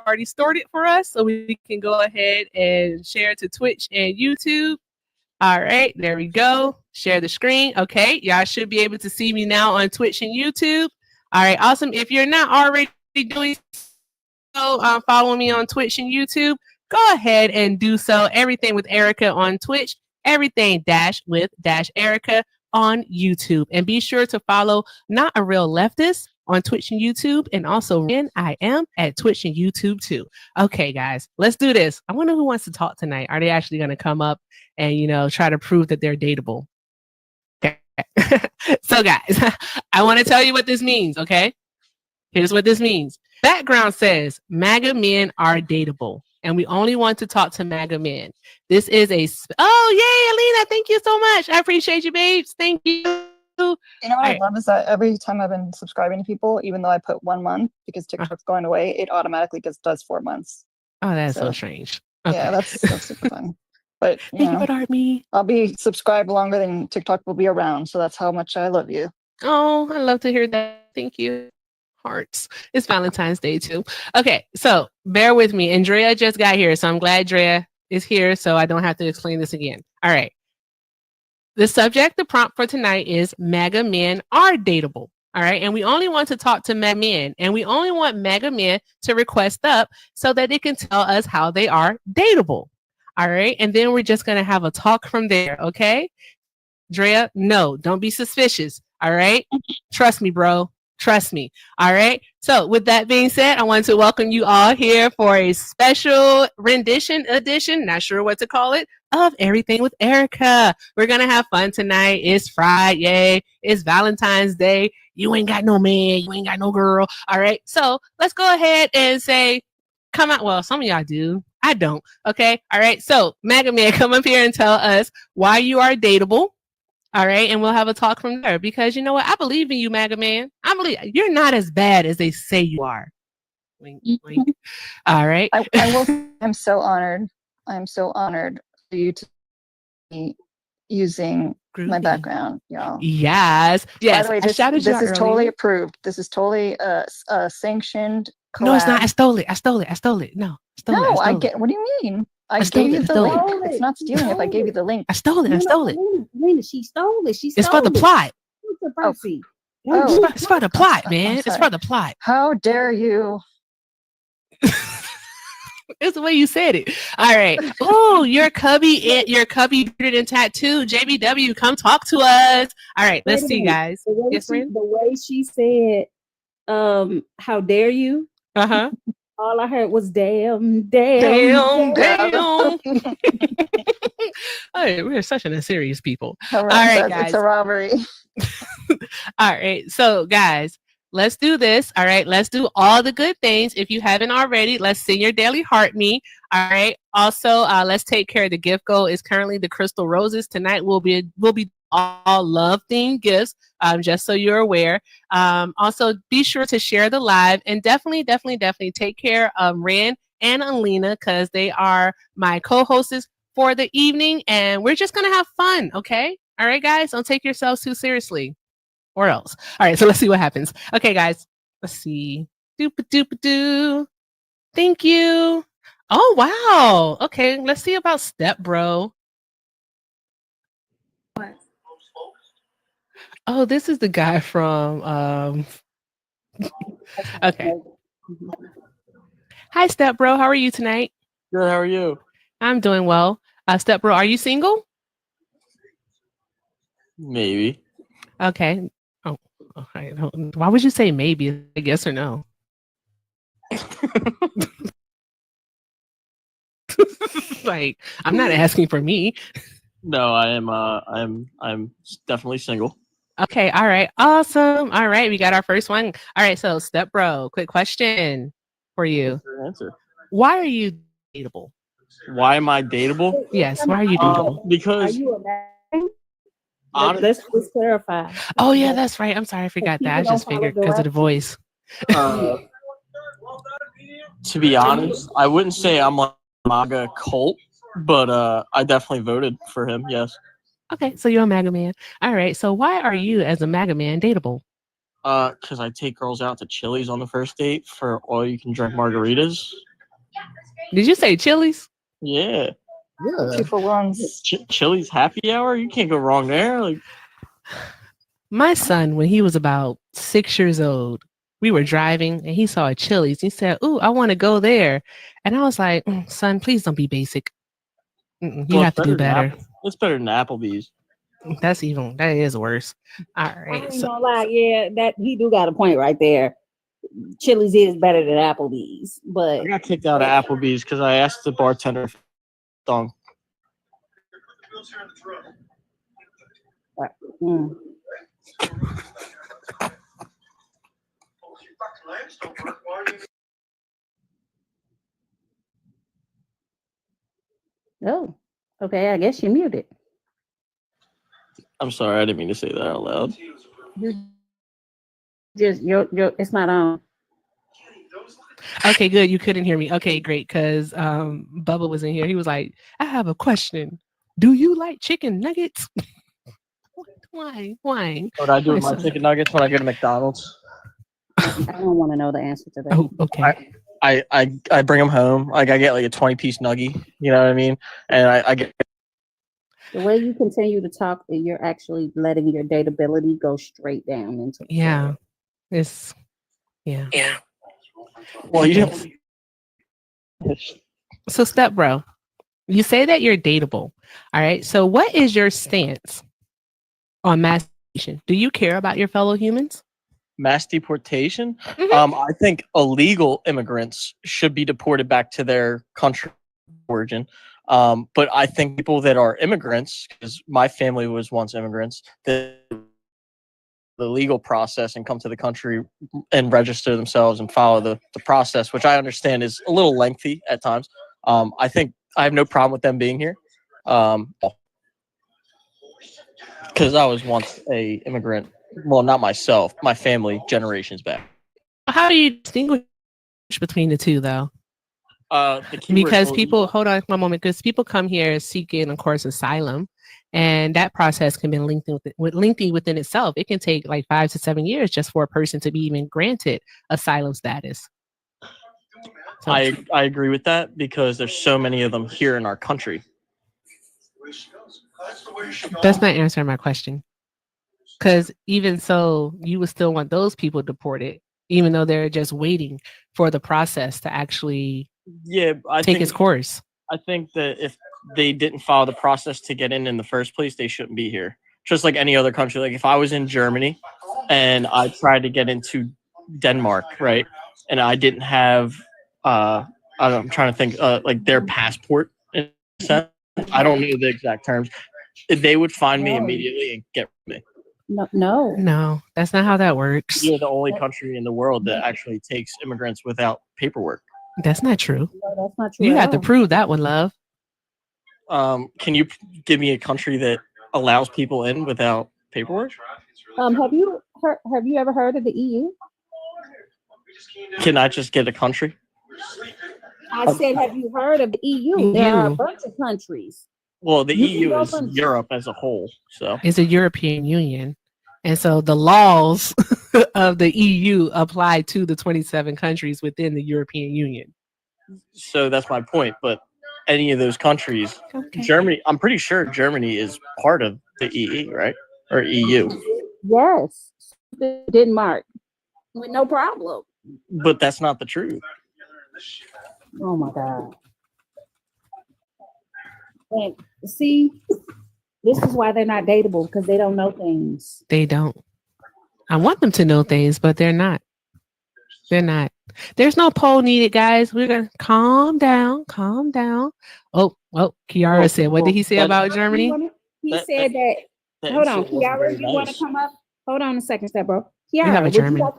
Party started for us so we can go ahead and share to Twitch and YouTube. All right, there we go. Share the screen. Okay, y'all should be able to see me now on Twitch and YouTube. All right, awesome. If you're not already doing so, following me on Twitch and YouTube, go ahead and do so. Everything with Erica on Twitch, everything dash with dash Erica on YouTube. And be sure to follow Not a Real Leftist on Twitch and YouTube, and also I am at Twitch and YouTube too. Okay, guys, let's do this. I wonder who wants to talk tonight. Are they actually going to come up and, you know, try to prove that they're dateable? Okay. So, guys, I want to tell you what this means, okay? Here's what this means. Background says MAGA men are dateable, and we only want to talk to MAGA men. This is a... Oh, yay, Alina, thank you so much. I appreciate you, babes. Thank you. You know what I love is that every time I've been subscribing to people, even though I put 1 month because TikTok's going away, it automatically does 4 months. Oh, that's so strange. Okay. Yeah, that's super fun. But you thank you for me. I'll be subscribed longer than TikTok will be around, so that's how much I love you. Oh, I love to hear that. Thank you. Hearts. It's Valentine's Day too. Okay, so bear with me. Andrea just got here, so I'm glad Andrea is here, so I don't have to explain this again. All right. The subject, the prompt for tonight is MAGA men are dateable. All right. And we only want to talk to MAGA men, and we only want MAGA men to request up so that they can tell us how they are dateable. All right. And then we're just going to have a talk from there. Okay. Drea, no, don't be suspicious. All right. Trust me, bro. Trust me. All right. So with that being said, I want to welcome you all here for a special rendition edition, not sure what to call it, of Everything with Erica. We're going to have fun tonight. It's Friday. It's Valentine's Day. you ain't got no man, you ain't got no girl. All right. So let's go ahead and say, come out. Well, some of y'all do. I don't. Okay. All right. So MAGA Man, come up here and tell us why you are dateable. All right. And we'll have a talk from there because you know what? I believe in you, MAGA Man. I believe you're not as bad as they say you are. Wink, wink. All right. I'm so honored. I'm so honored for you to be using my background, y'all. Yes. Yes. By the way, this is totally approved. This is totally a sanctioned collab. No, it's not. I stole it. No. I get. What do you mean? I gave you the link. It's not stealing if I gave you the link. I stole it. Lena, she stole it. It's for the plot. It's for the plot, man. It's for the plot. How dare you? It's the way you said it. All right. Oh, your cubby bearded and tattooed. JBW, come talk to us. All right, let's see, guys. The way she said, how dare you? Uh-huh. All I heard was damn. Oh, we're such a serious people. All right, guys. It's a robbery. All right. So, guys, let's do this. All right. Let's do all the good things. If you haven't already, let's sing your daily heart me. All right. Also, let's take care of the gift goal is currently the crystal roses. Tonight we'll be all love themed gifts. Just so you're aware. Also, be sure to share the live and definitely take care of Rand and Alina because they are my co-hosts for the evening, and we're just gonna have fun. Okay. All right, guys. Don't take yourselves too seriously. Or else. All right, so let's see what happens. Okay, guys. Let's see. Doop-a-doop-a-doo. Thank you. Oh, wow. Okay, let's see about Step Bro. What? Oh, this is the guy from Okay. Hi, Step Bro. How are you tonight? Good, how are you? I'm doing well. Step Bro, are you single? Maybe. Okay. Oh, okay. Why would you say maybe? Yes or no? Like, I'm not asking for me. No, I am. I'm definitely single. Okay. All right. Awesome. All right. We got our first one. All right. So, Step Bro, quick question for you. What's your answer? Why are you dateable? Why am I dateable? Yes. Why are you dateable? Because are you a man? Let's just clarify. Oh yeah, that's right. I'm sorry, I forgot that. I just figured because of the voice. To be honest, I wouldn't say I'm like a MAGA cult, but I definitely voted for him. Yes. Okay, so you're a MAGA man. All right. So why are you, as a MAGA man, dateable? Because I take girls out to Chili's on the first date for all you can drink margaritas. Did you say Chili's? Yeah. Yeah. 2 for ones. Chili's happy hour. You can't go wrong there. Like, my son, when he was about 6 years old, we were driving and he saw a Chili's. He said, "Ooh, I want to go there," and I was like, "Son, please don't be basic. You have to do better. It's better than Applebee's." That is worse. All right. I ain't gonna lie, yeah, that he do got a point right there. Chili's is better than Applebee's, but I got kicked out of Applebee's because I asked the bartender if song. Oh, okay. I guess you're muted. I'm sorry, I didn't mean to say that out loud. Just your it's not on. Okay, good. You couldn't hear me. Okay, great. Because Bubba was in here. He was like, "I have a question. Do you like chicken nuggets?" Why? What I do with my chicken nuggets when I go to McDonald's? I don't want to know the answer to that. Oh, okay. I bring them home. Like I get like a 20-piece nugget. You know what I mean? And I get. The way you continue to talk, you're actually letting your dateability go straight down into. Yeah. It's. Yeah. Well, you don't. So, Step Bro, you say that you're dateable. All right. So, what is your stance on mass deportation? Do you care about your fellow humans? Mass deportation? Mm-hmm. I think illegal immigrants should be deported back to their country of origin. But I think people that are immigrants, because my family was once immigrants, that the legal process and come to the country and register themselves and follow the process, which I understand is a little lengthy at times. I think I have no problem with them being here. Because I was once a immigrant. Well, not myself, my family generations back. How do you distinguish between the two, though? The keyword Because illegal. people, hold on one moment, because people come here seeking, of course, asylum, and that process can be lengthy within itself. It can take like 5 to 7 years just for a person to be even granted asylum status. So, I agree with that because there's so many of them here in our country. that's not answering my question. Because even so, you would still want those people deported, even though they're just waiting for the process to actually take its course. I think that if they didn't follow the process to get in the first place, they shouldn't be here. Just like any other country. Like if I was in Germany and I tried to get into Denmark, right, and I didn't have, I'm trying to think, like their passport. In a sense. I don't know the exact terms. They would find me immediately and get me. No, that's not how that works. You're the only country in the world that actually takes immigrants without paperwork. That's not true. No, that's not true. You have to prove that one, love. Can you give me a country that allows people in without paperwork? Have you ever heard of the EU? Can I just get a country? I said, have you heard of the EU? There are a bunch of countries. Well, the EU is Europe as a whole, so it's a European Union, and so the laws of the EU apply to the 27 countries within the European Union. So that's my point. But any of those countries, Germany, I'm pretty sure Germany is part of the EU, right? Or EU. Yes, Denmark, with no problem. But that's not the truth. Oh my God. And see, this is why they're not dateable, because they don't know things. They don't. I want them to know things, but they're not. They're not. There's no poll needed, guys. We're gonna calm down. Oh, Kiara said, what did he say about Germany? He said that. Hold on, Kiara, you want to come up? Hold on a second, step bro. Kiara,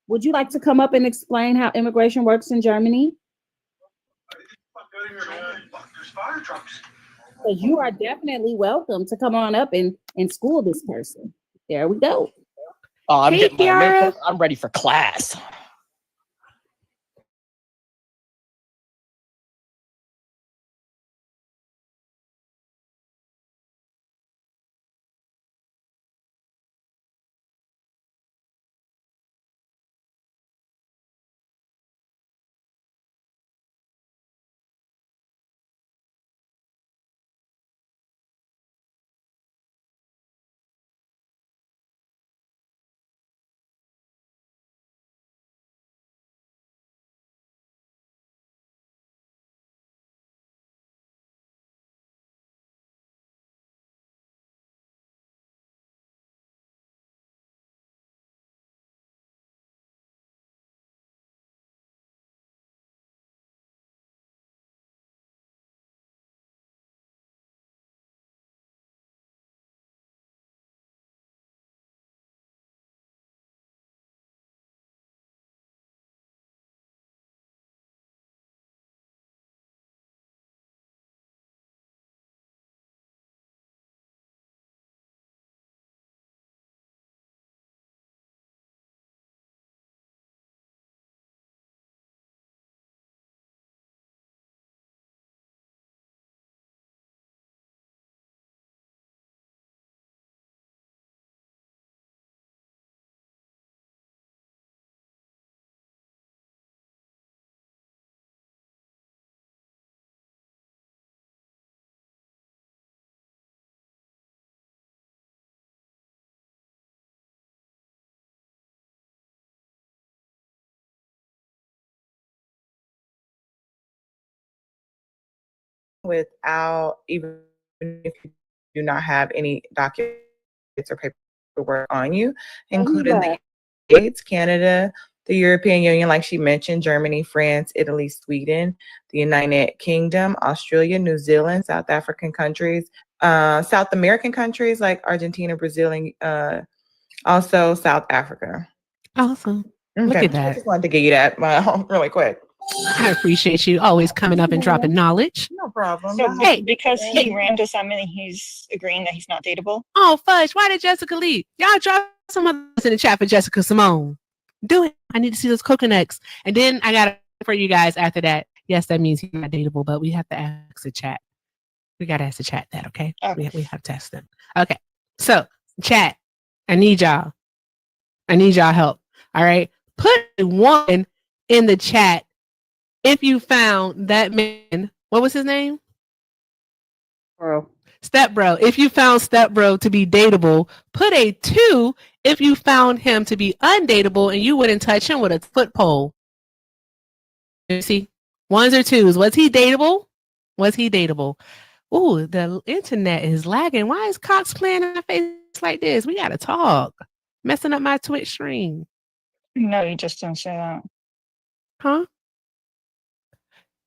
would you like to come up and explain how immigration works in Germany? Because you are definitely welcome to come on up and school this person. There we go. Oh, I'm ready for class. Without, even if you do not have any documents or paperwork on you, including the States, Canada, the European Union, like she mentioned, Germany, France, Italy, Sweden, the United Kingdom, Australia, New Zealand, South African countries, South American countries like Argentina, Brazil, and Also, South Africa. Awesome. Look at I that. just wanted to get you that really quick. I appreciate you always coming up and dropping knowledge. No problem. So Hey. because he ran to somebody, he's agreeing that he's not dateable. Oh, fudge. Why did Jessica leave? Y'all drop some others in the chat for Jessica Simone. Do it. I need to see those coconuts. And then I got for you guys after that. Yes, that means he's not dateable, but we have to ask the chat. We got to ask the chat that, okay? We have to ask them. Okay. So, chat, I need y'all. I need y'all help. All right. Put 1 in the chat if you found that man. What was his name? Bro. Step Bro. If you found Step Bro to be dateable, put a 2 if you found him to be undateable and you wouldn't touch him with a foot pole. You see? 1s or 2s. Was he dateable? Was he dateable? Ooh, the internet is lagging. Why is Cox playing in my face like this? We gotta talk. Messing up my Twitch stream. No, you just didn't say that. Huh?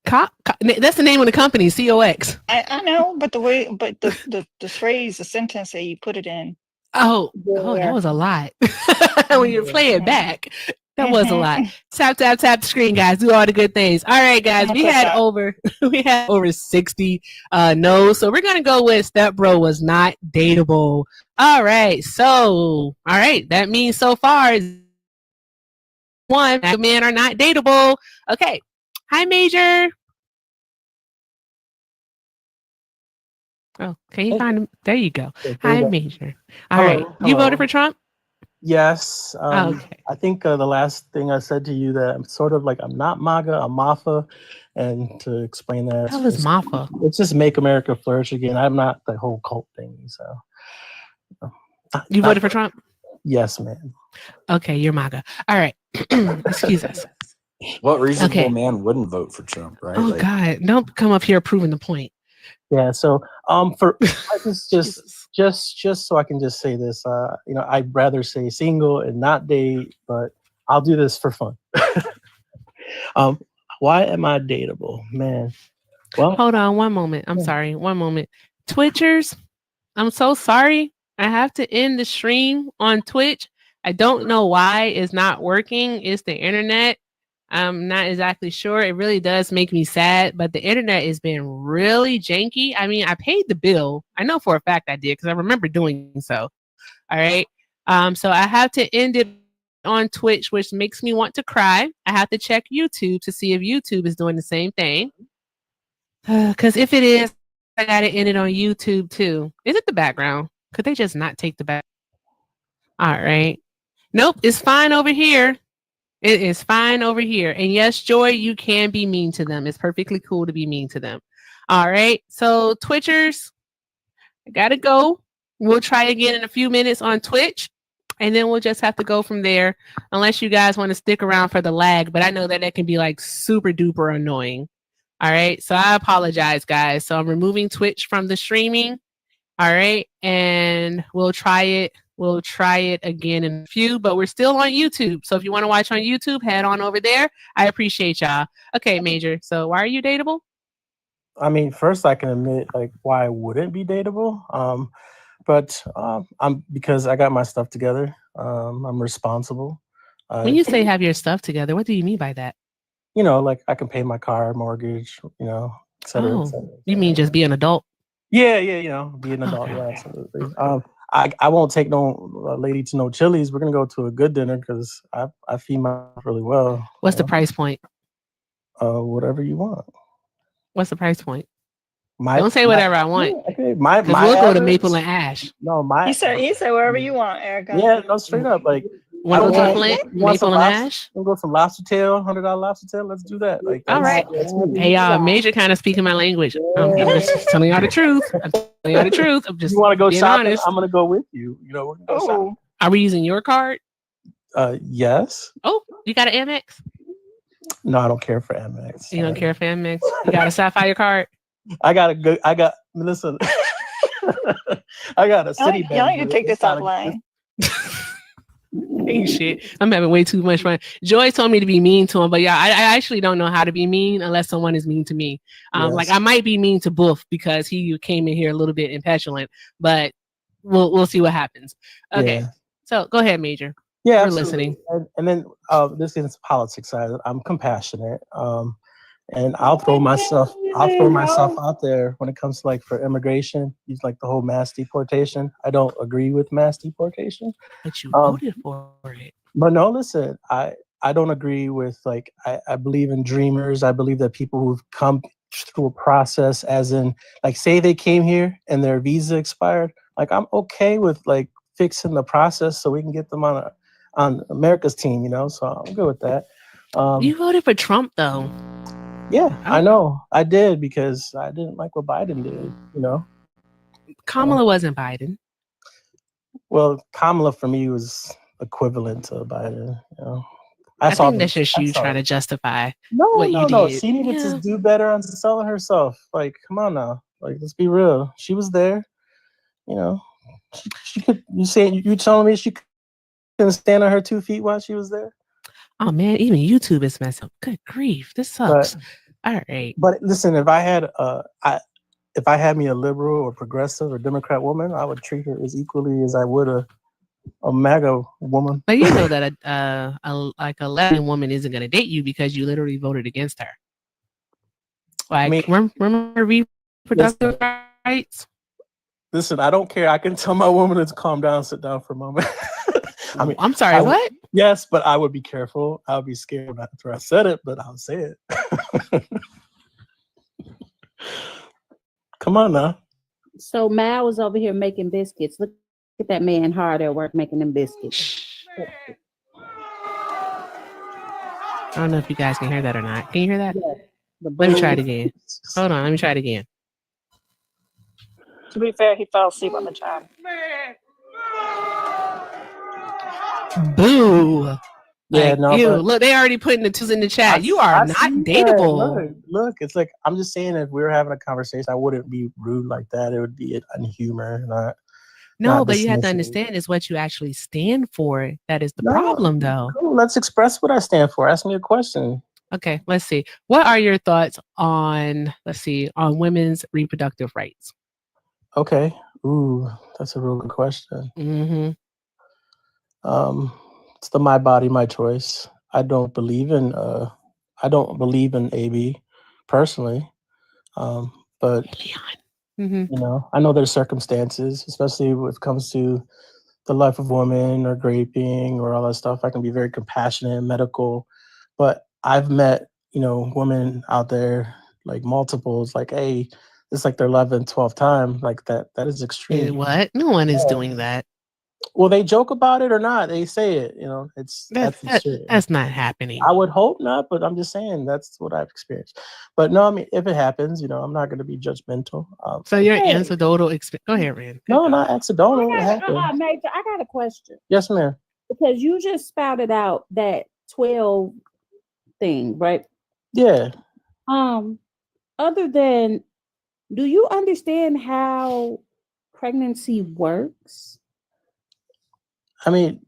That's the name of the company, COX. I know, but the phrase, the sentence that you put it in. Oh, that was a lot. When you play it back, that was a lot. Tap the screen, guys. Do all the good things. All right, guys. We had over 60 no's, so we're gonna go with Step Bro was not dateable. All right, that means so far 1 men are not dateable. Okay. Hi, Major. Oh, can you find him? There you go. Hi, Major. All right. You voted for Trump? Yes. Okay. I think the last thing I said to you that I'm sort of like, I'm not MAGA, I'm MAFA. And to explain that, What the hell is MAFA? It's just Make America Flourish Again. I'm not the whole cult thing. So. You voted for Trump? Yes, ma'am. Okay, you're MAGA. All right. Excuse us. What reasonable man wouldn't vote for Trump, right? Oh, God. Don't come up here proving the point. Yeah, so for just so I can just say this, I'd rather say single and not date, but I'll do this for fun. Why am I dateable, man? Well, hold on one moment. I'm sorry. One moment. Twitchers, I'm so sorry. I have to end the stream on Twitch. I don't know why it's not working. It's the internet. I'm not exactly sure. It really does make me sad, but the internet has been really janky. I mean, I paid the bill. I know for a fact I did because I remember doing so. All right. So I have to end it on Twitch, which makes me want to cry. I have to check YouTube to see if YouTube is doing the same thing. Because if it is, I got to end it on YouTube too. Is it the background? Could they just not take the back? All right. Nope. It's fine over here. It is fine over here. And yes, Joy, you can be mean to them. It's perfectly cool to be mean to them. All right. So Twitchers, I got to go. We'll try again in a few minutes on Twitch. And then we'll just have to go from there. Unless you guys want to stick around for the lag. But I know that can be like super duper annoying. All right. So I apologize, guys. So I'm removing Twitch from the streaming. All right. And we'll try it. We'll try it again in a few, but we're still on YouTube. So if you want to watch on YouTube, head on over there. I appreciate y'all. Okay, Major. So why are you dateable? I mean, first I can admit like why I wouldn't be dateable. But I'm because I got my stuff together. I'm responsible. When you say have your stuff together, what do you mean by that? You know, like I can pay my car, mortgage, et cetera, et cetera. You mean just be an adult? Yeah, be an adult. Yeah, absolutely. I won't take no lady to no Chili's. We're gonna go to a good dinner because I feed myself really well. What's the price point? Whatever you want. What's the price point? Don't say whatever I want. Okay, we'll go to Maple and Ash. No, he said wherever you want, Erica. Yeah, no, straight up. Like, want to go to Maple and Ash? We'll go some lobster tail, $100 lobster tail. Let's do that. Like, all right. Hey, Major kind of speaking my language. I'm just telling y'all the truth. I'm just. You want to go shopping? Honest. I'm gonna go with you. We're gonna go shopping. Are we using your card? Yes. Oh, you got an Amex? No, I don't care for Amex. You don't care for Amex? You got a Sapphire card? Listen. I got a Citibank. Y'all need to take this offline. Ain't shit. I'm having way too much fun. Joy told me to be mean to him, but yeah, I actually don't know how to be mean unless someone is mean to me. Yes. Like I might be mean to Boof because he came in here a little bit impetulant, but we'll see what happens. Okay. Yeah. So go ahead, Major. Yeah, We're absolutely. listening. And then this is politics side. I'm compassionate. And I'll throw myself out there when it comes to like for immigration. Use like the whole mass deportation. I don't agree with mass deportation. But you voted for it. But no, listen, I don't agree with like I believe in dreamers. I believe that people who've come through a process, as in like say they came here and their visa expired. Like I'm okay with like fixing the process so we can get them on America's team, you know. So I'm good with that. You voted for Trump though. Yeah, I know. I did because I didn't like what Biden did, you know. Kamala wasn't Biden. Well, Kamala for me was equivalent to Biden, you know. I think that's just you trying to justify what you did. No. She needed to do better on selling herself. Like, come on now. Like, let's be real. She was there, you know. She could. You telling me she couldn't stand on her 2 feet while she was there? Oh man, even YouTube is messed up. Good grief, this sucks. All right. But listen, if I had me a liberal or progressive or Democrat woman, I would treat her as equally as I would a MAGA woman. But you know that a Latin woman isn't going to date you because you literally voted against her. Like, remember reproductive rights? Listen, I don't care. I can tell my woman to calm down, sit down for a moment. I mean, I'm sorry, what? Yes, but I would be careful. I would be scared after I said it, but I'll say it. Come on now. So Mal was over here making biscuits. Look at that man hard at work making them biscuits. I don't know if you guys can hear that or not. Can you hear that? Yeah. Let me try it again. Hold on, let me try it again. To be fair, he fell asleep on the job. Boo. Yeah, like, no. Ew, look, they already putting the twos in the chat. You are not dateable. Look, it's like I'm just saying, if we were having a conversation, I wouldn't be rude like that. It would be an humor, not but you have to understand is what you actually stand for. That is the problem, though. Cool. Let's express what I stand for. Ask me a question. Okay, let's see. What are your thoughts on women's reproductive rights? Okay. Ooh, that's a real good question. Mm-hmm. It's the my body, my choice. I don't believe in AB personally. But you know, I know there's circumstances, especially when it comes to the life of women or raping or all that stuff. I can be very compassionate and medical, but I've met, you know, women out there like multiples, like, hey, it's like their 11th, 12th time, like that is extreme. What? No one is doing that. Well, they joke about it or not. They say it, you know, that's not happening. I would hope not, but I'm just saying that's what I've experienced. But no, I mean, if it happens, you know, I'm not going to be judgmental. So you're accidental. Go ahead, Rand. No, not accidental. Major, I got a question. Yes, ma'am. Because you just spouted out that 12 thing, right? Yeah. Other than, do you understand how pregnancy works? I mean,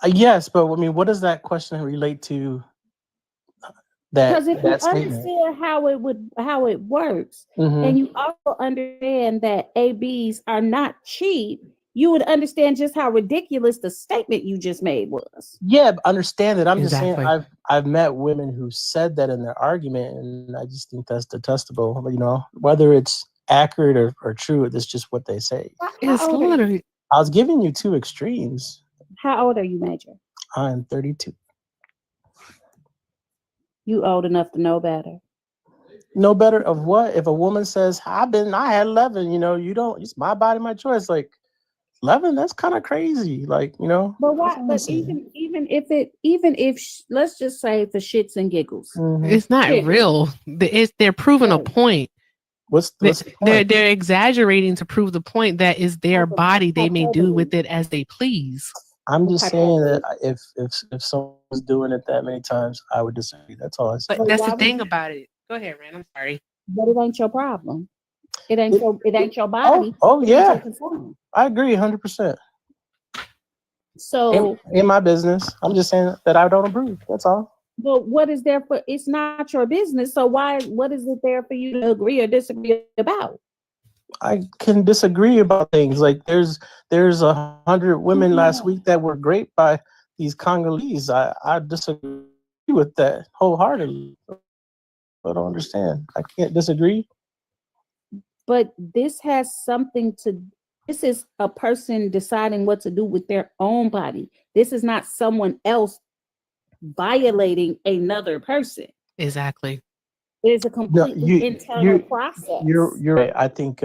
yes, but I mean, what does that question relate to? Because if you understand how it works, and you also understand that ABs are not cheap, you would understand just how ridiculous the statement you just made was. Yeah, understand it. I'm just saying I've met women who said that in their argument, and I just think that's detestable. You know, whether it's accurate or true, it's just what they say. It's literally. I was giving you two extremes. How old are you, Major? I'm 32. You old enough to know better. Know better of what? If a woman says, I had 11, you know, you don't, it's my body, my choice. Like 11, that's kind of crazy. Like, you know. But why? But even if let's just say for shits and giggles. It's not real. They're proving a point. What's the point? They're exaggerating to prove the point that is their body. They may do with it as they please. I'm just saying that if someone's doing it that many times, I would disagree. That's all I say. But that's the thing about it. Go ahead, Rand. I'm sorry. But it ain't your problem. It ain't your body. Oh yeah. I agree 100%. So in my business, I'm just saying that I don't approve. That's all. But what is there for? It's not your business. So what is it there for you to agree or disagree about? I can disagree about things. Like there's 100 women last week that were raped by these Congolese. I disagree with that wholeheartedly. I don't understand. I can't disagree. But this has something to. This is a person deciding what to do with their own body. This is not someone else violating another person. Exactly. It is a completely internal process. You're right. I think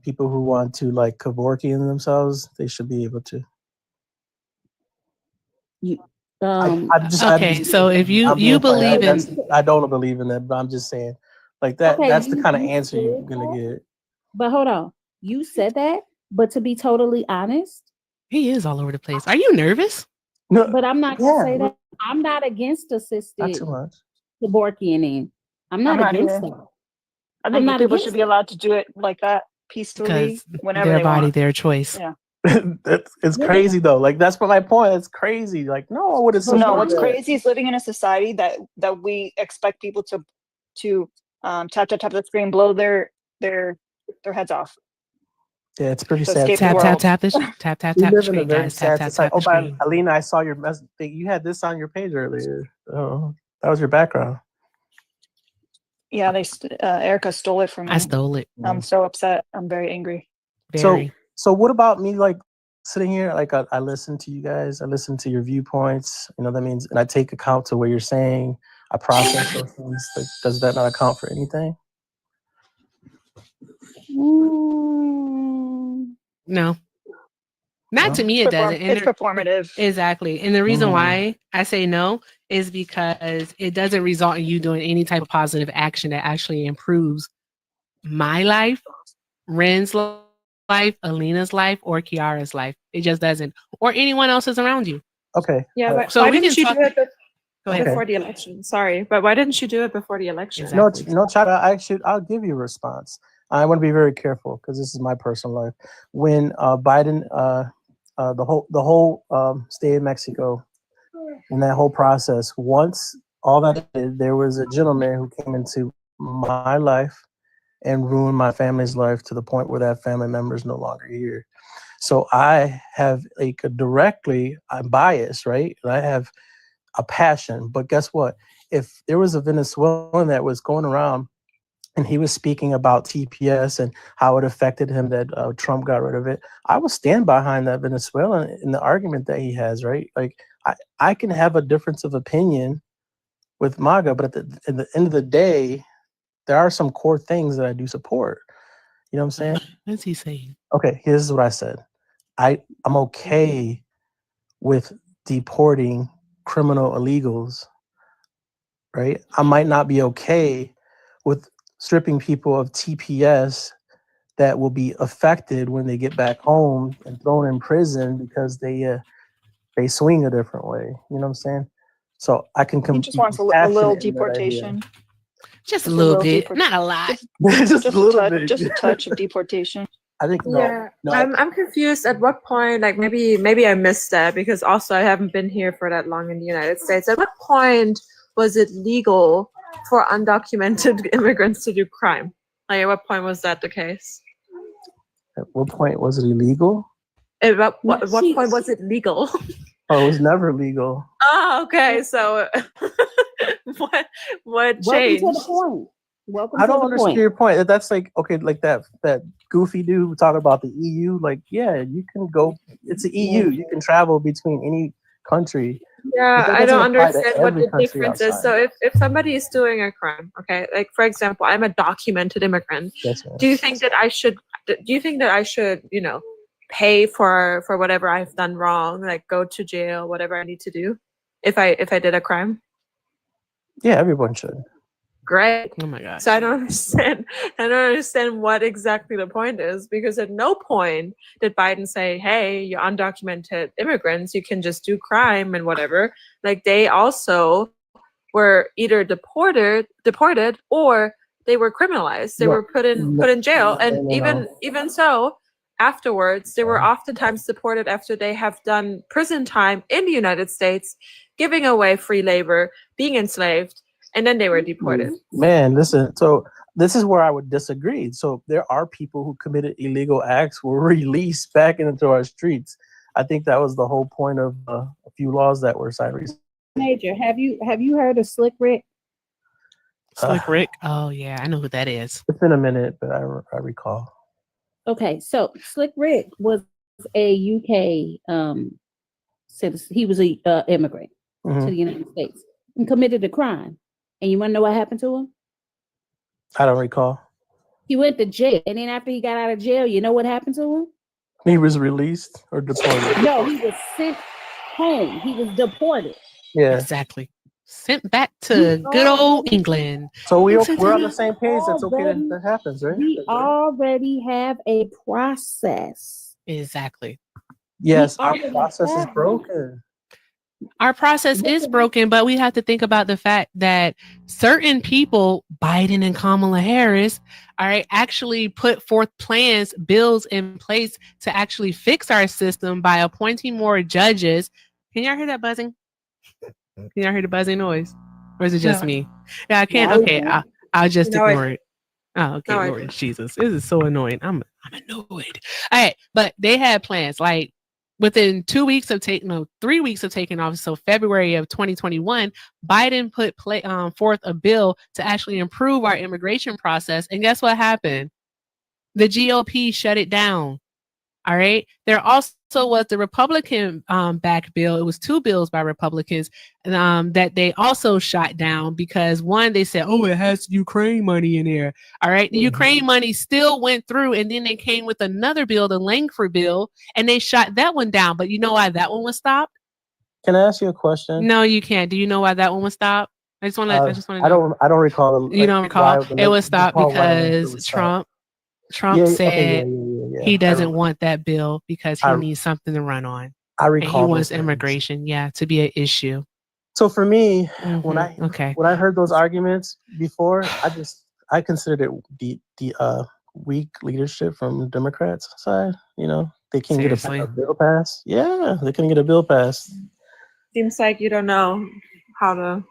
people who want to like Kevorkian themselves, they should be able to. So if you believe in, I don't believe in that, but I'm just saying, like that. Okay, that's the kind of answer you're gonna get. But hold on, you said that, but to be totally honest, he is all over the place. Are you nervous? No, but I'm not gonna say that. I'm not against assisted Kevorkianing. I'm not against that. I think people should be allowed to do it like that peacefully whenever their body, their choice. Yeah. It's crazy though. Like that's my point. It's crazy. Like no, I would have. No, what's crazy is living in a society that we expect people to tap the screen, blow their heads off. Yeah, it's pretty sad. Tap the screen, guys. Tap the screen. Alina, I saw your message. You had this on your page earlier. Oh, that was your background. Yeah, Erica stole it from me. I stole it. I'm so upset. I'm very angry. So what about me? Like sitting here, like I listen to you guys. I listen to your viewpoints. You know that means, and I take account to what you're saying. I process those things. Like, does that not account for anything? No. Not to me, it doesn't. It's performative. Exactly. And the reason why I say no is because it doesn't result in you doing any type of positive action that actually improves my life, Ren's life, Alina's life, or Kiara's life. It just doesn't. Or anyone else's around you. Okay. Yeah, but so why didn't you do it before the election? Sorry, but why didn't you do it before the election? Exactly. No, Chada, I'll give you a response. I want to be very careful because this is my personal life. When Biden, the whole stay in Mexico, and that whole process, once all that did, there was a gentleman who came into my life and ruined my family's life to the point where that family member is no longer here. So I have I'm biased, right? And I have a passion. But guess what? If there was a Venezuelan that was going around and he was speaking about TPS and how it affected him that Trump got rid of it, I will stand behind that Venezuelan in the argument that he has, right? Like I can have a difference of opinion with MAGA, but at the end of the day, there are some core things that I do support. You know what I'm saying? What's he saying? Okay, here's what I said. I'm okay with deporting criminal illegals, right? I might not be okay with stripping people of TPS that will be affected when they get back home and thrown in prison because they swing a different way. You know what I'm saying? So I can. He just wants a little deportation. Just a little bit, not a lot. Just a little bit. Just a touch of deportation. I think I'm confused at what point, like maybe I missed that because also I haven't been here for that long in the United States. At what point was it legal for undocumented immigrants to do crime? Like at what point was that the case? At what point was it illegal? At what point was it legal? Oh, it was never legal. Oh, okay. So what changed? Welcome to the point. I don't understand your point. That's like, okay, like that goofy dude talking about the EU. Like, yeah, you can go. It's the EU. You can travel between any country. Yeah, I don't understand what the difference is. So if somebody is doing a crime, okay, like for example, I'm a documented immigrant. Yes, ma'am. Do you think that I should, pay for whatever I've done wrong, like go to jail, whatever I need to do, if I did a crime? Yeah, everyone should. Great. Oh my god. So I don't understand what exactly the point is, because at no point did Biden say, hey, you're undocumented immigrants, you can just do crime and whatever. Like they also were either deported or they were criminalized. They were put in jail. And even so, afterwards, they were oftentimes deported after they have done prison time in the United States, giving away free labor, being enslaved. and then they were deported. Man, listen. So this is where I would disagree. So there are people who committed illegal acts were released back into our streets. I think that was the whole point of a few laws that were signed recently. Major, have you heard of Slick Rick? Slick Rick. Oh yeah, I know who that is. It's been a minute, but I recall. Okay, so Slick Rick was a UK citizen. He was a immigrant to the United States and committed a crime. And you want to know what happened to him? I don't recall. He went to jail, and then after he got out of jail, you know what happened to him? He was released or deported. No, he was sent home. He was deported. Yeah, exactly. Sent back to good old England. So we're on the same page. That's okay that happens, right? We already have a process. Exactly. Yes, our process is broken. Our process is broken, but we have to think about the fact that certain people, Biden and Kamala Harris, all right, actually put forth plans, bills in place to actually fix our system by appointing more judges. Can y'all hear that buzzing? Can y'all hear the buzzing noise? Or is it just me? Yeah, I can't. Okay, I'll just ignore it. Oh, okay, Lord Jesus. This is so annoying. I'm annoyed. All right, but they had plans like within 3 weeks of taking office, so February of 2021, Biden put forth a bill to actually improve our immigration process. And guess what happened? The GOP shut it down. All right. There also was the Republican back bill. It was 2 bills by Republicans that they also shot down because one, they said, oh, it has Ukraine money in there. All right. The Ukraine money still went through. And then they came with another bill, the Langford bill, and they shot that one down. But you know why that one was stopped? Can I ask you a question? No, you can't. Do you know why that one was stopped? I just want to know. I don't recall. You don't recall? It was stopped because Trump said he doesn't want that bill because he needs something to run on. I recall. And he wants immigration, to be an issue. So for me, when I heard those arguments before, I considered it the weak leadership from the Democrats' side. You know, they can't get a bill passed. Yeah, they couldn't get a bill passed. Seems like you don't know how the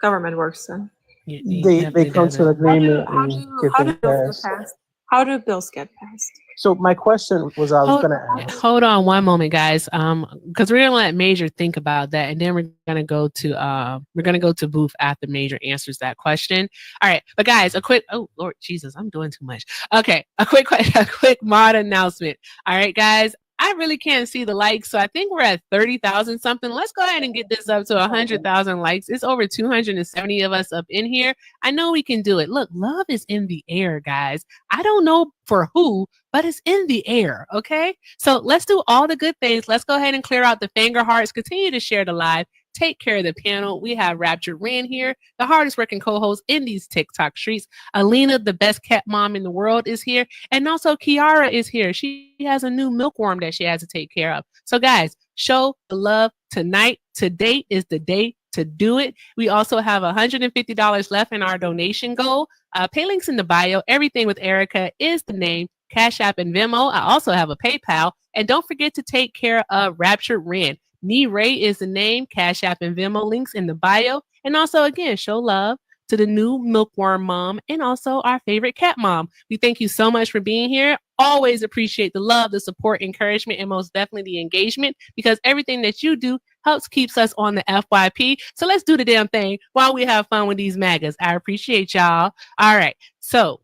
government works then. They come to an agreement and get things passed. How do bills get passed? So my question was, I was going to ask. Hold on one moment, guys. Because we're gonna let Major think about that, and then we're gonna go to Booth after Major answers that question. All right, but guys, oh Lord Jesus, I'm doing too much. Okay, a quick mod announcement. All right, guys. I really can't see the likes, so I think we're at 30,000 something. Let's go ahead and get this up to 100,000 likes. It's over 270 of us up in here. I know we can do it. Look, love is in the air, guys. I don't know for who, but it's in the air, okay? So let's do all the good things. Let's go ahead and clear out the finger hearts. Continue to share the live. Take care of the panel. We have Rapture Rand here, the hardest working co-host in these TikTok streets. Alina, the best cat mom in the world, is here. And also Kiara is here. She has a new milkworm that she has to take care of. So guys, show the love tonight. Today is the day to do it. We also have $150 left in our donation goal. Pay links in the bio. Everything with Erica is the name. Cash App and Venmo. I also have a PayPal. And don't forget to take care of Rapture Rand. Nee Ray is the name. Cash App and Venmo links in the bio. And also, again, show love to the new milkworm mom and also our favorite cat mom. We thank you so much for being here. Always appreciate the love, the support, encouragement, and most definitely the engagement, because everything that you do helps keeps us on the FYP. So let's do the damn thing while we have fun with these MAGAs. I appreciate y'all. All right. So,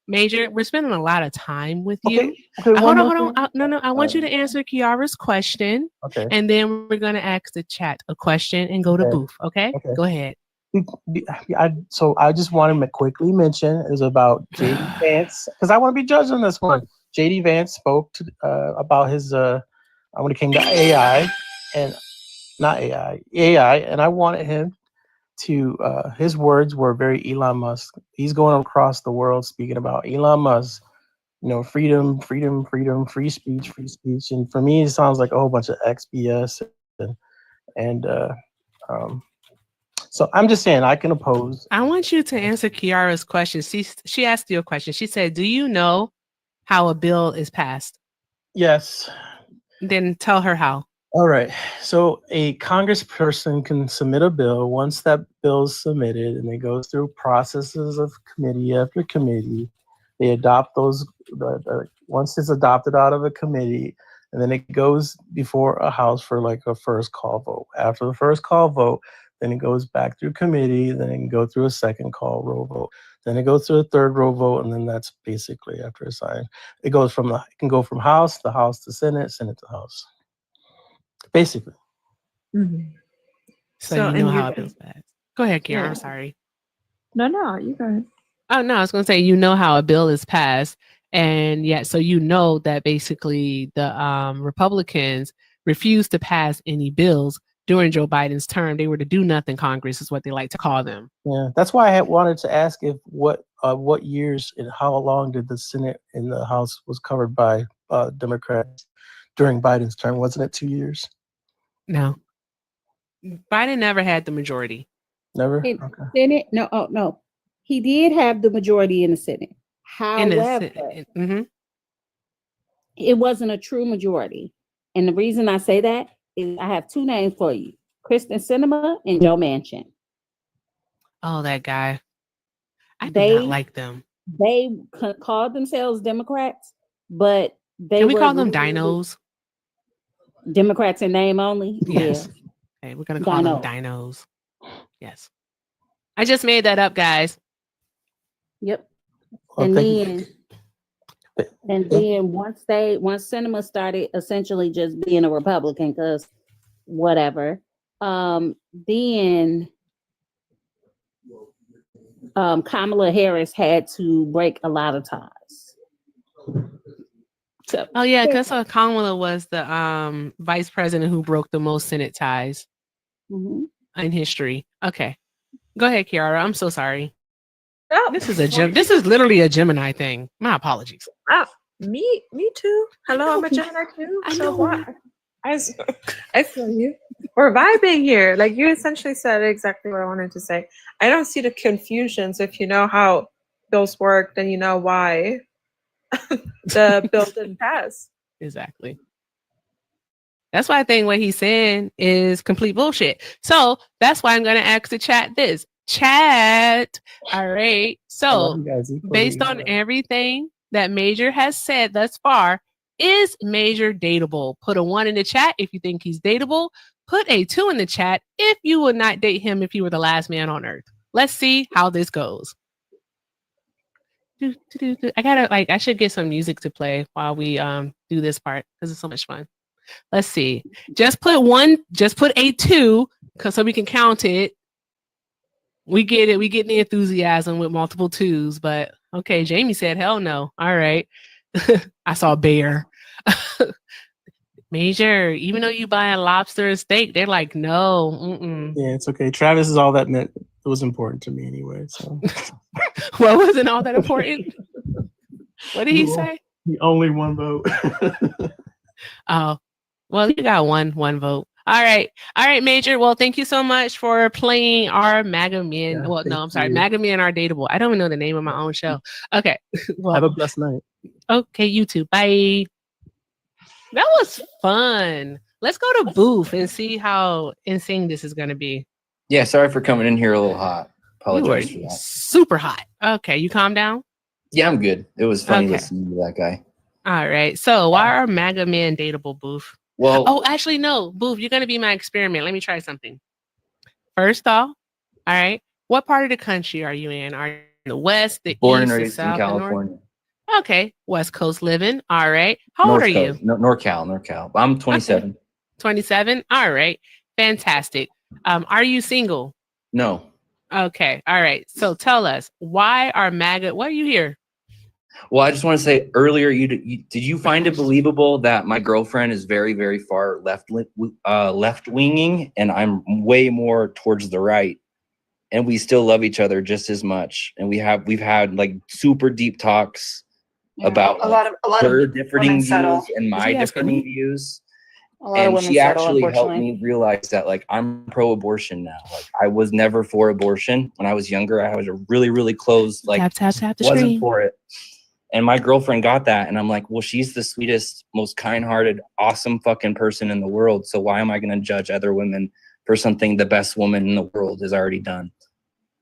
Major, we're spending a lot of time with you. Okay, hold on. I want you to answer Kiara's question. Okay. And then we're going to ask the chat a question and go to Booth. Okay? Go ahead. So I just wanted to quickly mention is about JD Vance, because I want to be judged on this one. JD Vance spoke to, about his when it came to AI, and not AI, and I wanted him to his words were very Elon Musk. He's going across the world speaking about Elon Musk, you know, freedom, free speech. And for me, it sounds like a whole bunch of XBS. And so I'm just saying I can oppose. I want you to answer Kiara's question. She asked you a question. She said, do you know how a bill is passed? Yes. Then tell her how. All right. So a congressperson can submit a bill. Once that bill is submitted and it goes through processes of committee after committee, they adopt those. Once it's adopted out of a committee, and then it goes before a house for like a first call vote. After the first call vote, then it goes back through committee. Then it can go through a second call roll vote. Then it goes through a third roll vote, and then that's basically after it's signed. It can go from House to Senate, Senate to House. Basically. Mhm. So you know how it can- feels bad. Go ahead, Kiara. Yeah. I'm sorry. No, you go ahead. Oh no, I was going to say you know how a bill is passed, and yet so you know that basically the Republicans refused to pass any bills during Joe Biden's term. They were to do nothing Congress is what they like to call them. Yeah, that's why I had wanted to ask if what years and how long did the Senate and the House was covered by Democrats during Biden's term? Wasn't it 2 years? No, Biden never had the majority. Never. In Okay. Senate, no. He did have the majority in the Senate. However, it wasn't a true majority. And the reason I say that is I have two names for you: Kristen Sinema and Joe Manchin. Oh, that guy. I did not like them. They called themselves Democrats, but Can we call them dinos? Democrats in name only? Yes. Yeah. Okay, we're going to call them dinos. Yes. I just made that up, guys. Yep. Well, and then once Sinema started essentially just being a Republican, because whatever, then Kamala Harris had to break a lot of ties. So, oh yeah, because Kamala was the vice president who broke the most Senate ties in history. Okay, go ahead, Kiara. I'm so sorry. Oh, this is literally a Gemini thing. My apologies. Oh, me too. Hello, I'm a Gemini too. I know. What? I feel you. We're vibing here. Like you essentially said exactly what I wanted to say. I don't see the confusion. So if you know how bills work, then you know why the bill didn't pass. Exactly. That's why I think what he's saying is complete bullshit. So that's why I'm going to ask the chat this. Chat. All right. So based on everything that Major has said thus far, is Major dateable? Put a 1 in the chat if you think he's dateable. Put a 2 in the chat if you would not date him if you were the last man on earth. Let's see how this goes. I should get some music to play while we do this part because it's so much fun. Let's see. Just put 1, just put a 2 so we can count it. We get it. We get the enthusiasm with multiple 2s, but okay, Jamie said hell no. All right. I saw bear. Major, even though you buy a lobster and steak, they're like, no. Mm-mm. Yeah, it's okay. Travis is all that meant. It was important to me anyway. So, what wasn't all that important? What did he say? Only 1 vote. Oh, well, you got one vote. All right, Major. Well, thank you so much for playing our MAGA Men. Yeah, no, I'm sorry, MAGA Men are dateable. I don't even know the name of my own show. Okay, well, have a blessed night. Okay, you too. Bye. That was fun. Let's go to Booth and see how insane this is going to be. Yeah, sorry for coming in here a little hot. Apologize for that. Super hot. Okay, you calm down? Yeah, I'm good. It was funny listening to that guy. All right. So why are MAGA men dateable, Booth? Well, actually, no. Booth, you're going to be my experiment. Let me try something. First off, all right, what part of the country are you in? Are you in the West, the born East, and the raised South, in California. Okay, West Coast living. All right. How old are you? NorCal. I'm 27. Okay. 27. All right. Fantastic. Are you single? No. Okay. All right. So tell us, why are MAGA? Why are you here? Well, I just want to say earlier, did you find it believable that my girlfriend is very, very far left-winging, and I'm way more towards the right, and we still love each other just as much, and we've had like super deep talks about a lot of her differing views and my differing views. And she actually helped me realize that like I'm pro-abortion now. Like I was never for abortion when I was younger. I was a really, really close, like tap the wasn't screen. for it. And my girlfriend got that. And I'm like, well, she's the sweetest, most kind-hearted, awesome fucking person in the world. So why am I going to judge other women for something the best woman in the world has already done?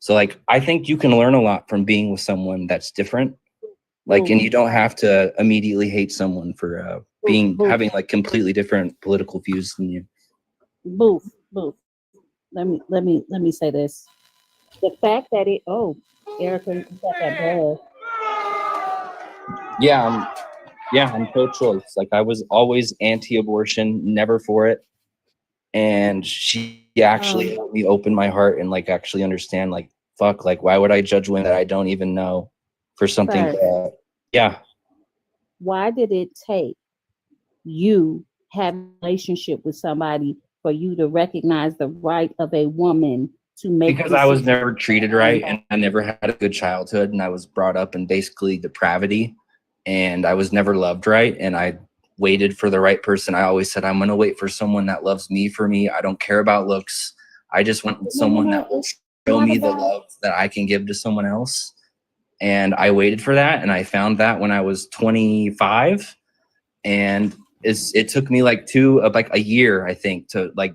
So like, I think you can learn a lot from being with someone that's different. Like, and you don't have to immediately hate someone for having like completely different political views than you. Booth. Let me say this. The fact that Erica, you got that bad. Yeah, I'm pro-choice. Like I was always anti-abortion, never for it. And she actually helped me open my heart and like actually understand like, fuck, like why would I judge women that I don't even know for something? Why did it take you having a relationship with somebody for you to recognize the right of a woman to make? Because I was never treated right, and I never had a good childhood, and I was brought up in basically depravity, and I was never loved right, and I waited for the right person. I always said, I'm going to wait for someone that loves me for me. I don't care about looks. I just want someone that will show me the love that I can give to someone else. And I waited for that, and I found that when I was 25, and it took me like a year, I think, to like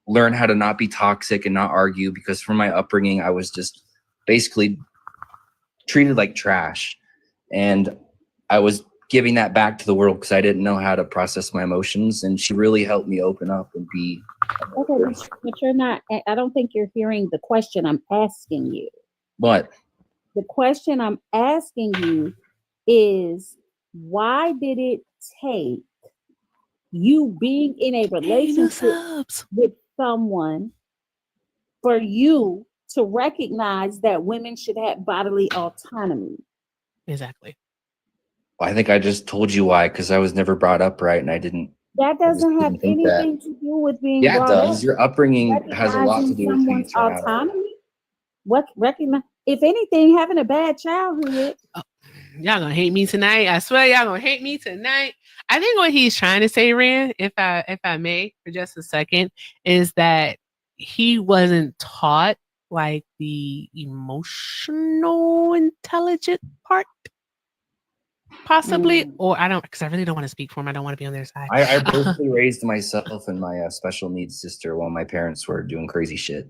learn how to not be toxic and not argue, because from my upbringing, I was just basically treated like trash. And I was giving that back to the world because I didn't know how to process my emotions. And she really helped me open up and be. Okay, but you're not, I don't think you're hearing the question I'm asking you. What? The question I'm asking you is, why did it take you being in a relationship with someone for you to recognize that women should have bodily autonomy? Exactly. Well, I think I just told you why, because I was never brought up right, and I didn't. That doesn't have anything to do with being brought up. Yeah, it does. Your upbringing has a lot to do with someone's autonomy. What recognize? If anything, having a bad childhood. Oh, y'all gonna hate me tonight. I swear, y'all gonna hate me tonight. I think what he's trying to say, Rand, if I may, for just a second, is that he wasn't taught like the emotional intelligent part, possibly, or I don't, because I really don't want to speak for him. I don't want to be on their side. I basically raised myself and my special needs sister while my parents were doing crazy shit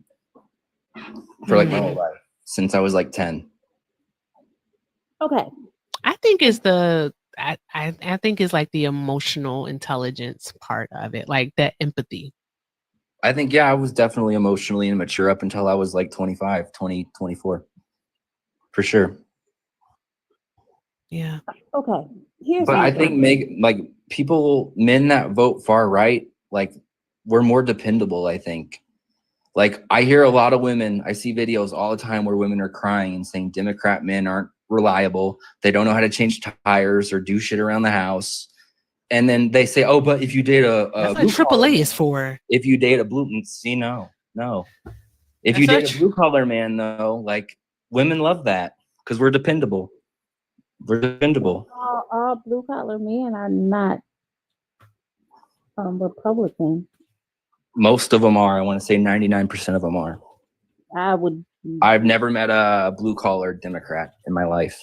for like my whole life since I was like 10. Okay, I think it's I think it's like the emotional intelligence part of it, like that empathy. I think, I was definitely emotionally immature up until I was like 25, 20, 24. For sure. Yeah. Okay. But I think men that vote far right, like we're more dependable, I think. Like I hear a lot of women, I see videos all the time where women are crying and saying Democrat men aren't reliable. They don't know how to change tires or do shit around the house. And then they say, oh, but if you date that's what AAA is for. If you date a blue, see, no. If you date a blue collar man, though, like women love that because we're dependable. We're dependable. All blue collar men are not Republican. Most of them are. I want to say 99% of them are. I've never met a blue collar Democrat in my life.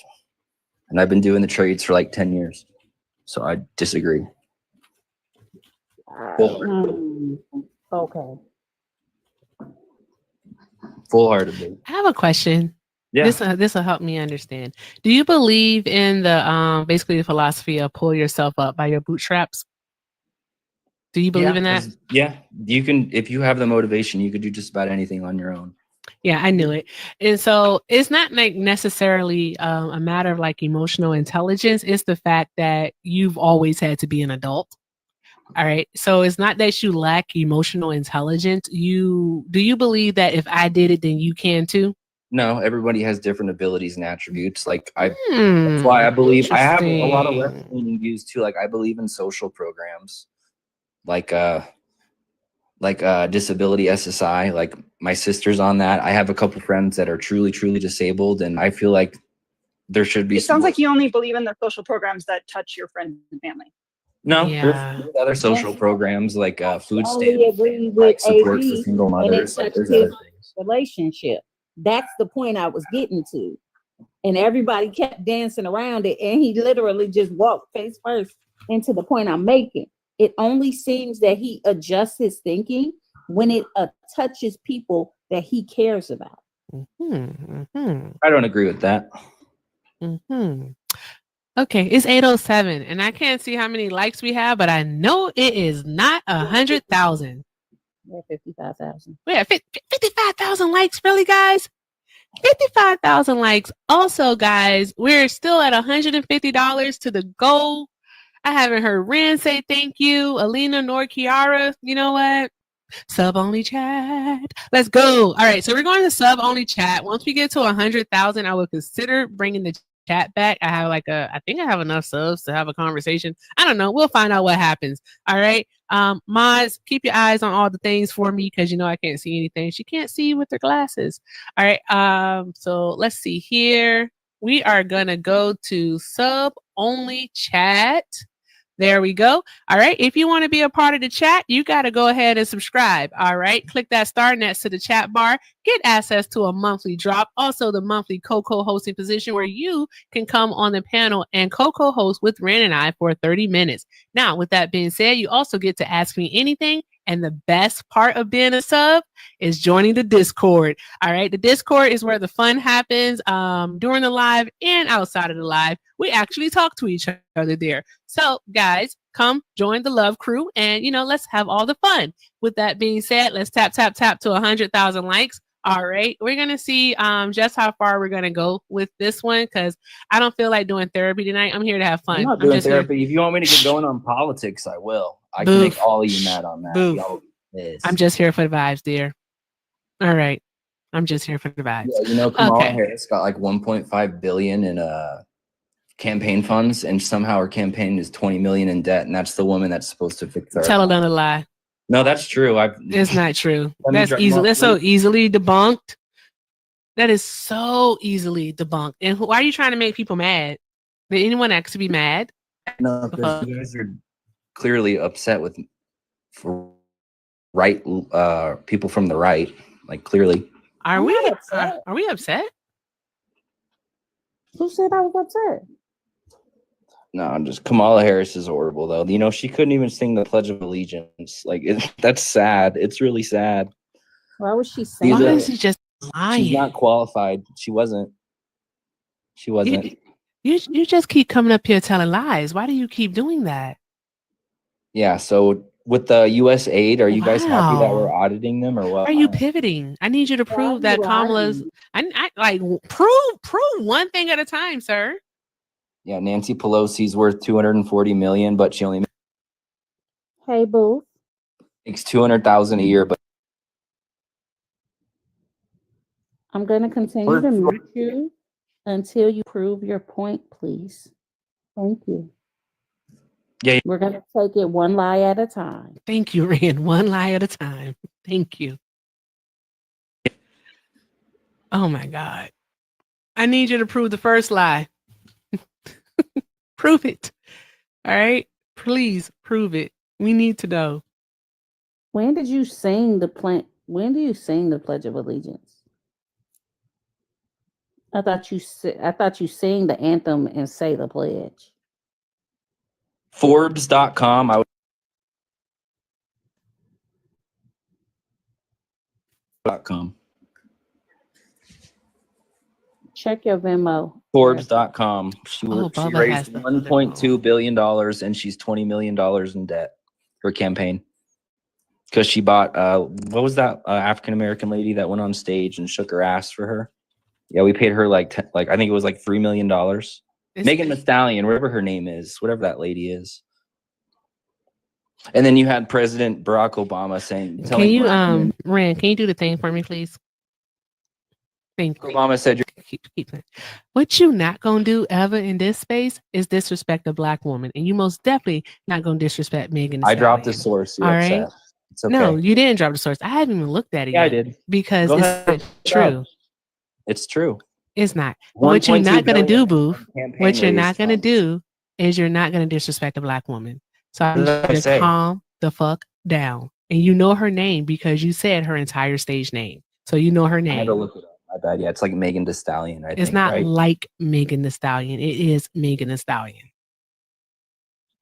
And I've been doing the trades for like 10 years. So I disagree. Okay. Full-heartedly. I have a question. Yeah. This will help me understand. Do you believe in the basically the philosophy of pull yourself up by your bootstraps? Do you believe in that? Yeah. You can, if you have the motivation, you could do just about anything on your own. Yeah, I knew it. And so it's not like necessarily a matter of like emotional intelligence. It's the fact that you've always had to be an adult. All right. So it's not that you lack emotional intelligence. Do you believe that if I did it, then you can too? No, everybody has different abilities and attributes. Like that's why I believe I have a lot of left-leaning views too. Like I believe in social programs, like disability SSI. Like my sister's on that. I have a couple friends that are truly disabled, and I feel like there should be. It sounds like you only believe in the social programs that touch your friends and family. No, there's other social programs like food stamps, like support for single mothers. Like there's other things. Relationship. That's the point I was getting to. and everybody kept dancing around it, and he literally just walked face first into the point I'm making. It only seems that he adjusts his thinking when it touches people that he cares about. I don't agree with that. Okay, it's 8:07, and I can't see how many likes we have, but I know it is not 100,000. We're 55,000. We have 55,000 likes, really, guys? 55,000 likes. Also, guys, we're still at $150 to the goal. I haven't heard Ren say thank you. Alina nor Kiara, you know what? Sub only chat. Let's go. All right, so we're going to sub only chat. Once we get to 100,000, I will consider bringing the chat back. I think I have enough subs to have a conversation. I don't know. We'll find out what happens. All right. Mods, keep your eyes on all the things for me because you know I can't see anything. She can't see with her glasses. All right. So let's see here. We are gonna go to sub only chat. There we go. All right. If you want to be a part of the chat, you got to go ahead and subscribe. All right. Click that star next to the chat bar. Get access to a monthly drop. Also, the monthly co-hosting position where you can come on the panel and co-host with Ren and I for 30 minutes. Now, with that being said, you also get to ask me anything. And the best part of being a sub is joining the Discord. All right. The Discord is where the fun happens during the live and outside of the live. We actually talk to each other there. So, guys, come join the Love Crew and, let's have all the fun. With that being said, let's tap to 100,000 likes. All right. We're going to see just how far we're going to go with this one because I don't feel like doing therapy tonight. I'm here to have fun. I'm not doing therapy. Here. If you want me to get going on politics, I will. I can make all of you mad on that. I'm just here for the vibes, dear. All right. I'm just here for the vibes. Yeah, Kamala Harris got like 1.5 billion in campaign funds, and somehow her campaign is 20 million in debt, and that's the woman that's supposed to fix our Tell her none a lie. No, that's true. It's not true. That's easy. That's so easily debunked. That is so easily debunked. And why are you trying to make people mad? Did anyone actually be mad? No, because you guys are clearly upset with people from the right. Like clearly. Are we upset? Who said I was upset? No, just Kamala Harris is horrible though. She couldn't even sing the Pledge of Allegiance. Like that's sad. It's really sad. Why was she saying? Why is she just lying? She's not qualified. She wasn't. You just keep coming up here telling lies. Why do you keep doing that? Yeah. So with the U.S. aid, are you guys happy that we're auditing them or what? Are you pivoting? I need you to prove that Kamala's. I like prove one thing at a time, sir. Yeah, Nancy Pelosi's worth 240 million, but she only Hey, boo. makes 200,000 a year. But I'm gonna continue to mute you until you prove your point, please. Thank you. Yeah, we're gonna take it one lie at a time. Thank you, Rand. One lie at a time. Thank you. Oh my God. I need you to prove the first lie. Prove it. All right. Please prove it. We need to know. When did you sing when do you sing the Pledge of Allegiance? I thought you sing the anthem and say the pledge. Forbes.com. Check your Venmo. Forbes.com. She raised $1.2 billion and she's $20 million in debt for campaign. Because she bought, what was that African American lady that went on stage and shook her ass for her? Yeah, we paid her I think it was like $3 million. Megan Thee Stallion, whatever her name is, whatever that lady is. And then you had President Barack Obama saying, "Can you, Rand? Can you do the thing for me, please?" Thank you. Obama said, keep "What you not gonna do ever in this space is disrespect a black woman, and you most definitely not gonna disrespect Megan Thee Stallion." I dropped the source. All right. It's okay. No, you didn't drop the source. I haven't even looked at it yet. I did. Because it's not true. It's true. It's not. What you're not gonna do, boo. What you're not gonna do is you're not gonna disrespect a black woman. So I'm just calm the fuck down. And you know her name because you said her entire stage name. So you know her name. I had to look it up. My bad. Yeah, it's like Megan Thee Stallion. I It's think, not right? like Megan Thee Stallion. It is Megan Thee Stallion.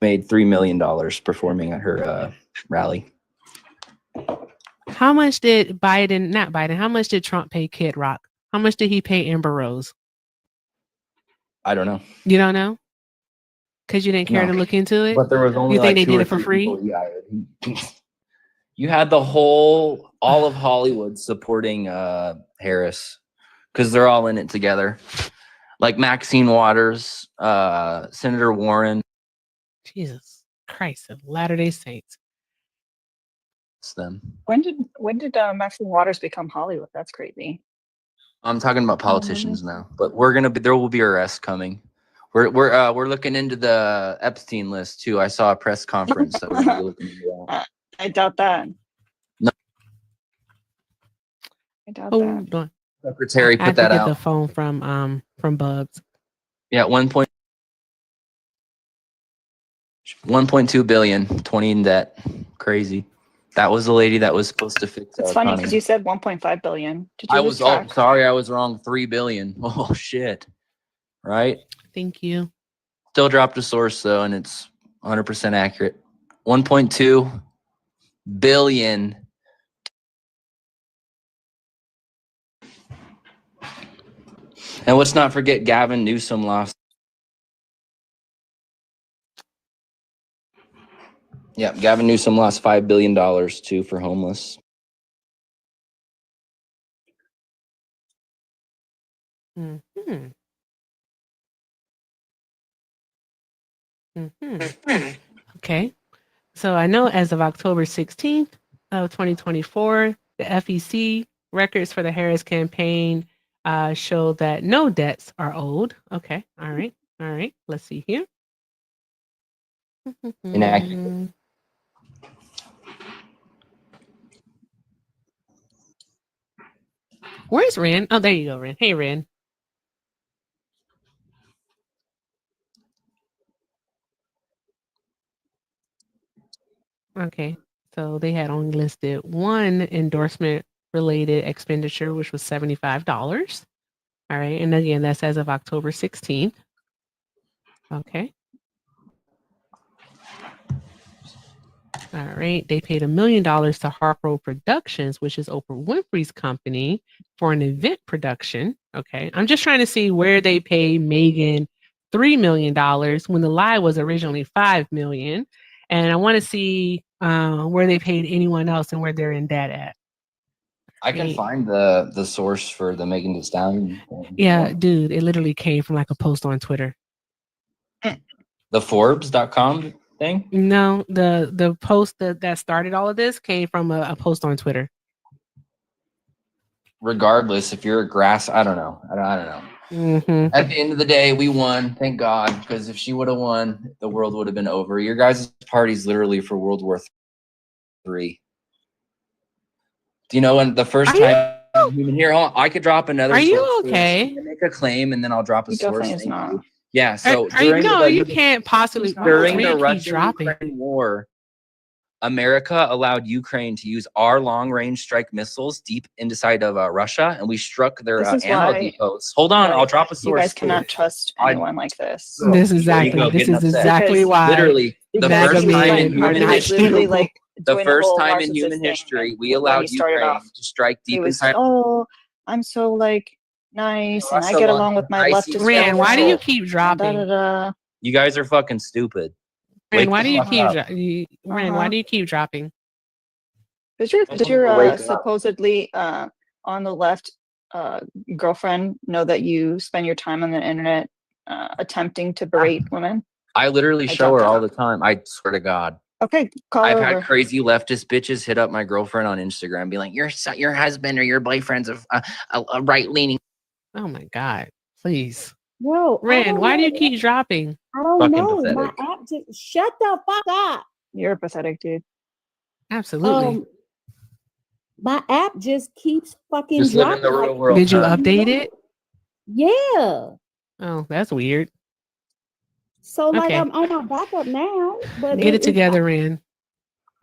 Made $3 million performing at her rally. How much did not Biden, how much did Trump pay Kid Rock? How much did he pay Amber Rose? I don't know. You don't know? Because you didn't care No. to look into it? But there was only You think like they 2 did or it for 3 free? people he hired. You had all of Hollywood supporting Harris because they're all in it together. Like Maxine Waters, Senator Warren. Jesus Christ of Latter-day Saints. It's them. When did Maxine Waters become Hollywood? That's crazy. I'm talking about politicians now, but there will be arrests coming. We're looking into the Epstein list too. I saw a press conference that we're gonna be looking into that. I doubt that. No. I doubt Hold that. on. Secretary I had put to that get out. the phone from Bubs. Yeah, 1.2 billion, 20 in debt. Crazy. That was the lady that was supposed to fix. It's funny Connie. because you said 1.5 billion. Did you I lose was track? sorry, I was wrong. 3 billion. Oh shit. Right? Thank you. Still dropped a source though, and it's 100% accurate. 1.2 billion. And let's not forget Gavin Newsom lost. Yeah, Gavin Newsom lost $5 billion too for homeless. Mm-hmm. Okay. So I know as of October 16th of 2024, the FEC records for the Harris campaign show that no debts are owed. Okay. All right. All right. Let's see here. Inaccurate. Where's Ren? Oh, there you go, Ren. Hey, Ren. Okay. So they had only listed one endorsement related expenditure, which was $75. All right. And again, that's as of October 16th. Okay. All right. They paid $1 million to Harpo Productions, which is Oprah Winfrey's company, for an event production. Okay. I'm just trying to see where they paid Megan $3 million when the lie was originally $5 million. And I want to see where they paid anyone else and where they're in debt at. I can find the source for the Megan Thee Stallion thing. Yeah, dude, it literally came from like a post on Twitter. The Forbes.com thing? No, the post that started all of this came from a post on Twitter. Regardless, if you're I don't know. I don't know. Mm-hmm. At the end of the day, we won. Thank God. Because if she would have won, the world would have been over. Your guys' party's literally for World War III. Do you know when the first time human here? Hold on, I could drop another. Are you okay? Make a claim and then I'll drop a source. Definitely is not. Yeah. So you can't possibly during the keep dropping. Russian-Ukraine war, America allowed Ukraine to use our long-range strike missiles deep inside of Russia, and we struck their ammo depots. Hold on, I'll drop a source. You guys cannot trust anyone like this. This is exactly why. Literally, the first time in human history, like the first time in human history, we allowed Ukraine to strike deep inside. Oh, I'm so like nice, and I get along with my leftist. Ren, why do you keep dropping? You guys are fucking stupid. Ren, why do you keep Ren, why do you keep dropping? Does your supposedly on the left girlfriend know that you spend your time on the internet attempting to berate women? I literally show her all the time. I swear to God. Okay, I've had crazy leftist bitches hit up my girlfriend on Instagram, be like, "Your husband or your boyfriend's a right leaning." Oh my God! Please, whoa, Ren, why do you keep dropping? I don't know. My app just shut the fuck up. You're pathetic, dude. Absolutely. My app just keeps fucking dropping. The real world. Did you update it? Yeah. Oh, that's weird. So like I'm on my backup now, but get it together, Ren.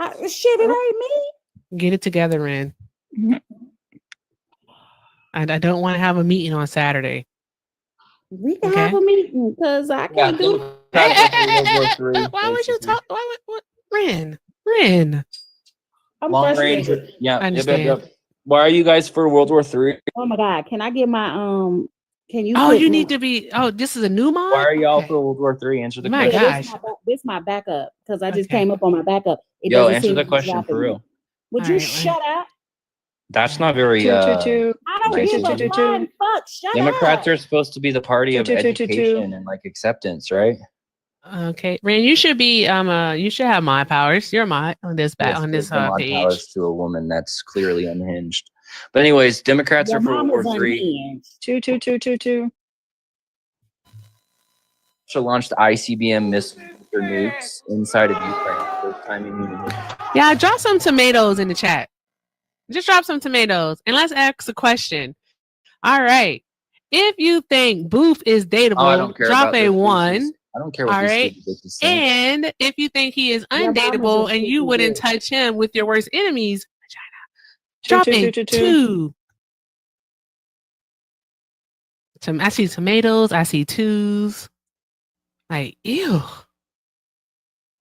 Shit, it ain't me. Get it together, Ren. I don't want to have a meeting on Saturday. We can have a meeting because I can't do it. Why would you talk? What? Ren. I'm Long frustrated. range. Yeah. I understand. Why are you guys for World War III? Oh my God. Can I get my can you Oh, put you my- need to be. Oh, this is a new mod. Why are y'all Okay. for World War III? Answer the My question. gosh. This my backup because I just Okay. came up on my backup. It Yo, doesn't answer seem the to be question dropping for me. real. Would All you right, shut up? That's not very. Two, two, two. I don't Nice give a of you. flying fuck. Shut Democrats up. are supposed to be the party of Two, two, two, two, education and like acceptance, right? Okay, Ren, you should be. You should have mod powers. You're a mod on this Yes, on this give them on page. powers to a woman that's clearly unhinged. But anyways, Democrats Your are for World mama's War III. unhinged. Two, two, two, two, two. Russia launched ICBM missile nukes inside of Ukraine. First time in human history. Yeah, drop some tomatoes in the chat. Just drop some tomatoes and let's ask a question. All right. If you think Booth is dateable, Oh, I don't care drop about a this 1. I don't care what All these right. stupid bitches say. And if you think he is Your mama's undateable a and you stupid wouldn't bitch. touch him with your worst enemies, Two, drop two, a two, two, two. 2. I see tomatoes. I see 2s. Like, ew.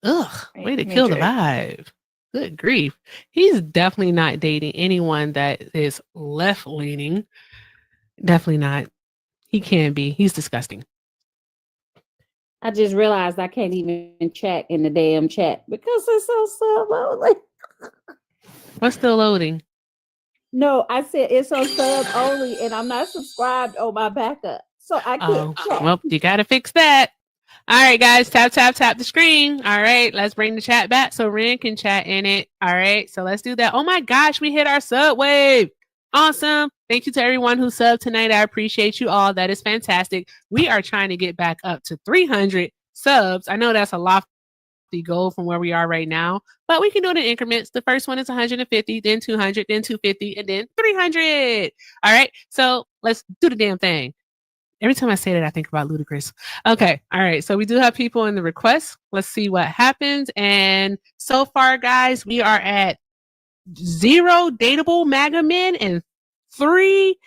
Ugh. Way to kill the vibe. Good grief. He's definitely not dating anyone that is left leaning. Definitely not. He can be. He's disgusting. I just realized I can't even chat in the damn chat because it's so sub only. What's still loading? No, I said it's on sub only, and I'm not subscribed on my backup, so I can't chat. Well, you got to fix that. All right, guys, tap the screen. All right, let's bring the chat back so Ren can chat in it. All right, so let's do that. Oh my gosh, we hit our sub wave. Awesome. Thank you to everyone who subbed tonight. I appreciate you all. That is fantastic. We are trying to get back up to 300 subs. I know that's a lofty goal from where we are right now, but we can do it in increments. The first one is 150, then 200, then 250, and then 300. All right, so let's do the damn thing. Every time I say that, I think about Ludacris. Okay. All right. So we do have people in the request. Let's see what happens. And so far, guys, we are at 0 dateable MAGA men and 3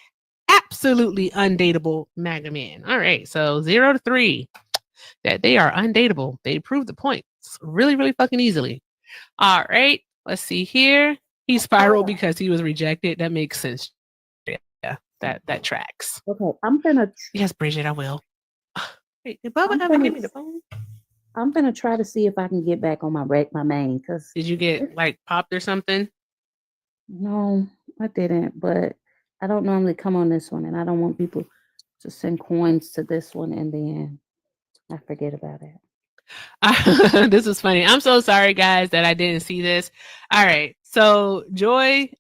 absolutely undateable MAGA men. All right. So 0 to 3 that they are undateable. They proved the point really, really fucking easily. All right. Let's see here. He spiraled because he was rejected. That makes sense. That tracks. Okay, I'm gonna. Yes, Bridget, I will. Wait, did Bubba ever give me the phone? I'm gonna try to see if I can get back on my main. Cause Did you get like popped or something? no, I didn't. But I don't normally come on this one, and I don't want people to send coins to this one, and then I forget about it. This was funny. I'm so sorry, guys, that I didn't see this. All right. So Joy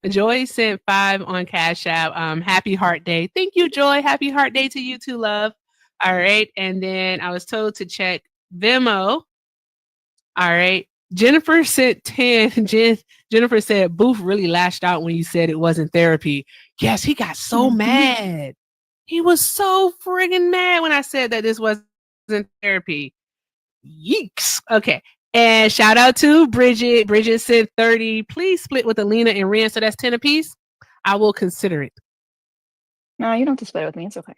sent 5 on Cash App. Happy Heart Day. Thank you, Joy. Happy Heart Day to you too, love. All right. And then I was told to check Venmo. All right. Jennifer sent 10. Jennifer said Booth really lashed out when you said it wasn't therapy. Yes, he got so mad. He was so friggin' mad when I said that this wasn't therapy. Yeeks. Okay. And shout out to Bridget. Bridget said 30. Please split with Alina and Ren. So that's 10 apiece. I will consider it. No, you don't have to split it with me. It's okay.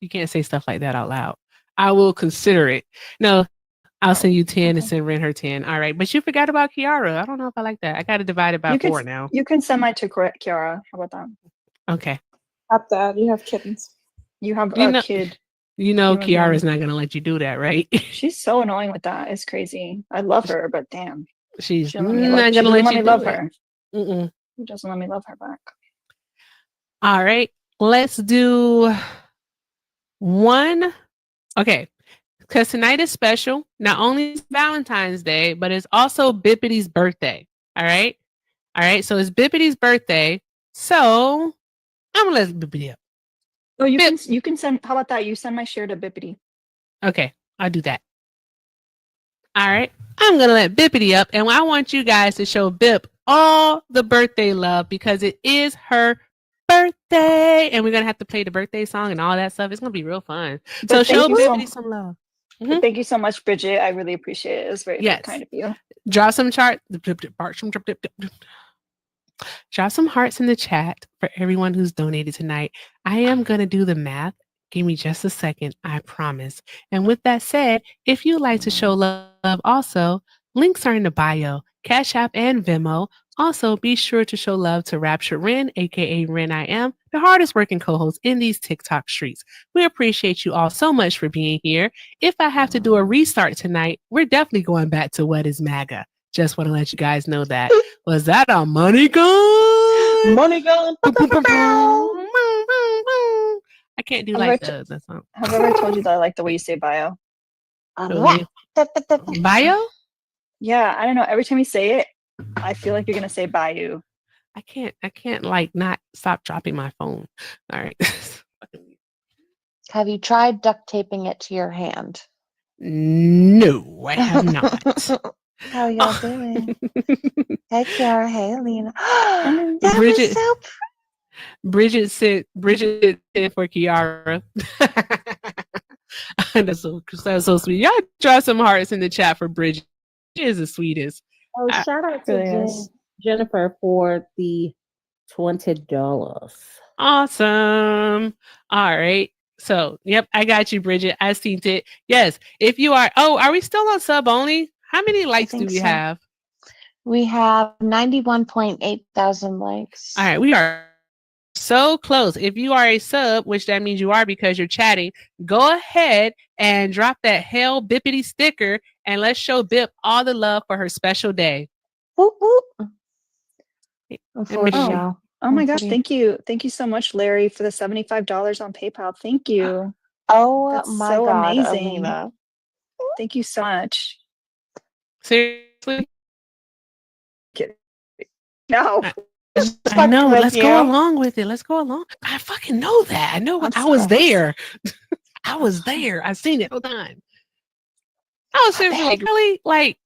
You can't say stuff like that out loud. I will consider it. No, I'll send you 10 and send Ren her 10. All right. But you forgot about Kiara. I don't know if I like that. I got to divide it by 4 now. You can send mine to Kiara. How about that? Okay. Stop that. You have kittens. You have a kid. You know Kiara's not going to let you do that, right? She's so annoying with that. It's crazy. I love her, but damn. She's not going to let me love her. She doesn't let me love her back. All right. Let's do 1. Okay. Because tonight is special. Not only is Valentine's Day, but it's also Bippity's birthday. All right. All right. So it's Bippity's birthday. So I'm going to let Bippity up. Oh, you can send. How about that? You send my share to Bippity. Okay, I'll do that. All right, I'm gonna let Bippity up, and I want you guys to show Bip all the birthday love because it is her birthday, and we're gonna have to play the birthday song and all that stuff. It's gonna be real fun. So show Bippity some love. Thank you so much, Bridget. I really appreciate it. It's very kind of you. Draw some chart. Drop some hearts in the chat for everyone who's donated tonight. I am going to do the math. Give me just a second, I promise. And with that said, if you'd like to show love also, links are in the bio, Cash App and Venmo. Also, be sure to show love to Rapture Ren, aka Ren I Am, the hardest working co-host in these TikTok streets. We appreciate you all so much for being here. If I have to do a restart tonight, we're definitely going back to What is MAGA. Just want to let you guys know that. Was that a money gun? Money gun. I can't do like the song. Have I ever told you that I like the way you say bio? Bio? Yeah, I don't know. Every time you say it, I feel like you're gonna say bayou. I can't like not stop dropping my phone. All right. Have you tried duct taping it to your hand? No, I have not. How y'all doing? Hey, Kiara. Hey, Alina. Bridget, Bridget said for Kiara. That's so sweet. Y'all drop some hearts in the chat for Bridget. She is the sweetest. Oh, shout out to Jennifer for the $20. Awesome. All right. So, yep, I got you, Bridget. I seen it. Yes. If you are, are we still on sub only? How many likes do we have? We have 91.8 thousand likes. All right. We are so close. If you are a sub, which that means you are because you're chatting, go ahead and drop that hell bippity sticker and let's show Bip all the love for her special day. Whoop, whoop. Oh my gosh, thank you. Thank you so much, Larry, for the $75 on PayPal. Thank you. Oh, that's my so God, amazing. Alina. Thank you so much. Seriously? No. I know. Let's go along with it. Let's go along. I fucking know that. I know. I was there. I was there. I've seen it all the time. Oh, seriously, like, really? Like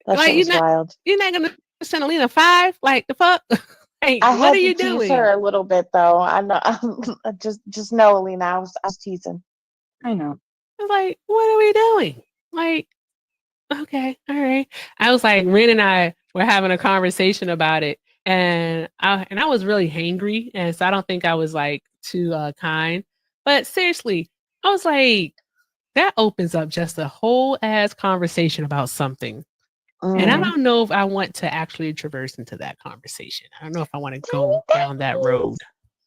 you're not gonna send Alina 5? Like the fuck? Hey, I what had are you to tease doing? her a little bit though. I know. just know, Alina. I was teasing. I know. I was like, what are we doing? Like, okay, all right. I was like, Ren and I were having a conversation about it, and I was really hangry, and so I don't think I was like too kind. But seriously, I was like, that opens up just a whole ass conversation about something. And I don't know if I want to actually traverse into that conversation. I don't know if I want to go down that road.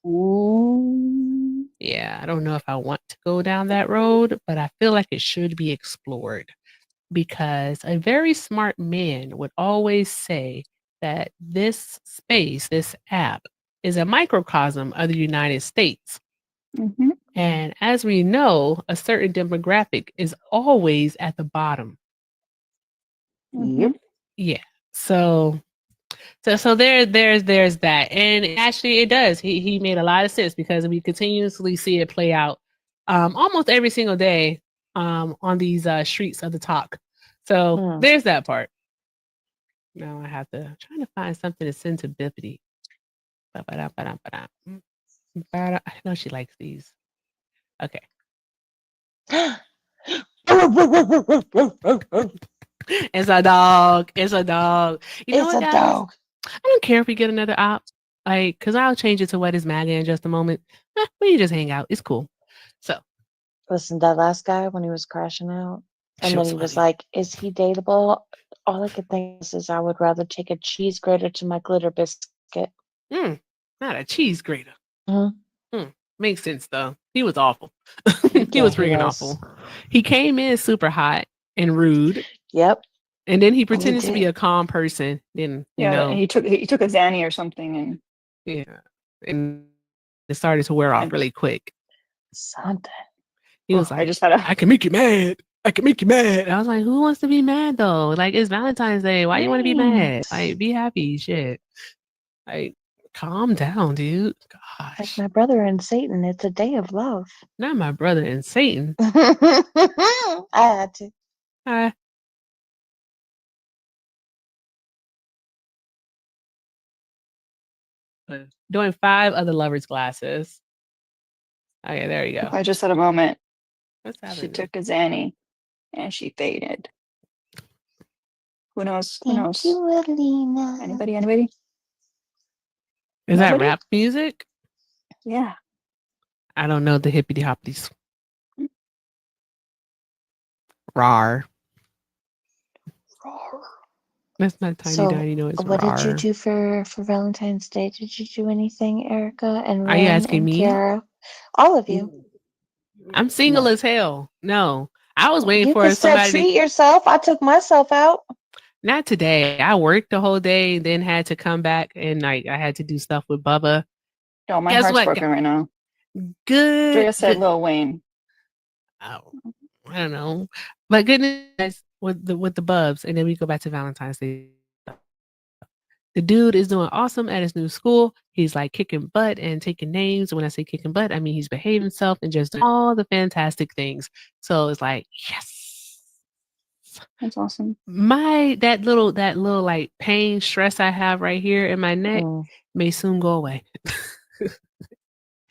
Ooh. Yeah, I don't know if I want to go down that road, but I feel like it should be explored because a very smart man would always say that this space, this app, is a microcosm of the United States. Mm-hmm. And as we know, a certain demographic is always at the bottom. Yep. Yeah. So there's that. And actually it does. He made a lot of sense because we continuously see it play out almost every single day on these streets of the talk. So there's that part. Now I have to I'm trying to find something to send to Bippity. I know she likes these. Okay. It's a dog. It's a dog. You know it's what, a guys? dog. I don't care if we get another op, like, cause I'll change it to What is MAGA in just a moment. We can just hang out. It's cool. So, listen, that last guy when he was crashing out, and then he was like, "Is he dateable?" All I could think is I would rather take a cheese grater to my glitter biscuit. Not a cheese grater. Mm-hmm. Makes sense though. He was awful. He was freaking awful. He came in super hot and rude. Yep. And then he pretended to be a calm person. Then and he took a Xanny or something, and it started to wear off really quick. Something. He was like, I can make you mad. I can make you mad. I was like, who wants to be mad though? Like, it's Valentine's Day. Why you want to be mad? Like, be happy. Shit. Like, calm down, dude. Gosh. Like my brother and Satan. It's a day of love. Not my brother and Satan. I had to. Doing 5 other lovers' glasses. Okay, there you go. I just had a moment. What's happening? She took a Xanny and she faded. Who knows? Who knows? You, Alina. Anybody? Is that Nobody? rap music? Yeah. I don't know the hippity hoppies. Rar. That's not tiny So, tiny. No, it's what did you rar. do for Valentine's Day? Did you do anything, Erica and Are you Ren asking and me? Kiara? All of you. I'm single No. as hell. No, I was waiting You for can still somebody treat to. yourself. I took myself out. Not today. I worked the whole day, then had to come back, and like I had to do stuff with Bubba. No, my Guess heart's what? broken right now. Good. Drea said Good. Lil Wayne. Oh, I don't know, but goodness with the Bubs, and then we go back to Valentine's Day. The dude is doing awesome at his new school. He's like kicking butt and taking names. When I say kicking butt, I mean he's behaving himself and just doing all the fantastic things. So it's like, yes. That's awesome. That little like pain, stress I have right here in my neck may soon go away.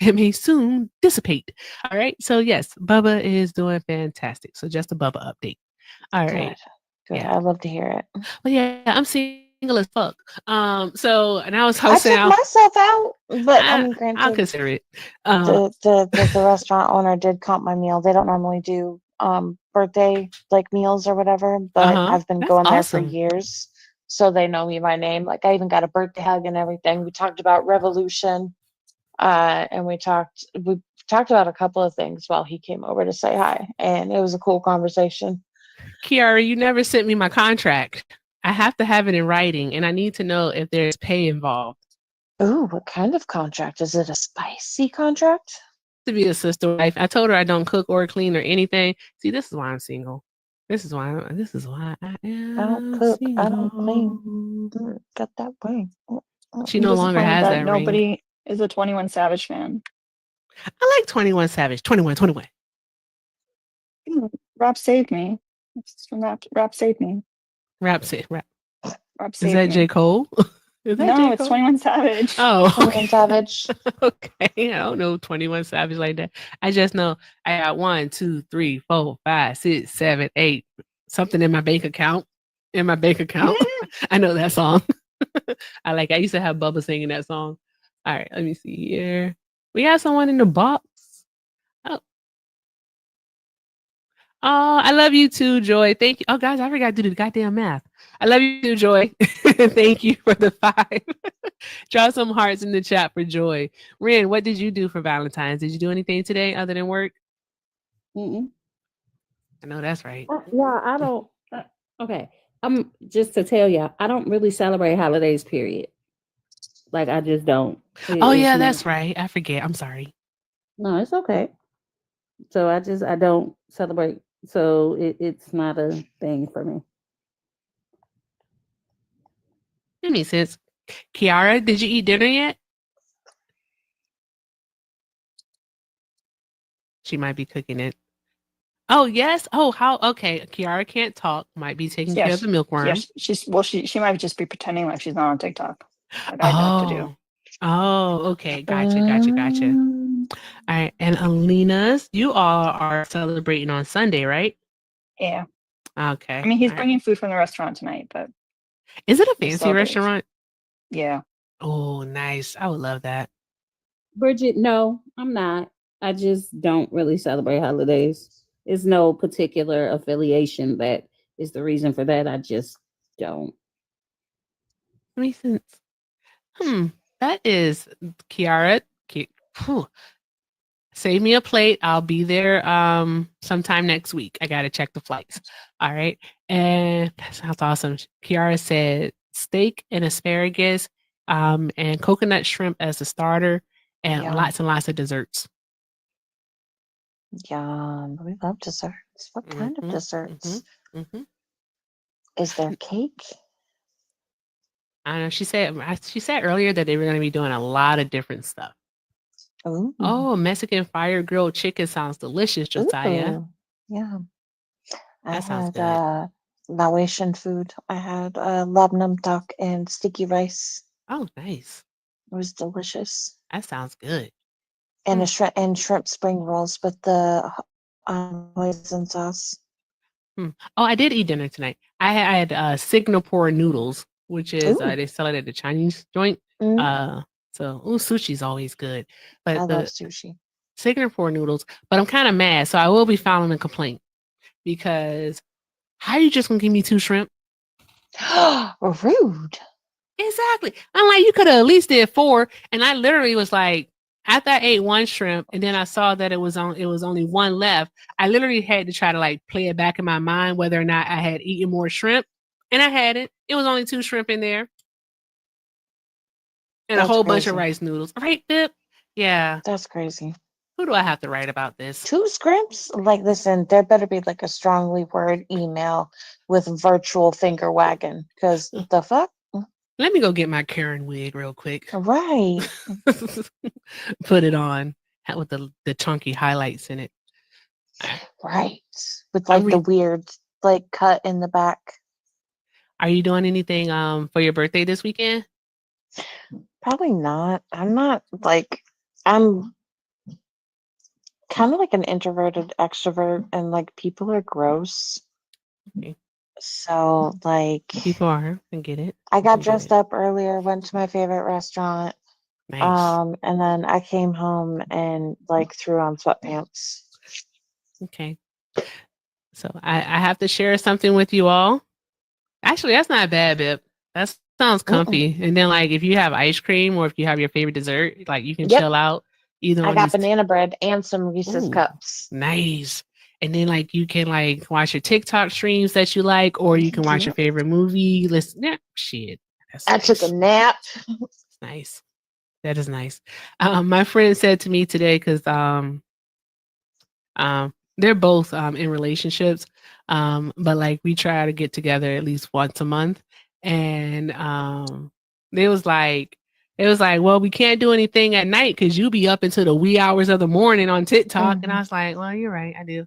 It may soon dissipate. All right. So yes, Bubba is doing fantastic. So just a Bubba update. All right. Good. Yeah. I love to hear it. Well, yeah, I'm single as fuck. So and I was I hosting. took myself out, but I mean, I'll granted, consider it. the restaurant owner did comp my meal. They don't normally do birthday like meals or whatever, but I've been That's going there for awesome. years, so they know me by name. Like I even got a birthday hug and everything. We talked about revolution, and we talked about a couple of things while he came over to say hi, and it was a cool conversation. Kiara, you never sent me my contract. I have to have it in writing, and I need to know if there's pay involved. Ooh, what kind of contract? Is it a spicy contract? To be a sister wife, I told her I don't cook or clean or anything. See, this is why I'm single. This is why I am. I don't cook. Single. I don't clean. Got that way. She I'm no longer disappointed has that that ring. nobody is a 21 Savage fan. I like 21 Savage. 21. Rap saved me. It's from Rap saved me. Rap saved Is that J. Cole? Is that no, J. it's Cole? 21 Savage. Oh, 21 Savage. Okay. I don't know 21 Savage like that. I just know I got 1, 2, 3, 4, 5, 6, 7, 8. Something in my bank account. I know that song. I used to have Bubba singing that song. All right, let me see here. We have someone in the box. Oh, I love you too, Joy. Thank you. Oh, guys, I forgot to do the goddamn math. I love you too, Joy. Thank you for the 5. Draw some hearts in the chat for Joy. Ren, what did you do for Valentine's? Did you do anything today other than work? Mm-mm. I know that's right. Yeah, I don't. Okay, just to tell you, I don't really celebrate holidays. Period. Like I just don't. Oh yeah, that's right. I forget. I'm sorry. No, it's okay. So I don't celebrate. So it's not a thing for me. That makes sense. Kiara, did you eat dinner yet? She might be cooking it. Oh yes. Oh how? Okay, Kiara can't talk. Might be taking care of the milkworm. Yes, she might just be pretending like she's not on TikTok. Like I have to do. Oh, okay. Gotcha. All right. And Alina's, you all are celebrating on Sunday, right? Yeah. Okay. I mean, he's bringing food from the restaurant tonight, but is it a fancy restaurant? Yeah. Oh, nice. I would love that. Bridget, no, I'm not. I just don't really celebrate holidays. It's no particular affiliation that is the reason for that. I just don't. Makes sense. That is Kiara. Save me a plate. I'll be there sometime next week. I gotta check the flights. All right. And that sounds awesome. Kiara said steak and asparagus, and coconut shrimp as a starter, and lots of desserts. Yum. We love desserts. What kind of desserts? Is there cake? I don't know. She said earlier that they were going to be doing a lot of different stuff. Ooh. Oh, Mexican fire grilled chicken sounds delicious, Josiah. Ooh. Yeah. I sounds had Laotian food. I had labnum duck and sticky rice. Oh, nice. It was delicious. That sounds good. And shrimp spring rolls with the hoisin sauce. Oh, I did eat dinner tonight. I had Singapore noodles, which is they sell it at the Chinese joint. So, sushi's always good. I But love the sushi. Singapore noodles, but I'm kind of mad. So I will be filing a complaint because how are you just going to give me 2 shrimp? Rude. Exactly. I'm like, you could have at least did 4. And I literally was like, after I ate 1 shrimp and then I saw that it was only 1 left, I literally had to try to like play it back in my mind whether or not I had eaten more shrimp. And I hadn't. It was only 2 shrimp in there. And a whole bunch of rice noodles. Right, Bip? Yeah. That's crazy. Who do I have to write about this? 2 scrimps? Like, listen, there better be like a strongly worded email with virtual finger wagging. Because the fuck? Let me go get my Karen wig real quick. Right. Put it on with the chunky highlights in it. Right. With like the weird like cut in the back. Are you doing anything for your birthday this weekend? Probably not. I'm kind of like an introverted extrovert, and like people are gross. Okay. So like people are, I get it. I got dressed up earlier, went to my favorite restaurant. Nice. And then I came home and like threw on sweatpants. Okay. So I have to share something with you all. Actually, that's not bad, Bip. That sounds comfy. And then like if you have ice cream or if you have your favorite dessert, like you can chill out. Either I got banana bread and some Reese's cups. Nice. And then like you can like watch your TikTok streams that you like, or you can watch your favorite movie. Listen, shit. I took a nap. Nice. That is nice. My friend said to me today, because they're both in relationships, but like we try to get together at least once a month, and it was like, well, we can't do anything at night because you be up into the wee hours of the morning on TikTok. And I was like, well, you're right, I do.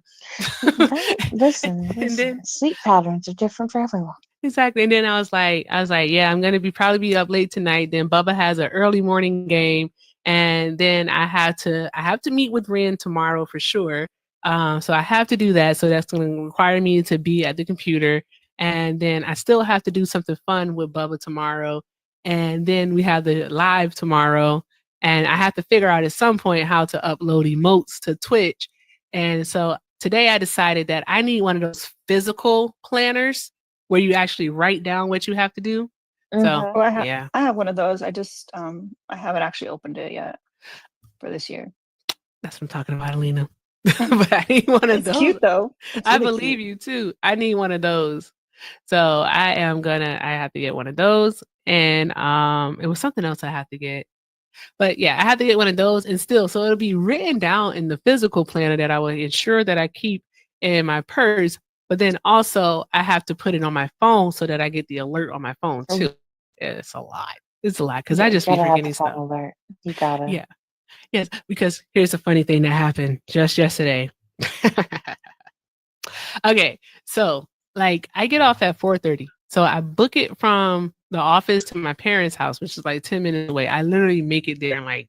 Listen, then, sleep patterns are different for everyone. Exactly. And then I was like, yeah, I'm gonna probably be up late tonight. Then Bubba has an early morning game, and then I have to meet with Ren tomorrow for sure. So I have to do that. So that's going to require me to be at the computer, and then I still have to do something fun with Bubba tomorrow, and then we have the live tomorrow, and I have to figure out at some point how to upload emotes to Twitch. And so today I decided that I need one of those physical planners where you actually write down what you have to do. So I have one of those. I just I haven't actually opened it yet for this year. That's what I'm talking about, Alina. But I need one of those. It's cute though. I believe you too. I need one of those. So I have to get one of those. And it was something else I have to get. But yeah, I have to get one of those, and still, so it'll be written down in the physical planner that I will ensure that I keep in my purse. But then also I have to put it on my phone so that I get the alert on my phone too. It's a lot. It's a lot because I just be forgetting stuff. Alert. You got it. Yeah. Yes, because here's a funny thing that happened just yesterday. Okay, so like I get off at 4:30. So I book it from the office to my parents' house, which is like 10 minutes away. I literally make it there in like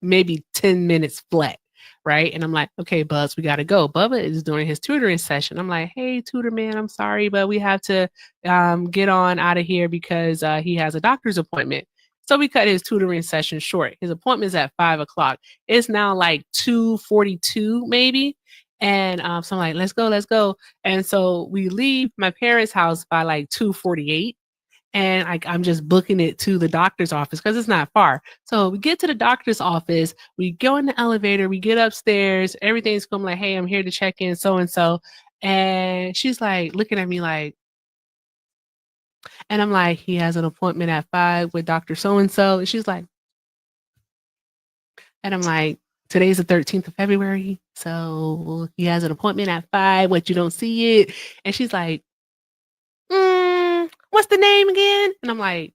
maybe 10 minutes flat. Right. And I'm like, okay, Buzz, we got to go. Bubba is doing his tutoring session. I'm like, hey, tutor man, I'm sorry, but we have to get on out of here because he has a doctor's appointment. So we cut his tutoring session short. His appointment's at 5 o'clock. It's now like 2:42 maybe. And so I'm like, let's go. And so we leave my parents' house by like 2:48. And I'm just booking it to the doctor's office because it's not far. So we get to the doctor's office, we go in the elevator, we get upstairs, everything's going like, hey, I'm here to check in so-and-so. And she's like looking at me like, and I'm like, he has an appointment at 5 with Dr. So-and-so. And she's like, and I'm like, today's the 13th of February. So he has an appointment at 5, but you don't see it. And she's like, what's the name again? And I'm like,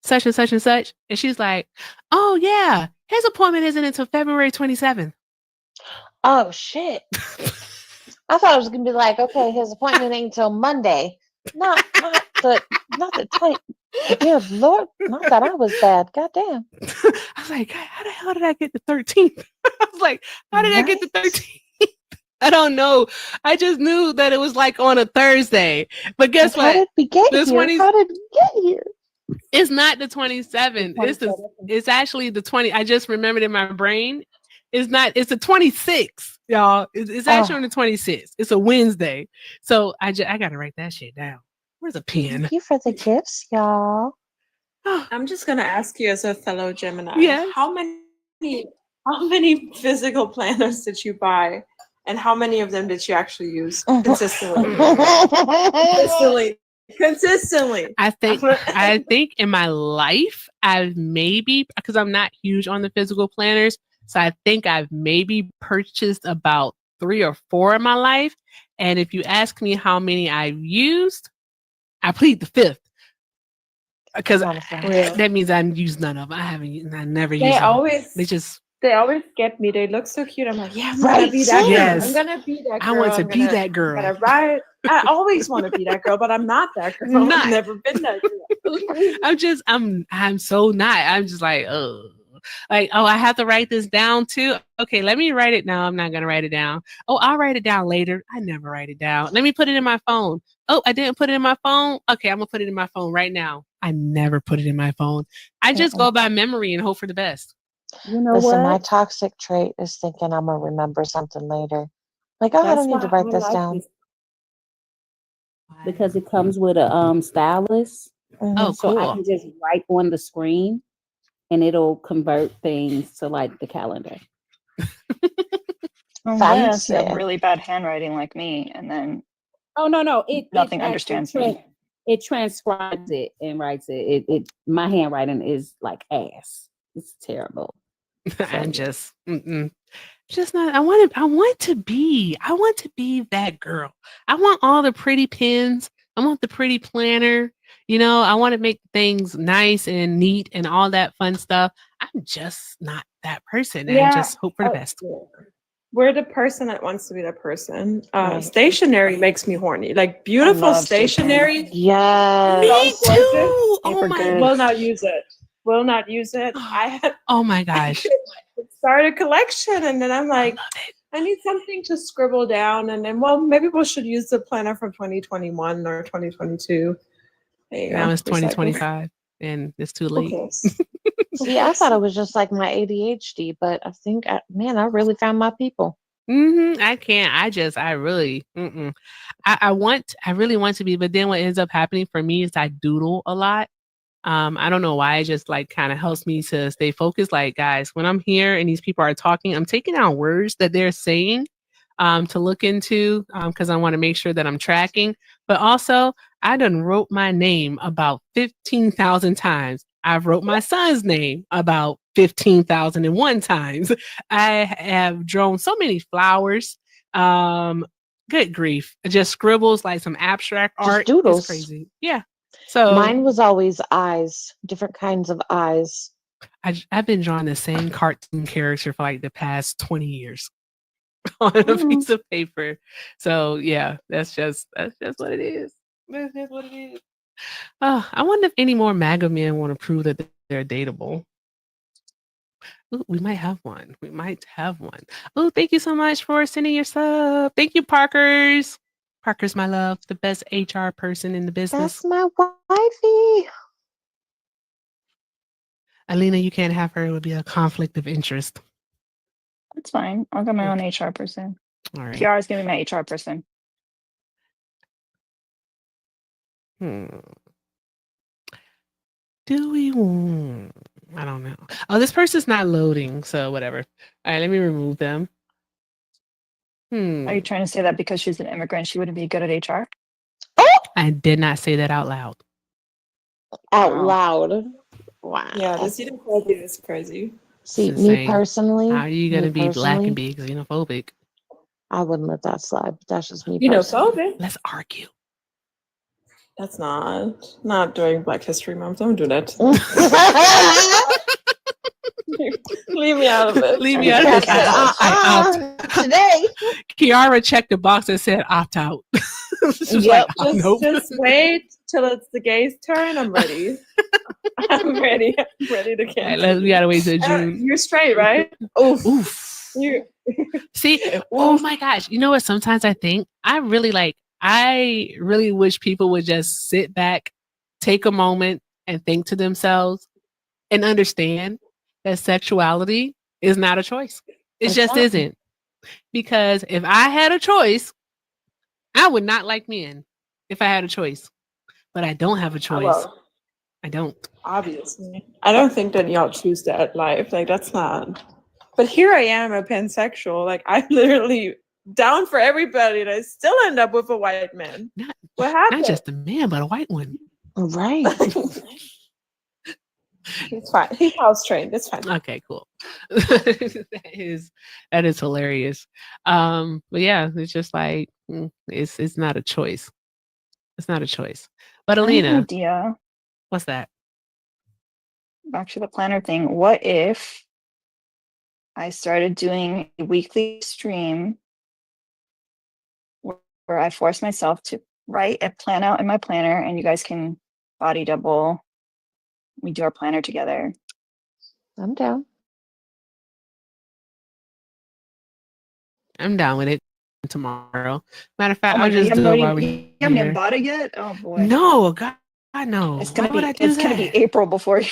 such and such and such. And she's like, oh yeah, his appointment isn't until February 27th. Oh shit. I thought it was gonna be like, okay, his appointment ain't until Monday. Not the 20. Dear Lord, not that I was bad. Goddamn. I was like, how the hell did I get the 13th? I was like, how did I get the 13th? I don't know. I just knew that it was like on a Thursday. But guess what? How did we get here? How did we get here? It's not the 27th. It's actually the 20. I just remembered in my brain. It's not. It's the 26th, y'all. It's actually on the 26th. It's a Wednesday. So I gotta write that shit down. Where's a pen? Thank you for the gifts, y'all. I'm just gonna ask you as a fellow Gemini. Yes. How many physical planners did you buy, and how many of them did you actually use consistently? Consistently. I think in my life I've maybe, because I'm not huge on the physical planners, so I think I've maybe purchased about 3 or 4 in my life. And if you ask me how many I've used, I plead the 5th. Because that means I've used none of them. I never used them. They always get me. They look so cute. I'm like, yeah, I'm gonna be that girl. I'm gonna be that girl. I want to be that girl. I'm gonna ride. I always want to be that girl, but I'm not that girl. I've never been that girl. I'm so not. I'm just like, oh. Like, oh, I have to write this down too. Okay, let me write it now. I'm not gonna write it down. Oh, I'll write it down later. I never write it down. Let me put it in my phone. Oh, I didn't put it in my phone. Okay, I'm gonna put it in my phone right now. I never put it in my phone. I just go by memory and hope for the best. You know Listen, what? my toxic trait is thinking I'm gonna remember something later. Like, oh, I don't need to write this down. Because it comes with a stylus. Oh, so cool. I can just write on the screen and it'll convert things to like the calendar. Unless you have really bad handwriting like me, and then no, nothing understands me. It transcribes it and writes it. My handwriting is like ass. It's terrible. I'm just not. I want to be that girl. I want all the pretty pens. I want the pretty planner. You know, I want to make things nice and neat and all that fun stuff. I'm just not that person. And I just hope for the best. We're the person that wants to be the person. Stationery makes me horny. Like beautiful stationery. Yes. Me too. Oh my. Will not use it. Oh my gosh. Start a collection, and then I'm like, I need something to scribble down, and then maybe we should use the planner from 2021 or 2022. Now it's 2025, and it's too late. Okay. See, I thought it was just like my ADHD, but I think, I really found my people. I can't. I really want to be, but then what ends up happening for me is I doodle a lot. I don't know why. It just like kind of helps me to stay focused. Like, guys, when I'm here and these people are talking, I'm taking down words that they're saying to look into because I want to make sure that I'm tracking. But also, I done wrote my name about 15,000 times. I've wrote my son's name about 15,001 times. I have drawn so many flowers. Good grief. Just scribbles, like some abstract art. Doodles. It's crazy. Yeah. So mine was always eyes, different kinds of eyes. I've been drawing the same cartoon character for like the past 20 years on a piece of paper. So yeah, that's just what it is. That's just what it is. I wonder if any more MAGA men want to prove that they're dateable. Ooh, we might have one. Oh, thank you so much for sending your sub. Thank you, Parker's. Parker's my love, the best HR person in the business. That's my wifey. Alina, you can't have her. It would be a conflict of interest. That's fine. I'll get my own HR person. All right. PR is going to be my HR person. Do we? I don't know. Oh, this person's not loading, so whatever. All right, let me remove them. Are you trying to say that because she's an immigrant, she wouldn't be good at HR? I did not say that out loud. Out loud. Wow. Yeah, this xenophobia is crazy. See, me personally. How are you going to be black and be xenophobic? I wouldn't let that slide, but that's just me. Xenophobic? Let's argue. That's not during Black History Month. Don't do that. Leave me out of it. Leave me out of it. Today. Kiara checked the box and said opt out. Yep. Just wait till it's the gay's turn. I'm ready. I'm ready to cancel. We gotta wait till June. You're straight, right? Oof. See, oh my gosh. You know what? Sometimes I think I really wish people would just sit back, take a moment, and think to themselves and understand that sexuality is not a choice. It just isn't. Because if I had a choice, I would not like men if I had a choice. But I don't have a choice. Well, I don't. obviously. I don't think that y'all choose that life. Like, that's not. But here I am, a pansexual. Like, I'm literally down for everybody, and I still end up with a white man. What happened? Not just a man, but a white one. Right. He's fine. He's house trained. It's fine. Okay, cool. that is hilarious. But yeah, it's just like it's not a choice. It's not a choice. But I have an Alina, idea. what's that? Back to the planner thing. What if I started doing a weekly stream where I force myself to write a plan out in my planner, and you guys can body double. We do our planner together. I'm down. I'm down with it tomorrow. Matter of fact, Oh my I'll God, you just haven't do it already, while we're you haven't even here. bought it yet? Oh boy. No, God, I know. It's Why gonna would be I do it's that? gonna be April before you.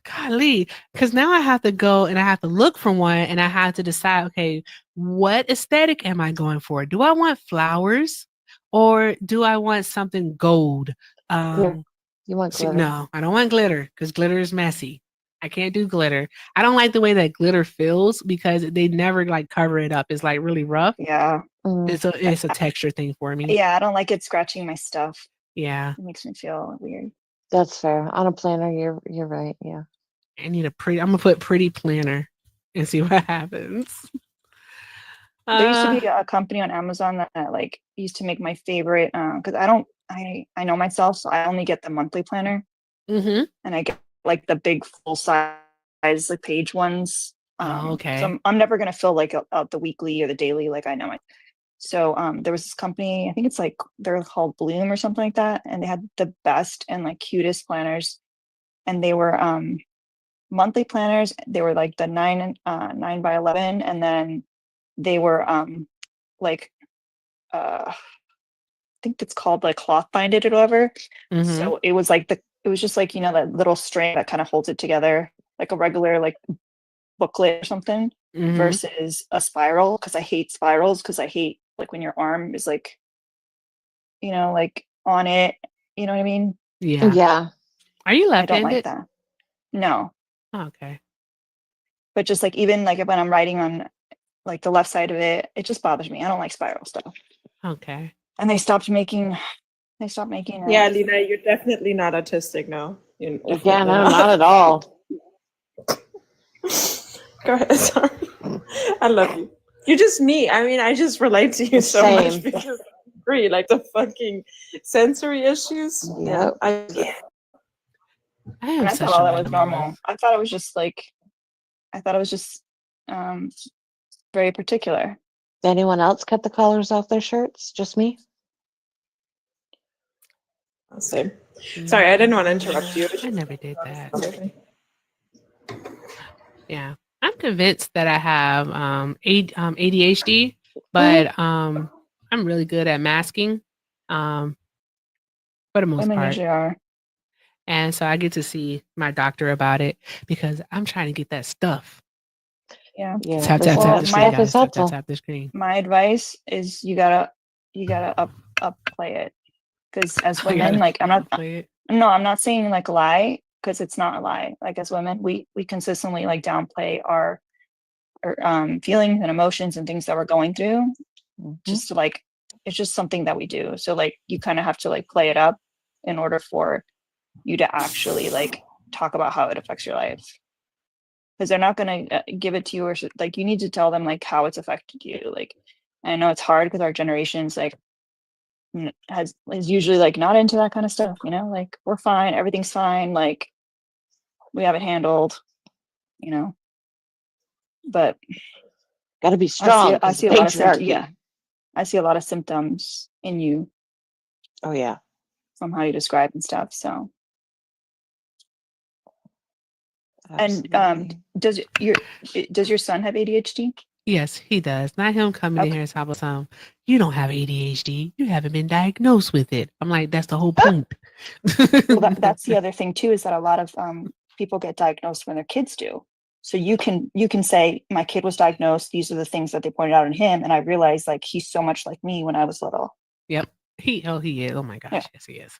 Golly, because now I have to go and I have to look for one and I have to decide, okay, what aesthetic am I going for? Do I want flowers or do I want something gold? You want glitter? No, I don't want glitter because glitter is messy. I can't do glitter. I don't like the way that glitter feels because they never like cover it up. It's like really rough. Yeah. It's a texture thing for me. Yeah, I don't like it scratching my stuff. Yeah. It makes me feel weird. That's fair. On a planner, you're right. Yeah. I need I'm gonna put pretty planner and see what happens. There used to be a company on Amazon that like used to make my favorite because I know myself, so I only get the monthly planner. Mm-hmm. And I get like the big full size like page ones. Okay. So I'm never gonna fill like out the weekly or the daily like I know it. So there was this company, I think it's like they're called Bloom or something like that, and they had the best and like cutest planners, and they were monthly planners. They were like the 9 by 11, and then they were like I think it's called like cloth binded or whatever. Mm-hmm. So it was like it was just like, you know, that little string that kind of holds it together like a regular like booklet or something versus a spiral, because I hate spirals, because I hate like when your arm is like, you know, like on it, you know what I mean? Yeah. Yeah. Are you I don't left-handed? like that. No. Oh, okay. But just like even like when I'm writing on like the left side of it, it just bothers me. I don't like spiral stuff. Okay. And they stopped making Yeah, Lena, you're definitely not autistic now. You're Yeah, definitely no, not at all. Go ahead. Sorry. I love you. You're just me. I mean, I just relate to you so Same. much because I agree. Like the fucking sensory issues. Yep. I And I thought all that was normal. I thought it was just very particular. Anyone else cut the collars off their shirts? Just me? I'll say. Sorry, I didn't want to interrupt you. I never did that. Yeah. I'm convinced that I have ADHD, but I'm really good at masking for the most Women part. usually are. And so I get to see my doctor about it because I'm trying to get that stuff. Yeah. Tap the screen. My advice is you gotta up play it, because as women, like I'm not saying like lie, because it's not a lie. Like as women, we consistently like downplay our feelings and emotions and things that we're going through, just to like, it's just something that we do. So like you kind of have to like play it up in order for you to actually like talk about how it affects your life, because they're not going to give it to you, or like you need to tell them like how it's affected you. Like I know it's hard because our generation's like is usually like not into that kind of stuff, you know, like we're fine, everything's fine, like we have it handled, you know. But gotta be strong. I see a lot of symptoms. Yeah, I see a lot of symptoms in you. Oh yeah, from how you describe and stuff. So, absolutely. And does your son have ADHD? Yes, he does. Not him coming in Okay. here and talking about some, you don't have ADHD. You haven't been diagnosed with it. I'm like, that's the whole point. Well, that's the other thing too, is that a lot of people get diagnosed when their kids do. So you can say, my kid was diagnosed. These are the things that they pointed out in him, and I realized like he's so much like me when I was little. Yep. He is. Oh my gosh, Yeah. yes, he is.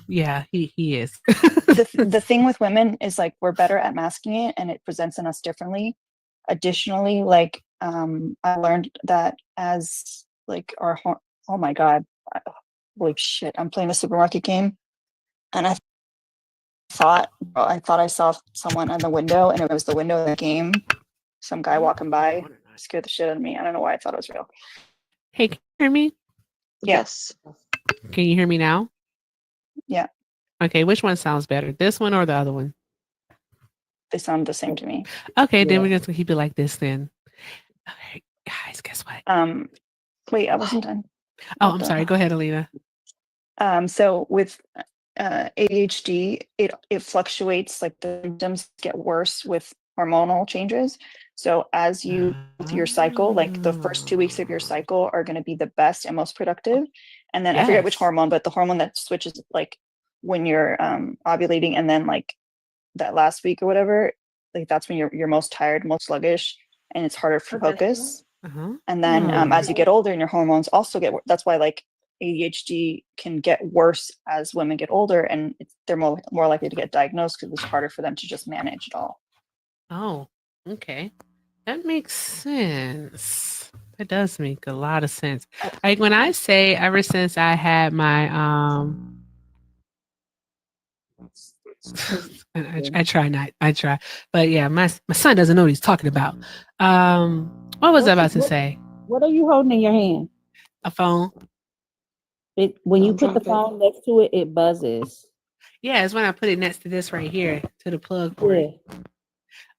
Yeah, he is. The thing with women is like we're better at masking it, and it presents in us differently. Additionally, like I learned that as like oh my god, holy shit, I'm playing a supermarket game, and I thought I saw someone on the window, and it was the window of the game. Some guy walking by scared the shit out of me. I don't know why I thought it was real. Hey, can you hear me? Yes. Can you hear me now? Yeah. Okay, which one sounds better? This one or the other one? They sound the same to me. Okay, then we're just gonna keep it like this then. Okay, guys, guess what? Wait, I wasn't done. Oh, I'm sorry. Go ahead, Alina. So with ADHD, it fluctuates, like the symptoms get worse with hormonal changes. So as you go through your cycle, like the first 2 weeks of your cycle are going to be the best and most productive. And then I forget which hormone, but the hormone that switches like when you're ovulating, and then like that last week or whatever, like that's when you're most tired, most sluggish, and it's harder for focus. And then as you get older and your hormones also that's why like ADHD can get worse as women get older, and they're more likely to get diagnosed because it's harder for them to just manage it all. Oh, okay. That makes sense. That does make a lot of sense. Like when I say ever since I had my I try. But yeah, my son doesn't know what he's talking about. What was I about to say? What are you holding in your hand? A phone. When you put the phone next to it, it buzzes. Yeah, it's when I put it next to this right here, to the plug cord.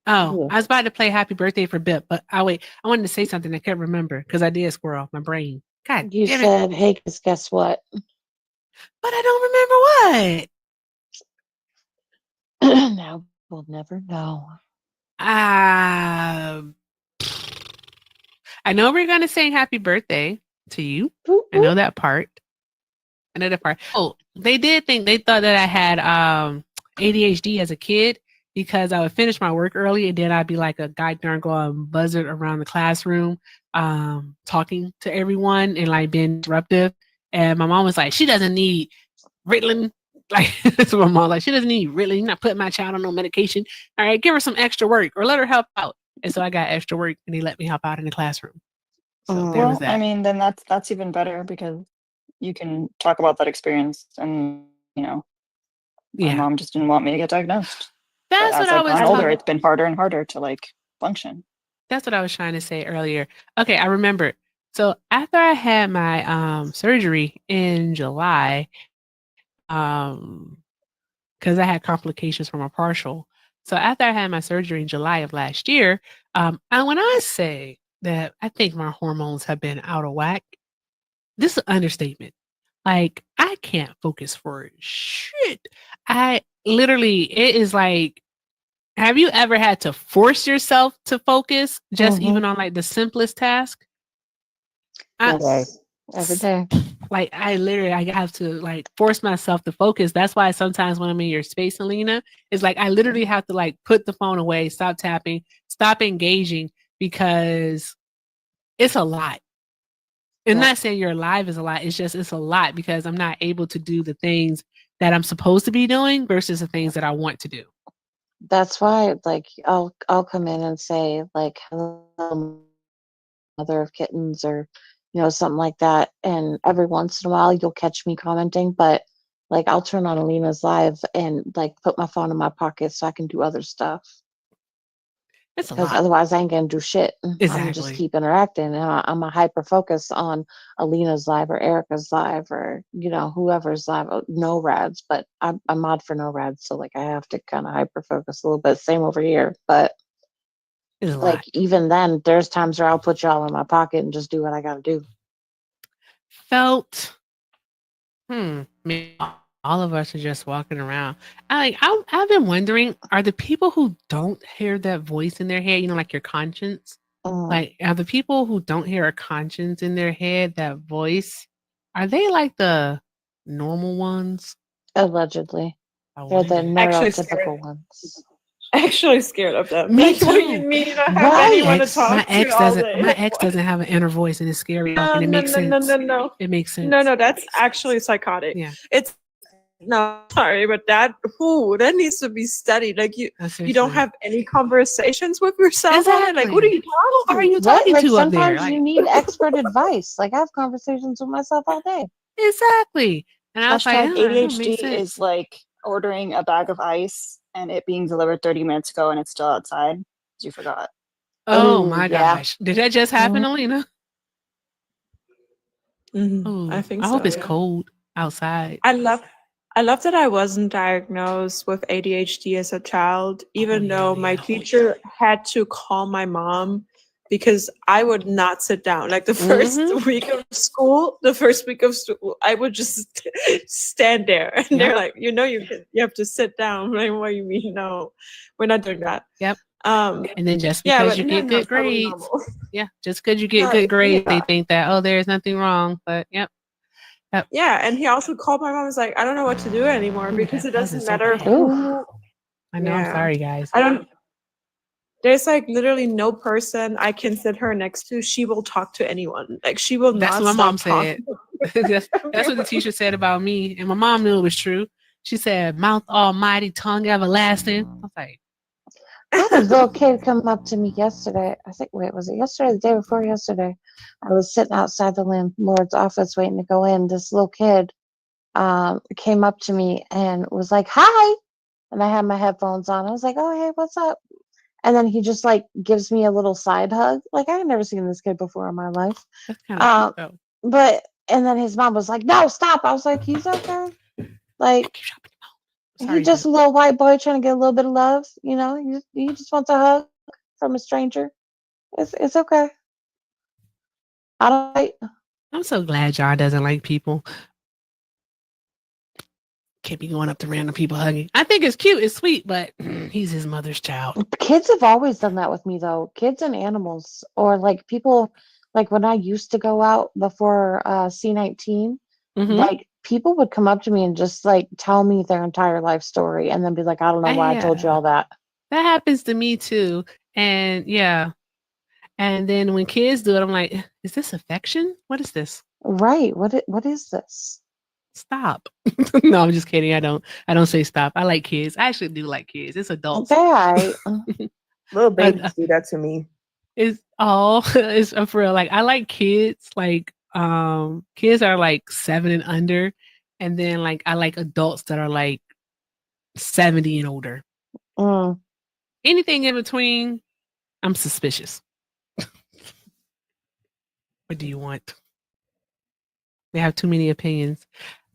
Oh, I was about to play Happy Birthday for Bip, but I wanted to say something I can't remember because I did squirrel my brain. God You damn said, hey, guess what? But I don't remember what. Now we'll never know. I know we're gonna sing Happy Birthday to you. I know that part. Oh, they thought that I had ADHD as a kid because I would finish my work early and then I'd be like a guy darn going buzzard around the classroom, talking to everyone and like being disruptive. And my mom was like, she doesn't need Ritalin. Like that's what my mom like. She doesn't need Ritalin. You're not putting my child on no medication. All right, give her some extra work or let her help out. And so I got extra work and they let me help out in the classroom. So there was that. I mean, then that's even better because you can talk about that experience, and my mom just didn't want me to get diagnosed. That's what I was older. It's been harder and harder to like function. That's what I was trying to say earlier. Okay, I remember. So after I had my surgery in July, because I had complications from a partial. So after I had my surgery in July of last year, and when I say that I think my hormones have been out of whack, this is an understatement. Like I can't focus for shit. It is like, have you ever had to force yourself to focus just even on like the simplest task? Every day. Like I have to like force myself to focus. That's why sometimes when I'm in your space, Alina, it's like I literally have to like put the phone away, stop tapping, stop engaging because it's a lot. And not saying you're alive is a lot. It's just it's a lot because I'm not able to do the things that I'm supposed to be doing versus the things that I want to do. That's why, like, I'll come in and say, like, hello, mother of kittens, or something like that. And every once in a while, you'll catch me commenting, but like, I'll turn on Alina's live and like put my phone in my pocket so I can do other stuff. Because otherwise, I ain't gonna do shit. Exactly. I'm just keep interacting, and I'm a hyper focus on Alina's live or Erica's live or whoever's live. No rads, but I'm mod for no rads, so like I have to kind of hyper focus a little bit. Same over here, but like even then, there's times where I'll put y'all in my pocket and just do what I gotta do. Maybe all of us are just walking around. I've been wondering, are the people who don't hear that voice in their head, like your conscience, Like, are the people who don't hear a conscience in their head, that voice, are they like the normal ones? Allegedly. I They're the wonder. Actually neurotypical ones. Actually scared of them. Me Like, what do you too. mean? I have Right. anyone to talk My to ex all doesn't. day. My ex doesn't have an inner voice, and it's scary. No, And it no, makes no, no, sense. no, no. It makes sense. No, that's actually psychotic. Yeah. It's no, sorry, but that needs to be studied. Like you don't Seriously. have any conversations with yourself on it. Like, what are you Who are talking? you Right? talking Like to up there? sometimes Like, you need expert advice. Like I have conversations with myself all day. exactly. And I was like, Hashtag that don't ADHD make sense. is like ordering a bag of ice and it being delivered 30 minutes ago and it's still outside because you forgot. Oh Ooh, my yeah. gosh! Did that just happen, Mhm. Alina? Mhm. I think I hope so, it's yeah. cold outside. I love that I wasn't diagnosed with ADHD as a child, even though my teacher had to call my mom because I would not sit down. Like the first week of school, I would just stand there, and they're like, "You have to sit down." Like, what do you mean? No, we're not doing that. Yep. And then just because you get good grades, just because you get good grades, they think that there's nothing wrong. But yep. Yeah, and he also called my mom. And was like, I don't know what to do anymore because it doesn't matter who. I know. I'm sorry, guys. There's like literally no person I can sit her next to. She will talk to anyone. Like she will That's not what my stop mom said. That's what the teacher said about me, and my mom knew it was true. She said, "Mouth almighty, tongue everlasting." I was like, I had a little kid come up to me yesterday. I think, was it yesterday or the day before yesterday? I was sitting outside the landlord's office waiting to go in. This little kid came up to me and was like, "Hi." And I had my headphones on. I was like, "Oh, hey, what's up?" And then he just like gives me a little side hug. Like I had never seen this kid before in my life. That's kind of cute, though. And then his mom was like, "No, stop." I was like, "He's okay." Like he's just a little white boy trying to get a little bit of love. You know, he just wants a hug from a stranger. It's okay. I don't like. I'm so glad John doesn't like people. Can't be going up to random people hugging. I think it's cute, it's sweet, but he's his mother's child. Kids have always done that with me though. Kids and animals, or like people, like when I used to go out before C19, like people would come up to me and just like tell me their entire life story, and then be like, "I don't know why I told you all that." That happens to me too, and yeah. And then when kids do it, I'm like, "Is this affection? What is this?" Right? What is this? Stop. No, I'm just kidding. I don't say stop. I like kids. I actually do like kids. It's adults. Little babies do that to me. It's for real. Like I like kids. Like kids are like 7 and under, and then like I like adults that are like 70 and older. Anything in between, I'm suspicious. What do you want? They have too many opinions.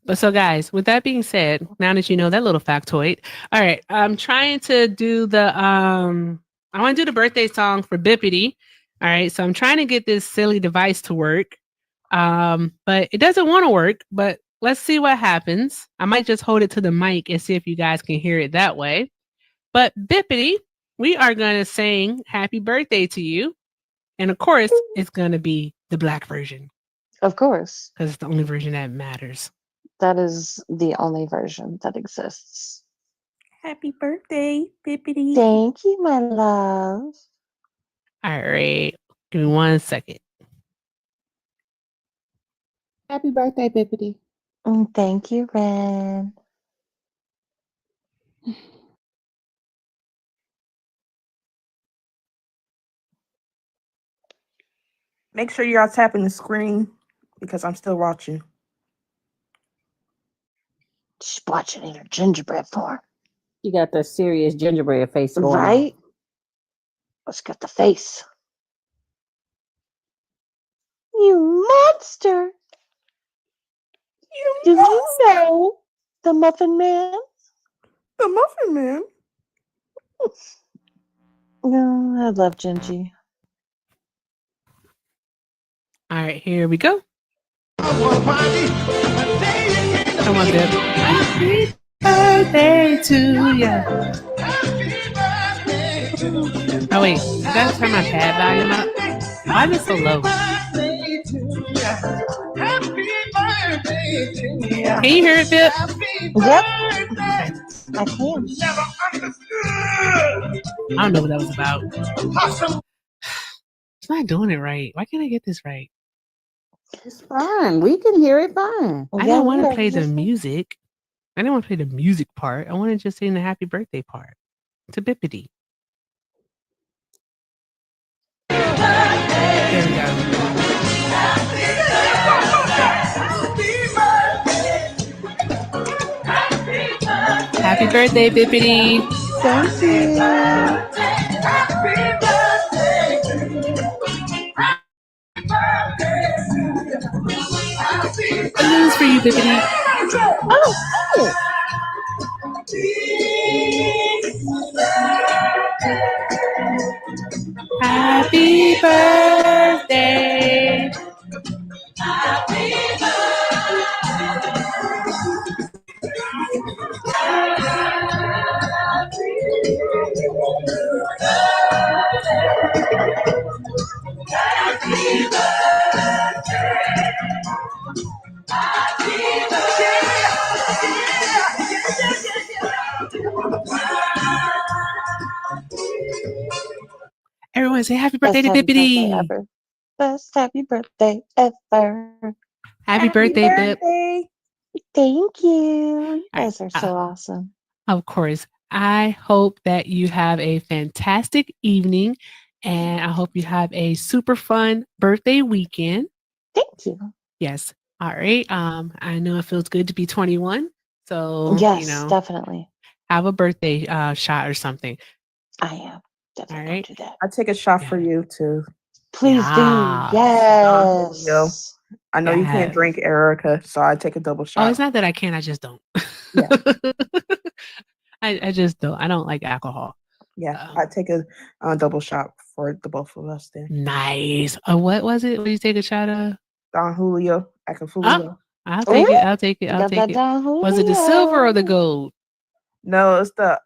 But so guys, with that being said, now that you know that little factoid, all right, I'm trying to do I want to do the birthday song for Bippity. All right, so I'm trying to get this silly device to work. But it doesn't want to work, but let's see what happens. I might just hold it to the mic and see if you guys can hear it that way. But Bippity, we are going to sing happy birthday to you. And of course, it's going to be the black version. Of course. Because it's the only version that matters. That is the only version that exists. Happy birthday, Bippity. Thank you, my love. All right. Give me 1 second. Happy birthday, Bippity. Thank you, Ren. Make sure y'all tapping the screen because I'm still watching. She's watching in her gingerbread form. You got the serious gingerbread face going right? Let's get the face. You monster! Did you know the Muffin Man? The Muffin Man? No, I love Gingy. All right, here we go. Come on, Deb. Happy birthday to you. Oh, wait. I gotta turn my pad volume up. Why is it so low? Can you hear it, Bip? Yep, Okay. I can. I don't know what that was about. It's not doing it right. Why can't I get this right? It's fine. We can hear it fine. I Yeah, didn't we want to heard play you the just- music. I didn't want to play the music part. I wanted to just sing the happy birthday part to Bippity. There we go. Happy birthday, Bippity. Thank you. Balloons for you, Bippity. Oh, cool. Happy birthday. Everyone say happy birthday Best to happy birthday Bippity. ever. Best happy birthday ever. Happy birthday, Bip. Thank you. You All right. guys are so awesome. Of course. I hope that you have a fantastic evening and I hope you have a super fun birthday weekend. Thank you. Yes. All right. I know it feels good to be 21. So, Yes, definitely. have a birthday shot or something. I am. Definitely All right. don't do that. I take a shot for Yeah. you too. Please Yes. do. Yes. I know you can't Yes. drink, Erica, so I take a double Oh, shot. it's not that I can't, I just don't. Yeah. I just don't. I don't like alcohol. Yeah, I take a double shot for the both of us then. Nice. What was it? What did you take a shot of? Don Julio, Oh, Acafulio. I'll take it. I'll take it. You I'll got take that it. down, Was it the silver or the gold? No, it's the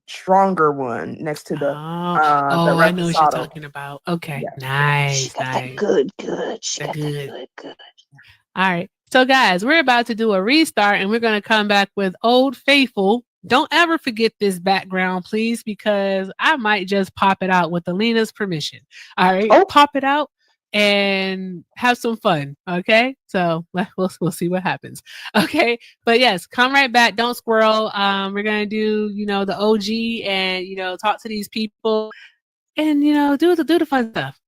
stronger one next to the I know what you're Reposado. talking about. Okay. Yeah. Nice. She got Nice. that good. She That got good. that good. All right. So, guys, we're about to do a restart and we're going to come back with Old Faithful. Don't ever forget this background, please, because I might just pop it out with Alina's permission. All right. Oh. Pop it out and have some fun. Okay. So we'll see what happens. Okay. But yes, come right back. Don't squirrel. We're going to do, the OG and, talk to these people and, do the fun stuff.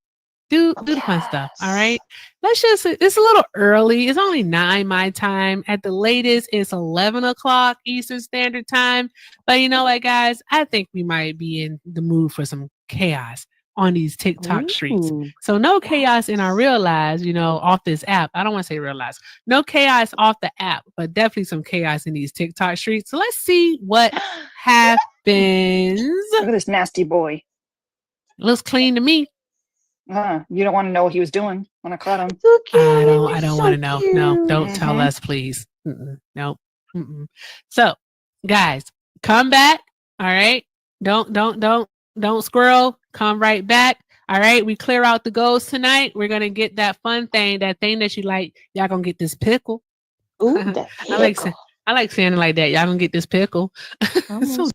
Do the fun stuff. All right. It's a little early. It's only 9 my time. At the latest, it's 11 o'clock Eastern Standard Time. But you know what, guys? I think we might be in the mood for some chaos on these TikTok streets. So no chaos in our real lives, off this app. I don't want to say real lives. No chaos off the app, but definitely some chaos in these TikTok streets. So let's see what happens. Look at this nasty boy. Looks clean to me. You don't want to know what he was doing when I caught him. So cute. I don't So want to know. No, cute. don't tell us, please. Nope. So, guys, come back. All right. Don't squirrel. Come right back. All right. We clear out the goals tonight. We're gonna get that fun thing, that thing that you like. Y'all gonna get this pickle. Ooh, that pickle. I like saying it like that. Y'all gonna get this pickle. So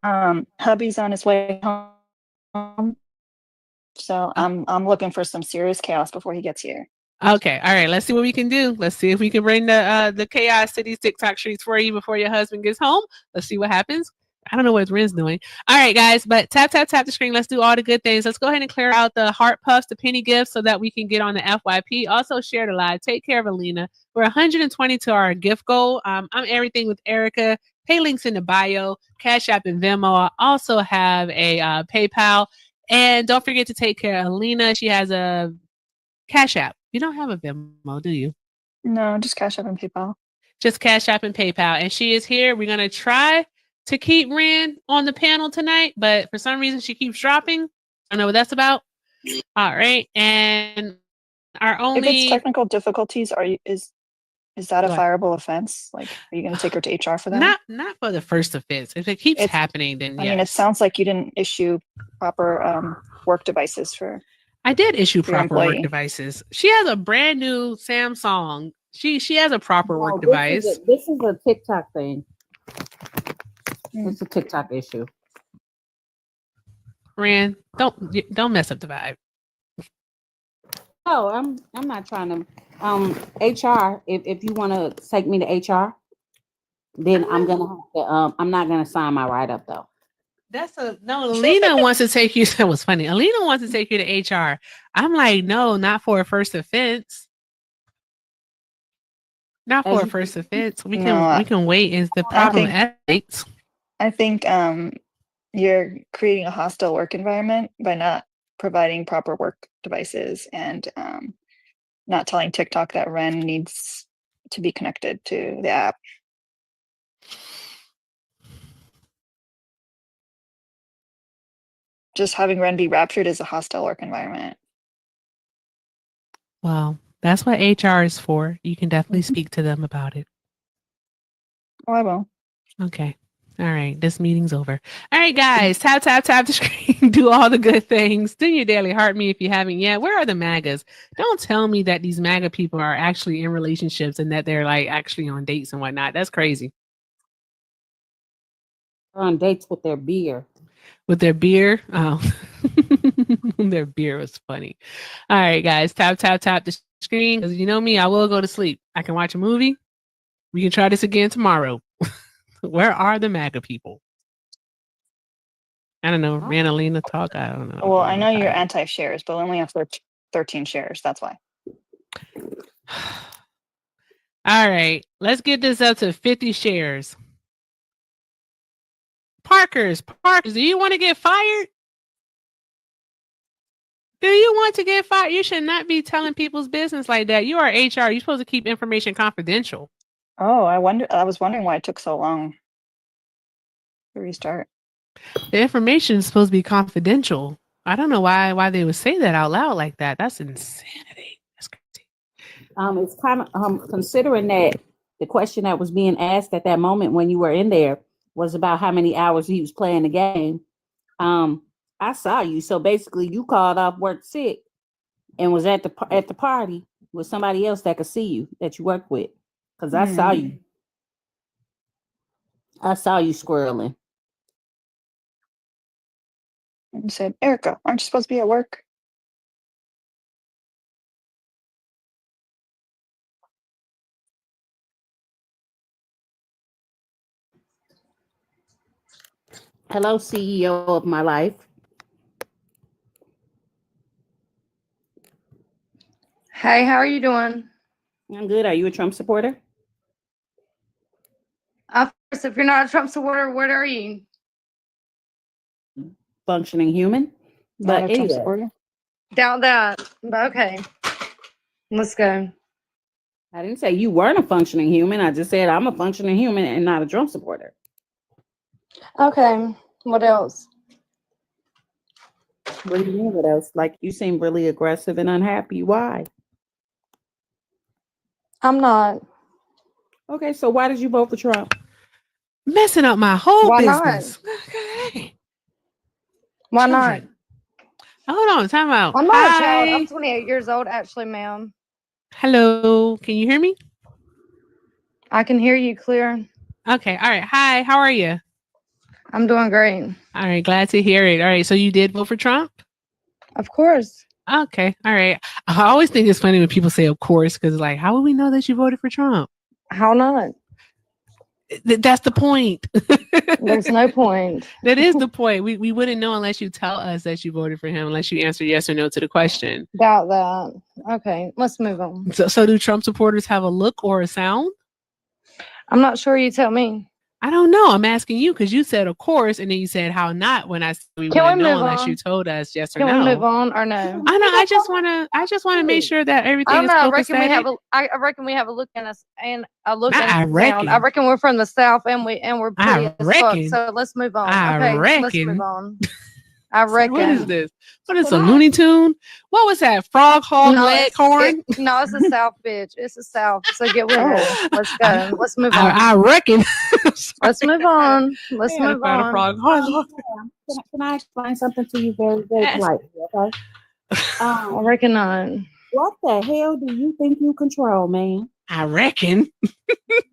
Hubby's on his way home, so I'm looking for some serious chaos before he gets here. Okay, all right. Let's see what we can do. Let's see if we can bring the chaos to these TikTok streets for you before your husband gets home. Let's see what happens. I don't know what Ren's doing. All right, guys, but tap the screen. Let's do all the good things. Let's go ahead and clear out the heart puffs, the penny gifts, so that we can get on the FYP. Also, share the live. Take care of Alina. We're 120 to our gift goal. I'm everything with Erica. Pay links in the bio. Cash App and Venmo. I also have a PayPal. And don't forget to take care of Alina. She has a Cash App. You don't have a Venmo, do you? No, just Cash App and PayPal. Just Cash App and PayPal. And she is here. We're going to try to keep Ren on the panel tonight, but for some reason she keeps dropping. I don't know what that's about. All right. And our only... If it's technical difficulties, is that a fireable offense? Like, are you going to take her to HR for that? Not for the first offense. If it keeps happening, then I mean, it sounds like you didn't issue proper work devices for... I did issue proper work devices. She has a brand new Samsung. She has a proper work device. This is a TikTok thing. It's a TikTok issue. Ren, don't mess up the vibe. No, I'm not trying to. HR. If you want to take me to HR, then I'm gonna have to. I'm not gonna sign my write up though. Alina wants to take you. That was funny. Alina wants to take you to HR. I'm like, no, not for a first offense. Not for a first offense. We can wait. Is the problem ethics? I think you're creating a hostile work environment by not providing proper work devices and not telling TikTok that Ren needs to be connected to the app. Just having Ren be raptured is a hostile work environment. Well, that's what HR is for. You can definitely speak to them about it. Oh, I will. Okay. All right. This meeting's over. All right, guys. Tap the screen. Do all the good things. Do your daily heart me if you haven't yet. Where are the MAGAs? Don't tell me that these MAGA people are actually in relationships and that they're like actually on dates and whatnot. That's crazy. They're on dates with their beer. With their beer? Oh. Their beer was funny. All right, guys. Tap the screen. Because you know me, I will go to sleep. I can watch a movie. We can try this again tomorrow. Where are the MAGA people? I don't know. Alina talk. I don't know. Well, I know you're anti-shares, but we only have 13 shares. That's why. All right. Let's get this up to 50 shares. Parkers, do you want to get fired? Do you want to get fired? You should not be telling people's business like that. You are HR. You're supposed to keep information confidential. Oh, I was wondering why it took so long to restart. The information is supposed to be confidential. I don't know why they would say that out loud like that. That's insanity. That's crazy. It's kind of considering that the question that was being asked at that moment when you were in there was about how many hours he was playing the game. I saw you. So basically you called off work sick and was at the party with somebody else that could see you, that you work with. Because I saw you. I saw you squirreling. And said, Erica, aren't you supposed to be at work? Hello, CEO of my life. Hey, how are you doing? I'm good. Are you a Trump supporter? Of course, if you're not a Trump supporter, what are you? Functioning human. Not But a Trump anyway. supporter. Doubt that. But okay. Let's go. I didn't say you weren't a functioning human. I just said I'm a functioning human and not a Trump supporter. Okay. What else? What do you mean what else? Like you seem really aggressive and unhappy. Why? I'm not. Okay, so why did you vote for Trump? Messing up my whole Why business. not? Why not? Hold on, time out. I'm not a Hi. child. I'm 28 years old, actually, ma'am. Hello. Can you hear me? I can hear you clear. Okay. All right. Hi. How are you? I'm doing great. All right, glad to hear it. All right, so you did vote for Trump? Of course. Okay, all right. I always think it's funny when people say "of course" because, like, how would we know that you voted for Trump? How not? That's the point. There's no point. That is the point. We wouldn't know unless you tell us that you voted for him, unless you answer yes or no to the question. Doubt that. Okay, let's move on. So do Trump supporters have a look or a sound? I'm not sure. You tell me. I don't know. I'm asking you because you said "of course" and then you said "how not" when I said we Can we wouldn't know move unless on? you told us yes or Can no. we move on or no? I know. I just want to make sure that I everything don't is know. I reckon we copacetic. have a. I reckon we have a look in us and a look Not in I us reckon. sound. I reckon we're from the South and we're pretty I as reckon. fuck. So let's move on. I Okay, let's reckon. move on. I reckon. What is this? What is a Looney Tune? What was that? Frog, hog, leg, horn? No, it's a South, bitch. It's a South. So get with it. Let's go. Let's move on. I reckon. Let's move on. Let's move on. Frog, hog. Can I explain something to you very, very politely? Okay. I reckon not. What the hell do you think you control, man? I reckon.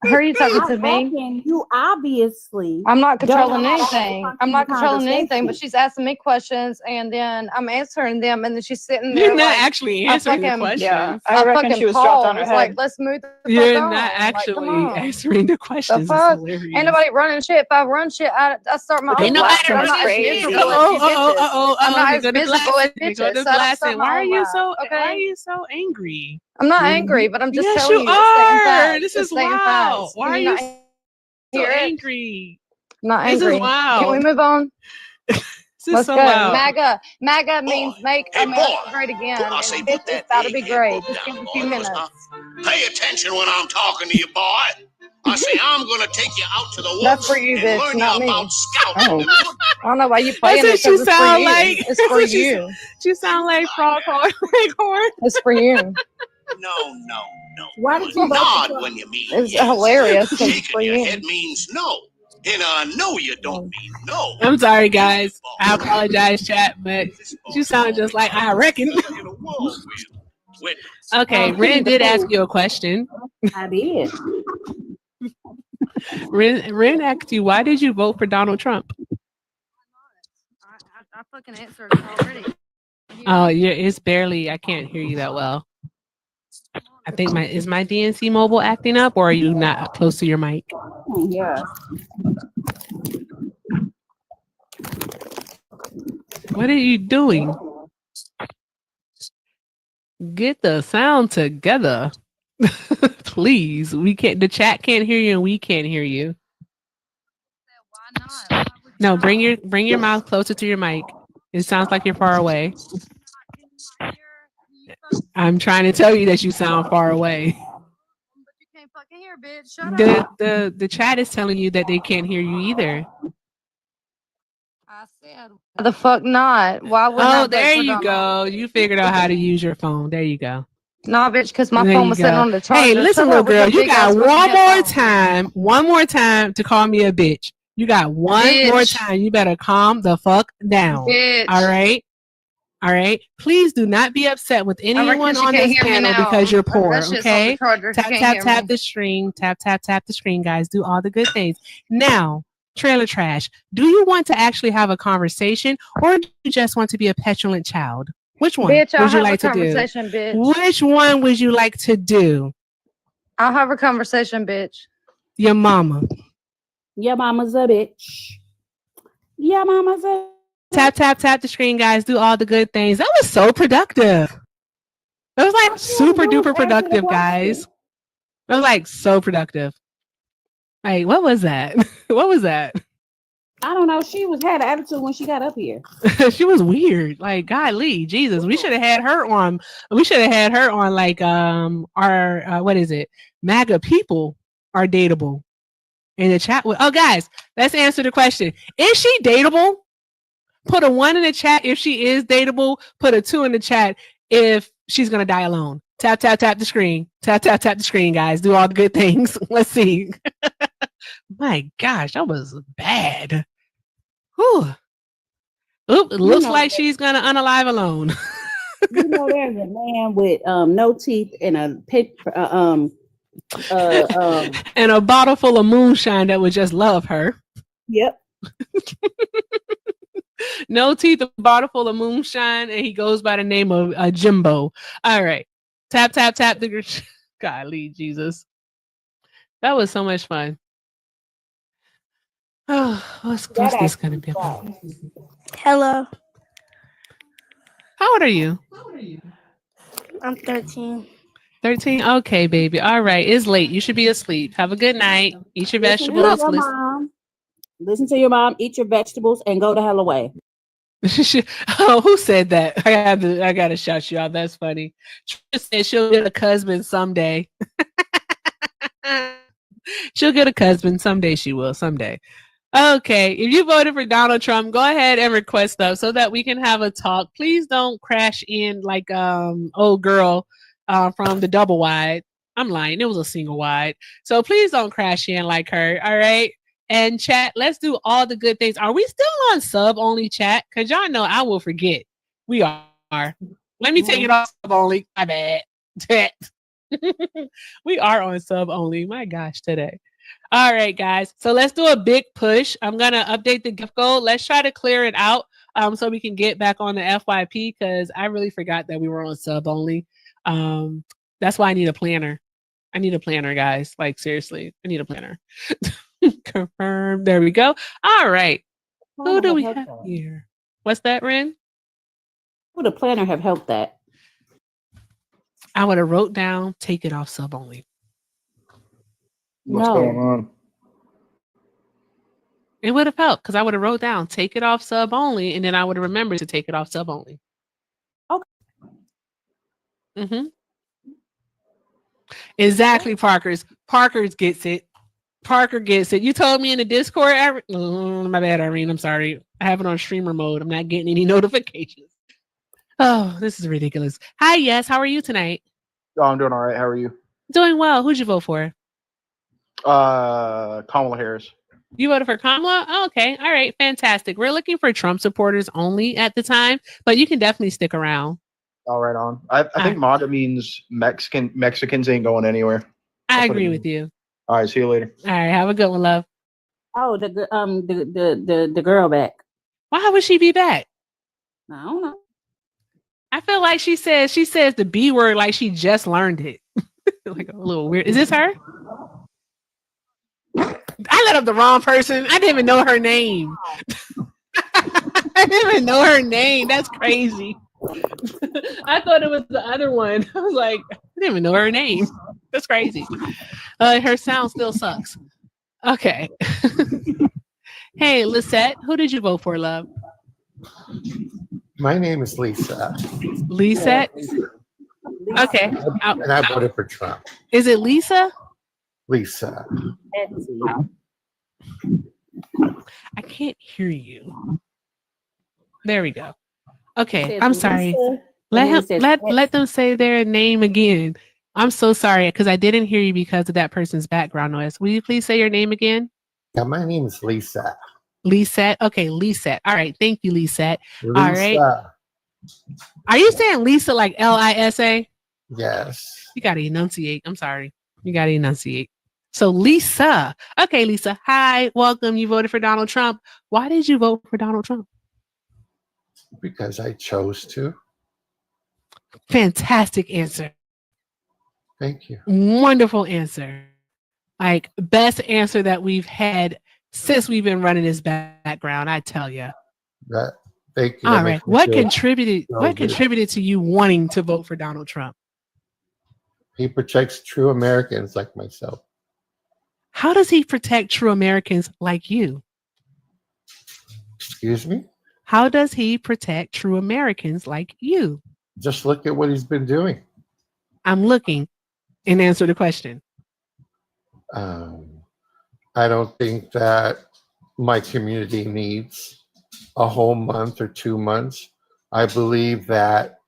Who are you talking I to me? reckon you obviously. I'm not controlling don't anything. I'm not controlling anything, but she's asking me questions and then I'm answering them and then she's sitting there. You're not like, actually answering the fucking- question. Yeah, I reckon she was dropped on her head. Like, let's move the fuck You're on. not Like, actually come on. answering the questions. The It's fuck? hilarious. Ain't nobody running shit. If I run shit, I start my Ain't own nobody life. I'm running not as shit. miserable as you bitches. I'm not as miserable as bitches. So I don't blasting. start Why my are own you life. so? Okay? Why are you so angry? I'm not angry, but I'm just Yes, telling you you. It's stating are. facts. This It's is stating wild. facts. Why Can are you you not so hear it? angry? I'm not This is angry. wild. Can we move on? This is Let's so go. wild. MAGA means make America great again. And bitch, it's about to be great. Just give it a few minutes. Pay attention when I'm talking to you, boy. I say I'm gonna take you out to the woods That's for you, and bitch, learn not you me. about scouting. I don't know why you That's playing what it you because it's for sound you. like. It's for you. You sound like frog horn. It's for you. No. Why did you vote Nod for Trump? when you mean It's yes. hilarious because it's Shaking for your you. head means no. And no, you don't mean no. I'm sorry, guys. I apologize, chat, but you sound just like I reckon. Okay, Ren did ask you a question. I did. Ren asked you, why did you vote for Donald Trump? I fucking answered it already. Oh, yeah, it's barely. I can't hear you that well. I think is my DNC mobile acting up, or are you not close to your mic? Yeah. What are you doing? Get the sound together, please. We can't. The chat can't hear you, and we can't hear you. No, bring your mouth closer to your mic. It sounds like you're far away. I'm trying to tell you that you sound far away. You can't fucking hear, bitch. Shut up. The chat is telling you that they can't hear you either. I said, why the fuck not? Why would Oh, there you go. You figured out how to use your phone. There you go. Nah, bitch, because my There phone you was sitting go. on the charger. Hey, listen, Shut little up with girl. your You big ass got fucking one more time to call me a bitch. You got one Bitch. more time. You better calm the fuck down. Bitch. All right. All right. Please do not be upset with anyone she on can't this hear me panel now. because you're poor. That shit's on Okay. the charger. She Tap can't tap hear tap me. the screen. Tap tap tap the screen, guys. Do all the good things. Now, trailer trash. Do you want to actually have a conversation, or do you just want to be a petulant child? Which one Bitch, I'll would you have like a to do? conversation, bitch. Which one would you like to do? I'll have a conversation, bitch. Your mama. Your mama's a bitch. Your mama's a Tap tap tap the screen, guys. Do all the good things. That was so productive. It was like super duper productive, guys. It was like so productive. Like, what was that? What was that? I don't know. She had an attitude when she got up here. She was weird. Like, golly, Jesus, we should have had her on. We should have had her on like our what is it? MAGA people are dateable in the chat. Oh, guys, let's answer the question. Is she dateable? Put a 1 in the chat if she is dateable. Put a 2 in the chat if she's gonna die alone. Tap tap tap the screen. Tap tap tap the screen, guys. Do all the good things. Let's see. My gosh, that was bad. Whew. Oop, it looks like she's gonna unalive alone. You know, there's a man with no teeth and a pit and a bottle full of moonshine that would just love her. Yep. No teeth, a bottle full of moonshine, and he goes by the name of Jimbo. All right. Tap, tap, tap. Golly, Jesus. That was so much fun. Oh, what's this going to be about? Hello, How old are you? I'm 13. 13? Okay, baby. All right. It's late. You should be asleep. Have a good night. Eat your Listen to vegetables. your mom. Listen to your mom. Eat your vegetables and go the hell away. Oh, who said that? I gotta shout you out. That's funny. Trisha said she'll get a husband someday. She'll get a husband someday. She will someday. Okay, if you voted for Donald Trump, go ahead and request stuff so that we can have a talk. Please don't crash in like old girl from the double wide. I'm lying. It was a single wide. So please don't crash in like her. All right. And chat, let's do all the good things. Are we still on sub only chat? Because y'all know I will forget. We are. Let me take it off sub only. My bad. We are on sub only. My gosh, today. All right, guys. So let's do a big push. I'm going to update the gift goal. Let's try to clear it out so we can get back on the FYP because I really forgot that we were on sub only. That's why I need a planner. I need a planner, guys. Like, seriously, I need a planner. Confirm. There we go. All right. Who do we have here? What's that, Ren? Would a planner have helped that? I would have wrote down, take it off sub only. What's going on? It would have helped because I would have wrote down, take it off sub only, and then I would have remembered to take it off sub only. Okay. Mm-hmm. Exactly, Parker gets it. Parker gets it. You told me in the Discord. My bad, Irene. I'm sorry. I have it on streamer mode. I'm not getting any notifications. Oh, this is ridiculous. Hi, yes. How are you tonight? Oh, I'm doing all right. How are you? Doing well. Who'd you vote for? Kamala Harris. You voted for Kamala? Oh, okay. All right. Fantastic. We're looking for Trump supporters only at the time, but you can definitely stick around. All right, on. I think MAGA means Mexicans ain't going anywhere. I agree with you. All right. See you later. All right. Have a good one, love. Oh, the girl back. Why would she be back? I don't know. I feel like she says the B word like she just learned it. Like a little weird. Is this her? I let up the wrong person. I didn't even know her name. I didn't even know her name. That's crazy. I thought it was the other one. I was like, I didn't even know her name. That's crazy. Her sound still sucks. Okay. Hey, Lisette, who did you vote for, love? My name is Lisa. Lisette? Okay. And I voted for Trump. Is it Lisa? Lisa. I can't hear you. There we go. Okay, I'm sorry. Let them say their name again. I'm so sorry because I didn't hear you because of that person's background noise. Will you please say your name again? Yeah, my name is Lisa. Lisette. Okay, Lisette. All right, thank you, Lisette. Lisa. All right. Are you saying Lisa like Lisa? Yes. You gotta enunciate. I'm sorry. You gotta enunciate. So Lisa. Okay, Lisa. Hi, welcome. You voted for Donald Trump. Why did you vote for Donald Trump? Because I chose to. Fantastic answer. Thank you. Wonderful answer. Like best answer that we've had since we've been running this background, I tell you. Thank you. All right. What contributed to you wanting to vote for Donald Trump? He protects true Americans like myself. How does he protect true Americans like you? Excuse me? How does he protect true Americans like you? Just look at what he's been doing. I'm looking and answer the question. I don't think that my community needs a whole month or 2 months. I believe that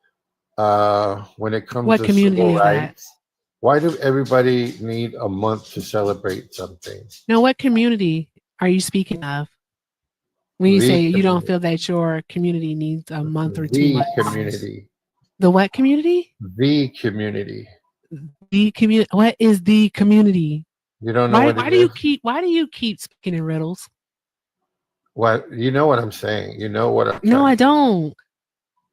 when it comes to civil rights, why do everybody need a month to celebrate something? Now, what community are you speaking of? When you say you don't feel that your community needs a month or 2 months. The community. The what community? The community. The community. What is the community? You don't know why do you keep speaking in riddles? What you know what I'm saying? You know what I'm No, I trying to- don't.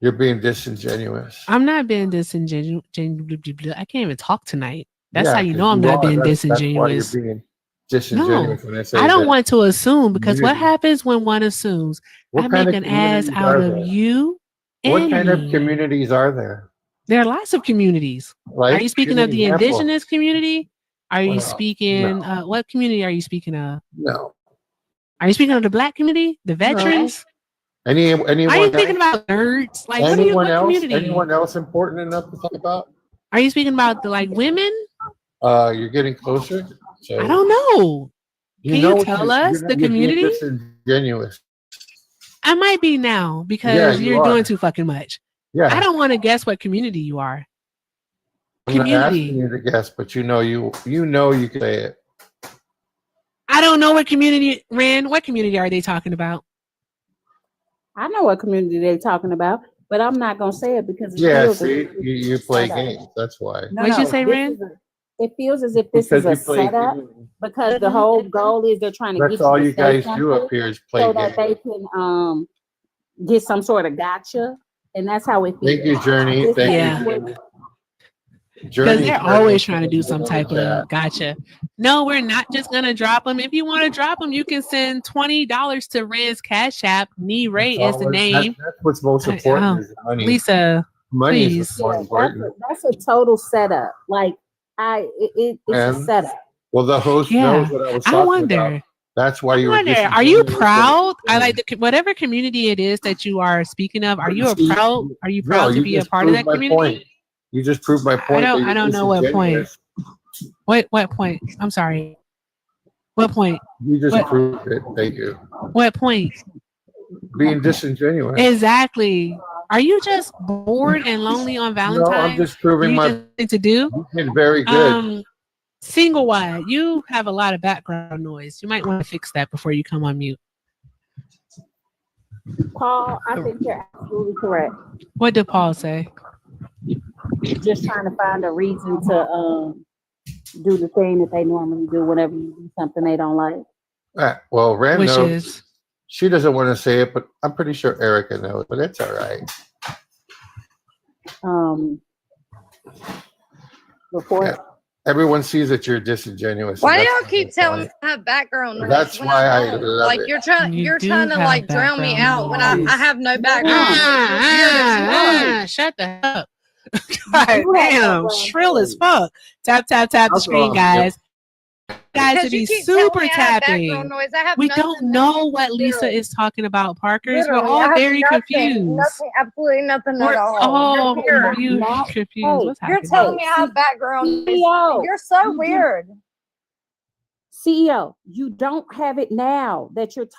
You're being disingenuous. I'm not being disingenuous. I can't even talk tonight. That's Yeah, how you 'cause know I'm you not are. being That's why you're disingenuous. being No, disingenuous when I say I don't that want to assume because what community- happens when one assumes? I What kind make of an ass communities out are of there? you What and kind of me. communities are there? There are lots of communities. Are Like, you speaking give of me the an example. indigenous community? Are you Well, speaking? no. What community are you speaking of? No. Are you speaking of the black community, the veterans? Anyone Are you else? speaking about nerds? Like, what are you? Anyone What else? community? Anyone else important enough to talk about? Are you speaking about the like women? You're getting closer. So I don't know. Can you tell us the you're being community? disingenuous. I might be now Yeah, because you you're are. doing too fucking much. Yeah. I don't want to guess what community you are. I'm not asking Community. you to guess, but you know you can say it. I don't know what community, Rand. What community are they talking about? I know what community they're talking about, but I'm not gonna say it because it Yeah, feels see, as if you play games. That's why. What'd you say, this Rand? is it feels as if this Because is a you play setup games. because the whole goal is they're trying to That's get all you you to say guys do up something here is play so games. that they can get some sort of gotcha, and that's how it feels. Thank you, Journey. It's Thank Yeah. you, Journey. Because Journey's they're very always trying to do influential some in the type of chat. gotcha. No, we're not just gonna drop them. If you want to drop them, you can send $20 to Rand's Cash App. Nee Ray is the name. That's what's most important is money. Lisa, Money is please. what's more Yeah, important. that's a total setup. Like it's a And setup. well, the host Yeah. knows what I was I talking wonder. about. That's why you were Wonder, are you disingenuous. proud? I like whatever community it is that you are speaking of. Are you proud? Are you proud to be a just part of proved that my community? point. You just proved my point. I don't know what point. What point? I'm sorry. What point? You just What- proved it. Thank you. What point? Being disingenuous. Exactly. Are you just bored and lonely on Valentine? No, I'm just proving you my. just need to do. You did very good. Single wide, you have a lot of background noise. You might want to fix that before you come on mute. Paul, I think you're absolutely correct. What did Paul say? Just trying to find a reason to do the thing that they normally do whenever you do something they don't like. Well, Ren Which knows. is? She doesn't want to say it, but I'm pretty sure Erica knows. But it's all right. Before. Yeah. Everyone sees that you're disingenuous. Why do and y'all that's keep the telling me point. I have background noise? That's when why I don't? love like it. you're trying You do to have like drown me background out when I noise. have no background noise. You're weird as fuck. Shut the hell up. God damn, shrill as fuck. Tap, tap, tap the screen, guys. Guys to Because you be keep telling super me I have tapping. background noise. I have We nothing. don't know what Lisa is talking about, Parkers. We're Literally, I all have very nothing, confused. Nothing, absolutely nothing We're at all. all You're weird. confused. What's You're happening? telling me I have background noise. CEO, You're so weird. CEO, you don't have it now that you're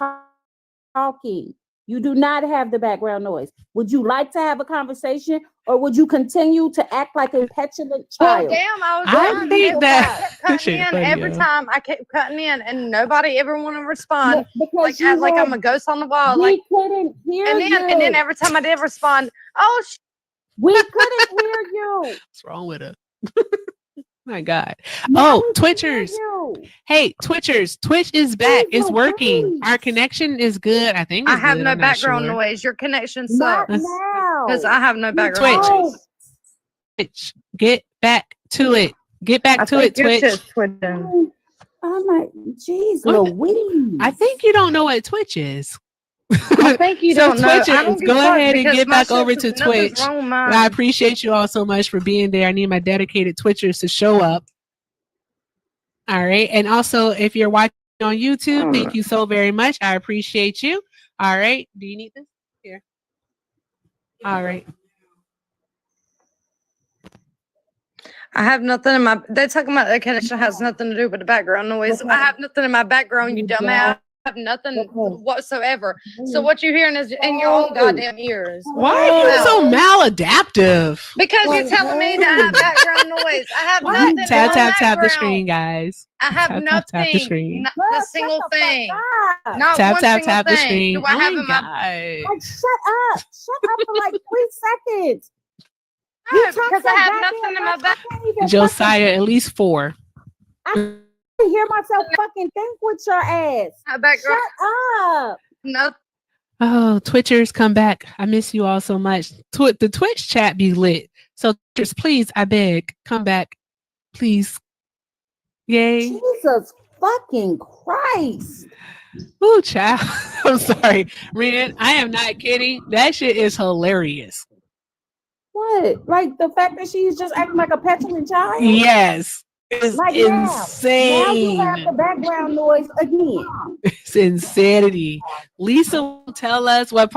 talking. You do not have the background noise. Would you like to have a conversation, or would you continue to act like a petulant child? Well, damn, I was I trying think to that- kept cutting shit in funny, every yo. time. I kept cutting in, and nobody ever want to respond. Because Like you act like had- I'm a ghost on the wall. We Like, couldn't hear and then you. every time I did respond, oh, We couldn't hear you. What's wrong with her? My God. Now Oh, we can hear Twitchers. you. Hey, Twitchers. Twitch is back. Please, It's no, working. please. Our connection is good. I think I it's have good. no I'm not background sure. noise. Your connection Not sucks. now. Because I have no Twitch. background noise. Twitch. Get back to it. Get back to it, you're Twitch. just twitching. Oh my, jeez, What? Louise. I think you don't know what Twitch is. I think you So don't know. I Twitchers, don't give go a fuck ahead and because get my back over shit- to nothing's Twitch. wrong with mine. I appreciate you all so much for being there. I need my dedicated Twitchers to show up. All right. And also, if you're watching on YouTube, thank you so very much. I appreciate you. All right. Do you need this? Here. All right. I have nothing in my. They're talking about the connection has nothing to do with the background noise. I have nothing in my background, you dumbass. I have nothing whatsoever. So what you're hearing is in your own goddamn ears. Why are you so maladaptive? Because you're telling me that I have background noise. I have nothing. in Tap, my tap, tap the background. screen, guys. I have Tap, nothing. tap the screen. Not a single thing. Not Tap, one tap, single tap the thing. screen. Do I Oh have my in my God. Like, shut up for like 3 seconds. No, because I have nothing in my back. Josiah, at least 4. I can hear myself fucking think with your ass. My background. Shut up. No. Oh, Twitchers, come back. I miss you all so much. The Twitch chat be lit. So, Twitchers, please, I beg, come back. Please. Yay. Jesus fucking Christ. Ooh, child. I'm sorry. Ren, I am not kidding. That shit is hilarious. What? Like the fact that she's just acting like a petulant child? Yes. It's like insane. Now you have the background noise again. It's insanity. Lisa will tell us what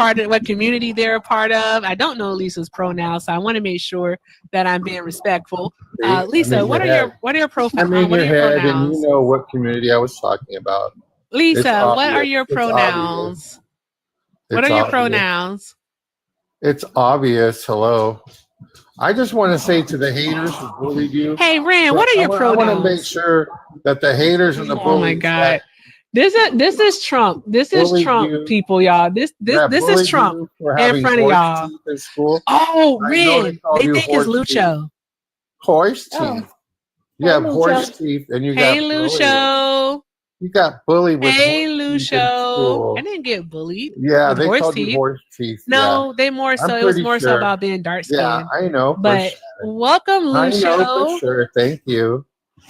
community they're a part of. I don't know Lisa's pronouns, so I want to make sure that I'm being respectful. Lisa, what are your pronouns? I'm in your head, and you know what community I was talking about. Lisa, what are your pronouns? What are your pronouns? It's obvious. Hello. I just want to say to the haters who bullied you. Hey, Ren, what are your pronouns? I want to make sure that the haters and the bullies. Oh my God. This is Trump. This is Trump, people, y'all. This is Trump in front of y'all. In school. Oh, Ren, they think it's Lucho. Horse teeth. You have horse teeth, and you got. Hey, Lucho. You got bullied with Hey, Lucio. I didn't get bullied. Yeah, they called you horse teeth. No, they more so. It was more so about being dark skinned. Yeah, I know. But welcome, Lucio. I know for sure. Thank you.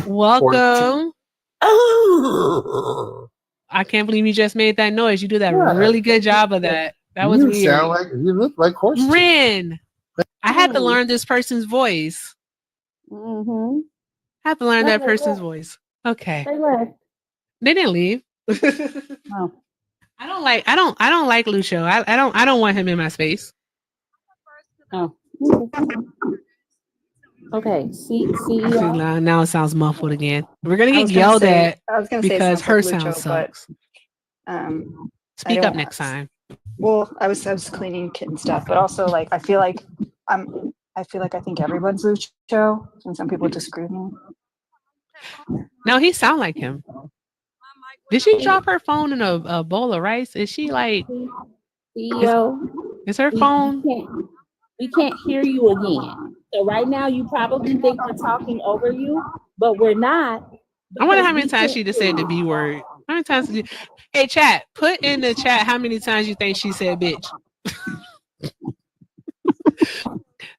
Welcome. I can't believe you just made that noise. You do that really good job of that. That was weird. You look like horse teeth. Ren, I had to learn this person's voice. Mm-hmm. I have to learn that person's voice. Okay. They left. They didn't leave. Oh. I don't like Lucio. I don't want him in my space. Oh. Okay. See. Now it sounds muffled again. We're gonna get yelled at because her sound sucks. Speak up next time. Well, I was cleaning kitten stuff, but also like I feel like I think everyone's Lucho, and some people disagree with me. No, he sound like him. Did she drop her phone in a bowl of rice? Is she like CEO? Is her phone? We can't hear you again. So right now you probably think we're talking over you, but we're not. I wonder how many times she just said the B word. How many times did you... Hey, chat, put in the chat how many times you think she said bitch.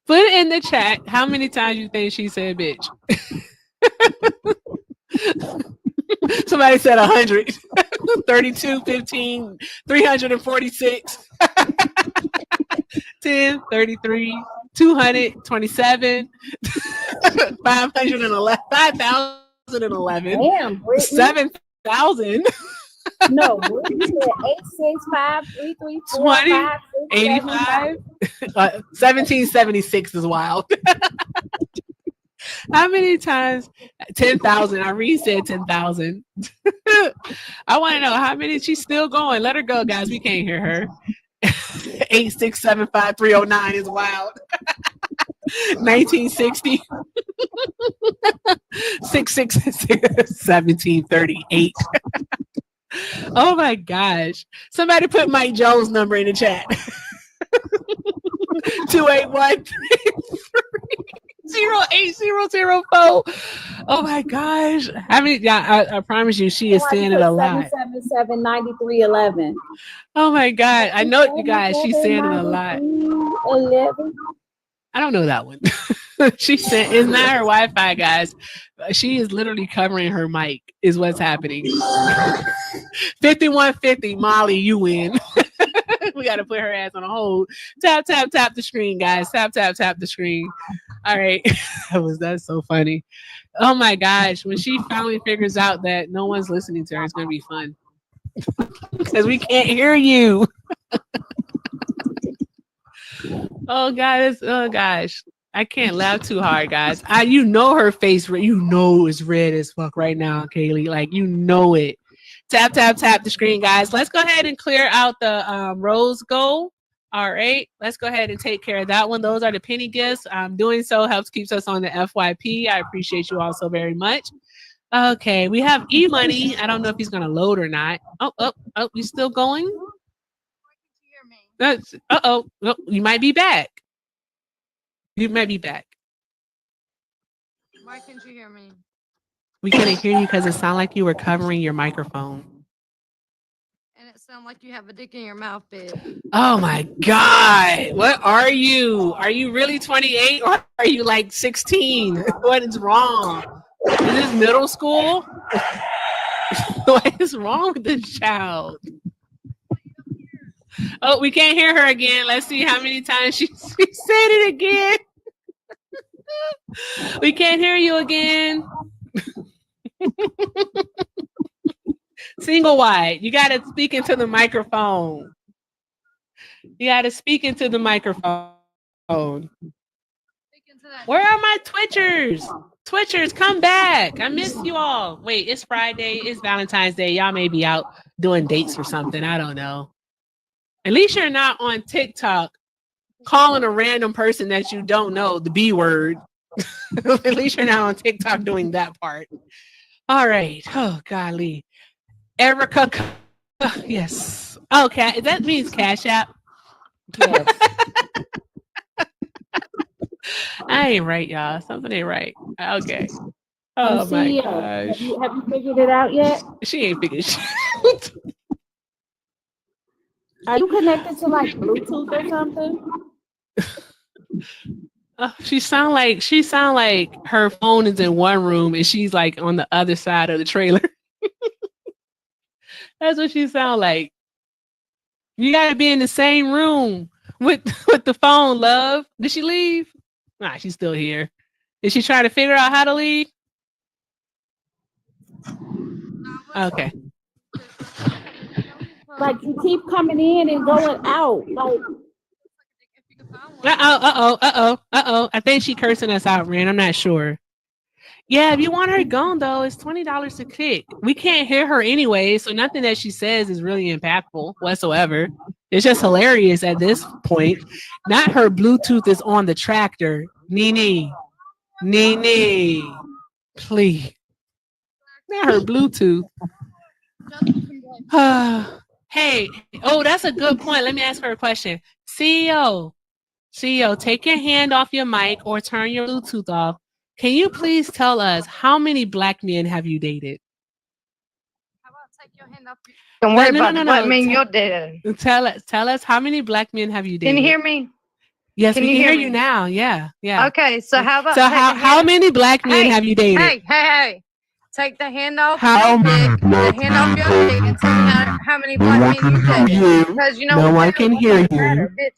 Put in the chat how many times you think she said bitch. Somebody said 100. 32, 15, 346. 10, 33, 227, 511, 5,011, damn, 7,000. No, Brittany said 865-334-567. 85. 1776 is wild. How many times? 10,000. Irene said 10,000. I want to know how many. She's still going. Let her go, guys. We can't hear her. 8675309 is wild. 1960. 1738. Oh my gosh. Somebody put Mike Jones' number in the chat. 281 08004. Oh my gosh. I mean, yeah, I promise you she is saying it a lot. 777-9311. Oh my God. I know you guys, she's saying it a lot. 11. I don't know that one. She said it's not her Wi-Fi, guys. She is literally covering her mic, is what's happening. 5150, Molly, you win. We got to put her ass on a hold. Tap the screen, guys. Tap the screen. All right. That's so funny. Oh my gosh. When she finally figures out that no one's listening to her, it's going to be fun. Because we can't hear you. Oh gosh. I can't laugh too hard, guys. You know her face, you know it's red as fuck right now, Kaylee. Like, you know it. Tap the screen, guys. Let's go ahead and clear out the rose gold. All right, let's go ahead and take care of that one. Those are the penny gifts. Doing so keeps us on the FYP. I appreciate you all so very much. Okay, we have E-Money. I don't know if he's gonna load or not. Oh, you still going? No, you might be back. Why can't you hear me? We couldn't hear you because it sounded like you were covering your microphone. And it Sound like you have a dick in your mouth, babe. Oh my God. What are you? Are you really 28 or are you like 16? What is wrong? Is this middle school? What is wrong with this child? Oh, we can't hear her again. Let's see how many times she said it again. We can't hear you again. Single wide. You got to speak into the microphone. You got to speak into the microphone. Where are my Twitchers? Twitchers, come back. I miss you all. Wait, it's Friday. It's Valentine's Day. Y'all may be out doing dates or something. I don't know. At least you're not on TikTok calling a random person that you don't know the B word. At least you're not on TikTok doing that part. All right. Oh, golly. Erica. Yes. Okay. That means Cash App. Yes. I ain't right, y'all. Something ain't right. Okay. Oh my gosh. Have you figured it out yet? She ain't figured shit. Are you connected to like Bluetooth or something? She sound like her phone is in one room and she's like on the other side of the trailer. That's what she sound like. You gotta be in the same room with the phone, love. Did she leave? Nah, she's still here. Is she trying to figure out how to leave? Okay. Like you keep coming in and going out. Like Uh-oh. I think she cursing us out, Ren. I'm not sure. Yeah, if you want her gone, though, it's $20 to click. We can't hear her anyway, so nothing that she says is really impactful whatsoever. It's just hilarious at this point. Not her Bluetooth is on the tractor. Nene. Please. Not her Bluetooth. Hey, oh, that's a good point. Let me ask her a question. CEO, take your hand off your mic or turn your Bluetooth off. Can you please tell us how many black men have you dated? Don't worry about it. What mean you're dead. Tell us how many black men have you dated? Can you hear me? Yes, Can we you can hear hear me? you now. Yeah. Okay, so how about how many black men have you dated? Hey. Take the hand off How your many dick, the hand off your dick, and tell me how many black men you dated. Because you know No what one can hear you. Bitch.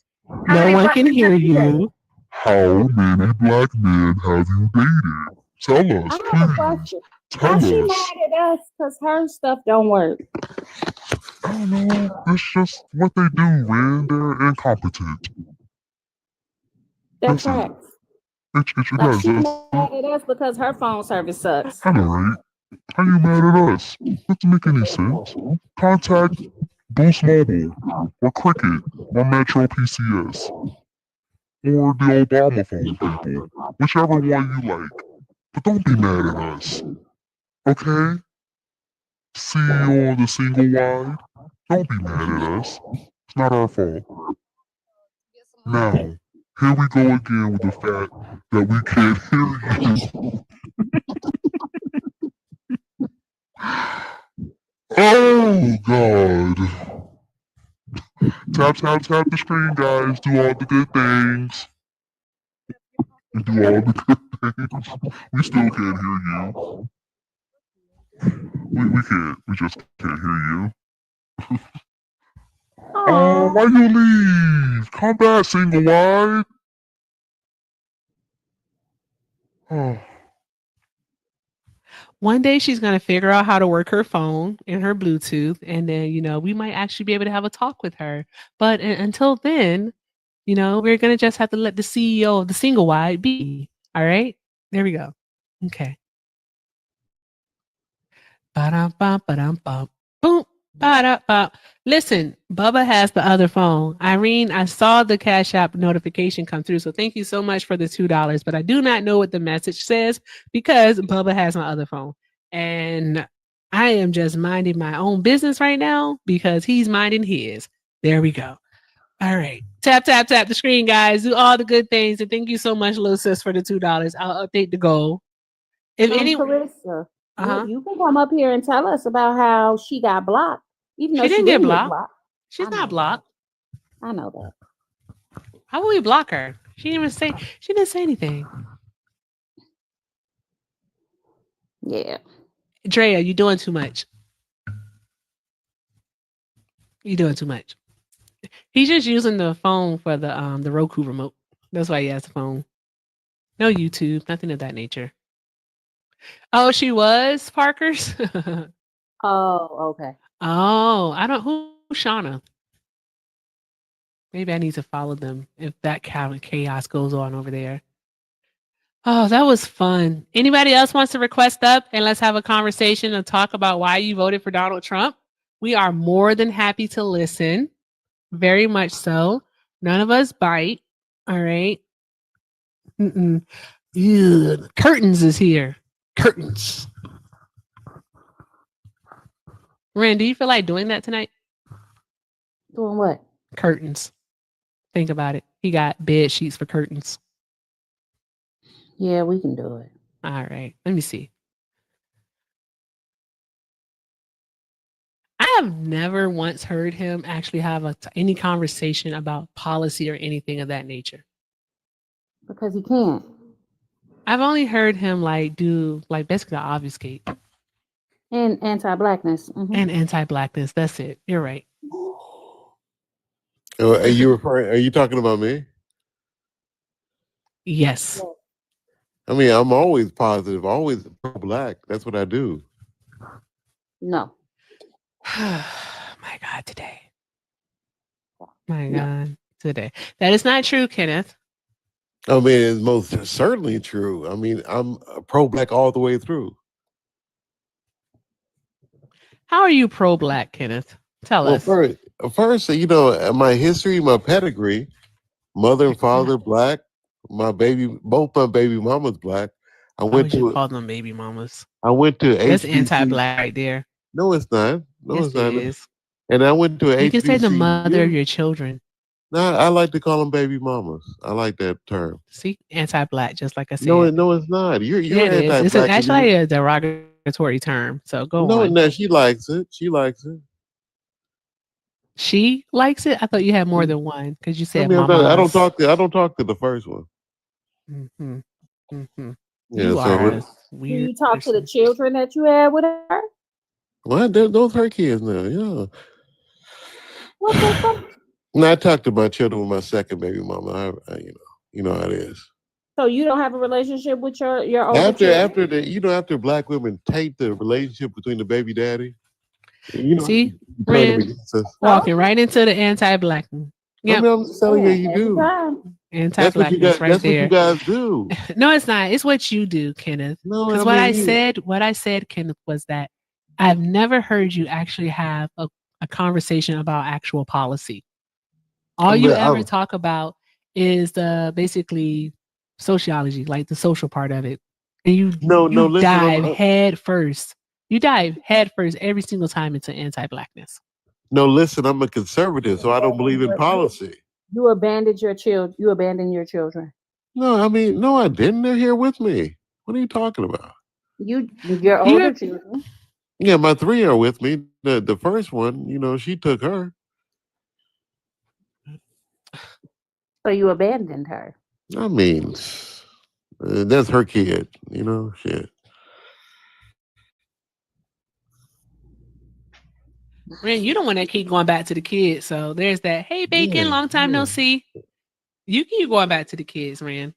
How No many one black can men hear have you dated? you. How many black men have you dated? Tell us, I have a please. question. Tell How's she us. mad at us because her stuff don't work? I don't know. It's just what they do, man. They're incompetent. That's right. It Like does. she mad at us because her phone service sucks. I know, right? How you mad at us? Doesn't make any sense. Contact Boost Mobile or Cricket or Metro PCS or the Obama phone people, whichever one you like. But don't be mad at us, okay? See you on the single wide. Don't be mad at us. It's not our fault. Now, here we go again with the fact that we can't hear you. Oh, God. Tap the screen, guys. Do all the good things. Do all the good things. We still can't hear you. We can't. We just can't hear you. Oh, why you leave? Come back, single wide. Oh. One day she's going to figure out how to work her phone and her Bluetooth. And then, we might actually be able to have a talk with her. But until then, we're going to just have to let the CEO of the single wide be. All right. There we go. Okay. Ba-dum-bum, boom. Ba-da-bum. Listen, Bubba has the other phone. Irene, I saw the Cash App notification come through. So thank you so much for the $2. But I do not know what the message says because Bubba has my other phone. And I am just minding my own business right now because he's minding his. There we go. All right. Tap the screen, guys. Do all the good things. And thank you so much, little sis, for the $2. I'll update the goal. If any Carissa, you can come up here and tell us about how she got blocked. Even though She didn't get get blocked. She's not blocked. I know that. How will we block her? She didn't even say. She didn't say anything. Yeah. Drea, you doing too much. You doing too much. He's just using the phone for the Roku remote. That's why he has the phone. No YouTube, nothing of that nature. Oh, she was Parker's. Oh, okay. Oh, I don't. Who's Shauna? Maybe I need to follow them if that kind of chaos goes on over there. Oh, that was fun. Anybody else wants to request up and let's have a conversation and talk about why you voted for Donald Trump? We are more than happy to listen. Very much so. None of us bite. All right. Ew, Curtains is here. Curtains. Rand, do you feel like doing that tonight? Doing what? Curtains. Think about it. He got bed sheets for curtains. Yeah, we can do it. All right. Let me see. I have never once heard him actually have any conversation about policy or anything of that nature. Because he can't. I've only heard him do basically obfuscate. And anti-blackness. Mm-hmm. And anti-blackness. That's it. You're right. Are you talking about me? Yes. I mean, I'm always positive, always pro-black. That's what I do. No. My God, today. My God, today. That is not true, Kenneth. I mean, it's most certainly true. I mean, I'm pro-black all the way through. How are you pro-black, Kenneth? Tell us. First, my history, my pedigree, mother and father black. Both my baby mamas black. Why would you call them baby mamas? I went to That's HBC. anti-black right there. No, it's not. No, Yes, it's not. it is. And I went to You HBC. can say the mother of your children. No, I like to call them baby mamas. I like that term. See, anti-black, just like I said. No, it's not. You're it is. anti-black. It's actually a derogatory term. So go on. No, she likes it. She likes it. She likes it. I thought you had more than one because you said I don't mamas. talk to the first one. Mm-hmm. Mm-hmm. Yeah, You so are a Do weird. you talk to the children that you had with her? well, those her kids now. Yeah. What the fuck? No, I talked to my children with my second baby mama. You know how it is. So you don't have a relationship with your older children? After black women taint the relationship between the baby daddy. See, Ren, walking right into the anti-black. Yeah, I'm just telling you do. Anti-blackness right that's there. That's what you guys do. No, it's not. It's what you do, Kenneth. No, because what I said, Kenneth, was that I've never heard you actually have a conversation about actual policy. All you ever talk about is the basically sociology, like the social part of it, and you dive head first. You dive head first every single time into anti-blackness. No, listen, I'm a conservative, so I don't believe in policy. You abandoned your children. You abandoned your children. No, no, I didn't. They're here with me. What are you talking about? Your older children. Yeah, my 3 are with me. The first one, she took her. So you abandoned her. I mean, that's her kid, shit. Ren, you don't want to keep going back to the kids. So there's that. Hey, Bacon, long time no see. You keep going back to the kids, Ren.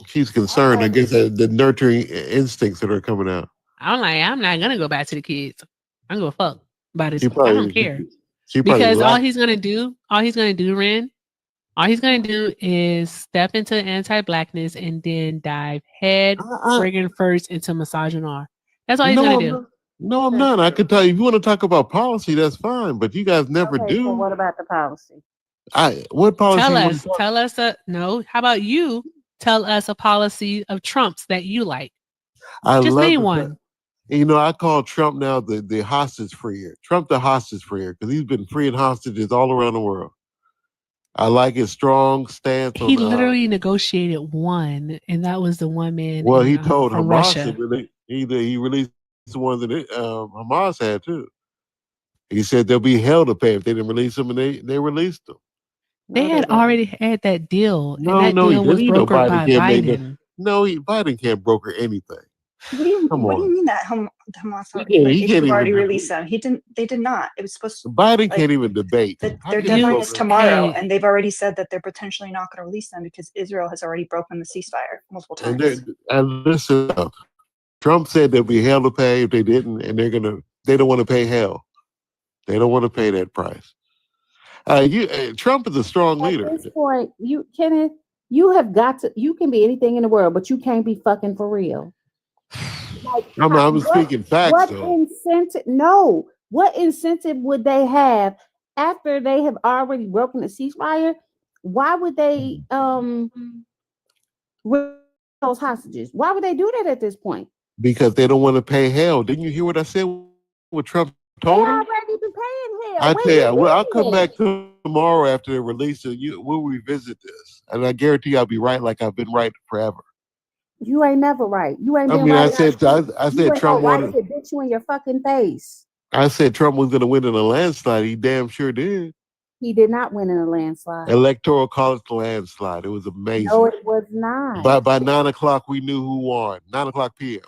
She's concerned, I guess, the nurturing instincts that are coming out. I'm not gonna go back to the kids. I'm gonna fuck about it. I don't care. Because all he's gonna do, Ren, all he's gonna do is step into anti-blackness and then dive head friggin' first into misogynoir. That's all he's gonna do. No, I'm not. I can tell you, if you want to talk about policy, that's fine. But you guys never do. So what about the policy? What policy? Tell us. No. How about you tell us a policy of Trump's that you like? Just name one. I call Trump now the hostage freer. Trump the hostage freer because he's been freeing hostages all around the world. I like his strong stance. He literally negotiated one, and that was the one man. Well, he told Hamas he released the ones that Hamas had too. He said there'll be hell to pay if they didn't release them, and they released them. They had already had that deal, and No, that no, he deal was didn't. You know, brokered by can't make that. Biden. No, Biden can't broker anything. What do you Come What do on. you mean that Hamas? He If can't you've already even- released them, he didn't. They did not. It was supposed to. Biden like, can't even debate. How Their can he deadline is broker- tomorrow, Hey. and they've already said that they're potentially not going to release them because Israel has already broken the ceasefire multiple And, times. and listen, Trump said there'll be hell to pay if they didn't, and they don't want to pay hell. They don't want to pay that price. Trump is a strong leader. At this point, Kenneth, you have got to. You can be anything in the world, but you can't be fucking for real. Like, I'm speaking facts, what though. incentive? No, what incentive would they have after they have already broken the ceasefire? Why would they release those hostages? Why would they do that at this point? Because they don't want to pay hell. Didn't you hear what I said? What Trump told They him? already been paying hell. I Where tell you you, well, I'll been come at? back tomorrow after they release it. We'll revisit this, and I guarantee I'll be right, like I've been right forever. You ain't never right. You ain't I been mean, right. I said You Trump ain't right wanted. to bitch you in your fucking face. I said Trump was going to win in a landslide. He damn sure did. He did not win in a landslide. Electoral college landslide. It was amazing. No, it was not. By 9 o'clock, we knew who won. 9 o'clock p.m.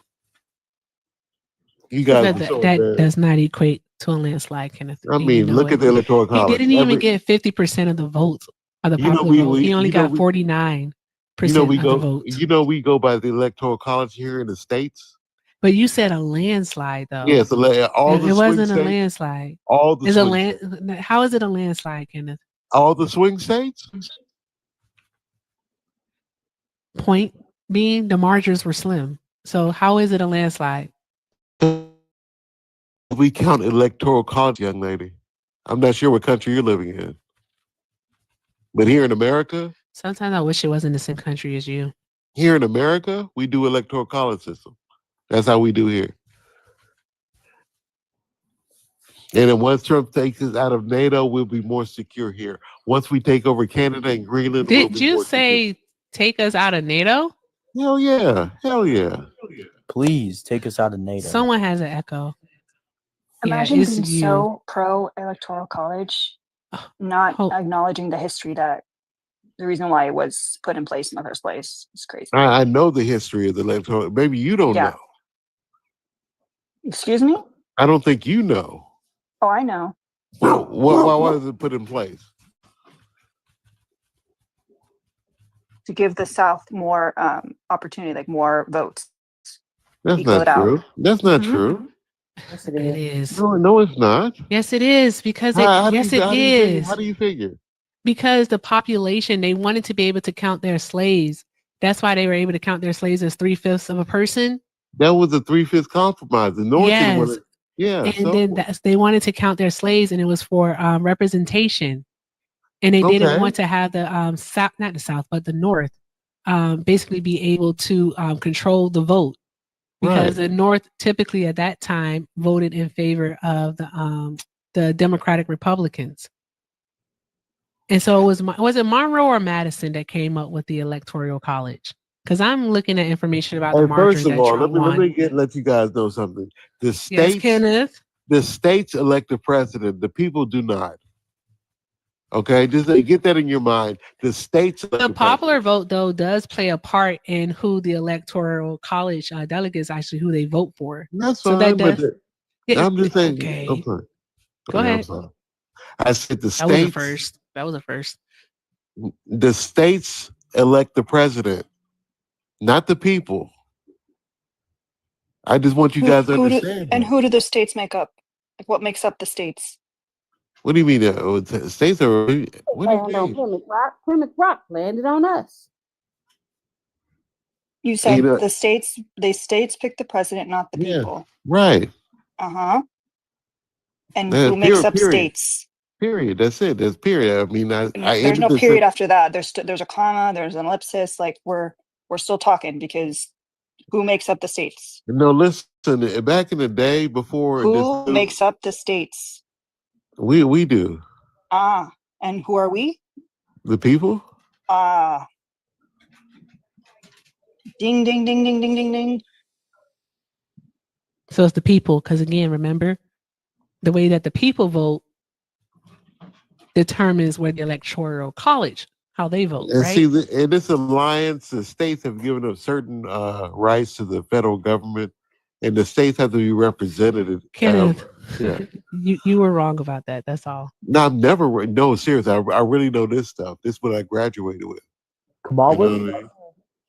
You guys But were so that bad. does not equate to a landslide, Kenneth. I and you mean, know look it. at the electoral He college. didn't even get 50% of the votes of the popular vote. He only got 49% of the votes. We go by the electoral college here in the States. But you said a landslide, though. Yes, all the it swing wasn't a states. landslide. All the Is a swing land? How is it a landslide, Kenneth? All the swing states. Point being, the margins were slim. So how is it a landslide? We count electoral college, young lady. I'm not sure what country you're living in, but here in America, Sometimes I wish it wasn't the same country as you. here in America, we do electoral college system. That's how we do here. And then once Trump takes us out of NATO, we'll be more secure here. Once we take over Canada and Greenland, we'll Did be you more say take us out of NATO? secure. Hell yeah. Hell yeah. Please take us out of NATO. Someone has an echo. Imagine it's being you. so pro electoral college, not acknowledging the history that the reason why it was put in place in the first place. It's crazy. I know the history of the electoral. Maybe you don't know. Excuse me? I don't think you know. Oh, I know. Well, why was it put in place? To give the South more opportunity, like more votes. That's Equal not it out. true. That's not Mm-hmm. true. Yes, it is. No, it's not. Yes, it is because How do yes, you- it how do you figure- is. How do you figure? Because the population, they wanted to be able to count their slaves. That's why they were able to count their slaves as 3/5 of a person. That was a 3/5 compromise. The North didn't want Yes. it. Yeah. And so- then they wanted to count their slaves, and it was for representation. And they didn't Okay. want to have the South, not the South, but the North, basically be able to control the vote, because Right. the North typically at that time voted in favor of the Democratic Republicans. And so was it Monroe or Madison that came up with the Electoral College? Because I'm looking at information about the Hey, margins first of that all, Trump let won. me let you guys know something. The Yes, states, Kenneth. the states elect the president. The people do not. Okay, just get that in your mind. The states. elect The the popular vote, though, does play a part in who the Electoral College delegates actually who they vote for. That's so fine, that but does. Yeah, I'm just saying. okay. I'm sorry. Go Okay, I'm ahead. sorry. I said the That was a states. first. That was a first. The states elect the president, not the people. I just want you guys to understand. And who do the states make up? Like, what makes up the states? What do you mean? The states are. What do you And on mean? Plymouth Rock landed on us. You said You know- the states pick the president, not the Yeah. people. Right. Uh-huh. And Yeah, who makes period, up period. states? Period. That's it. That's period. I mean, I There's ended no the period sen- after that. There's a comma, there's an ellipsis. Like we're still talking because who makes up the states? No, listen. Back in the day, before Who this, makes up the states? we do And who are we? the people. Ding ding ding ding ding ding ding. So it's the people, because again, remember, the way that the people vote determines where the electoral college, how they vote, And right? see, in this alliance, the states have given up certain rights to the federal government, and the states have to be represented. Kenneth, Yeah. you were wrong about that. That's all. No, I've never. No, seriously, I really know this stuff. This is what I graduated with. Kamala,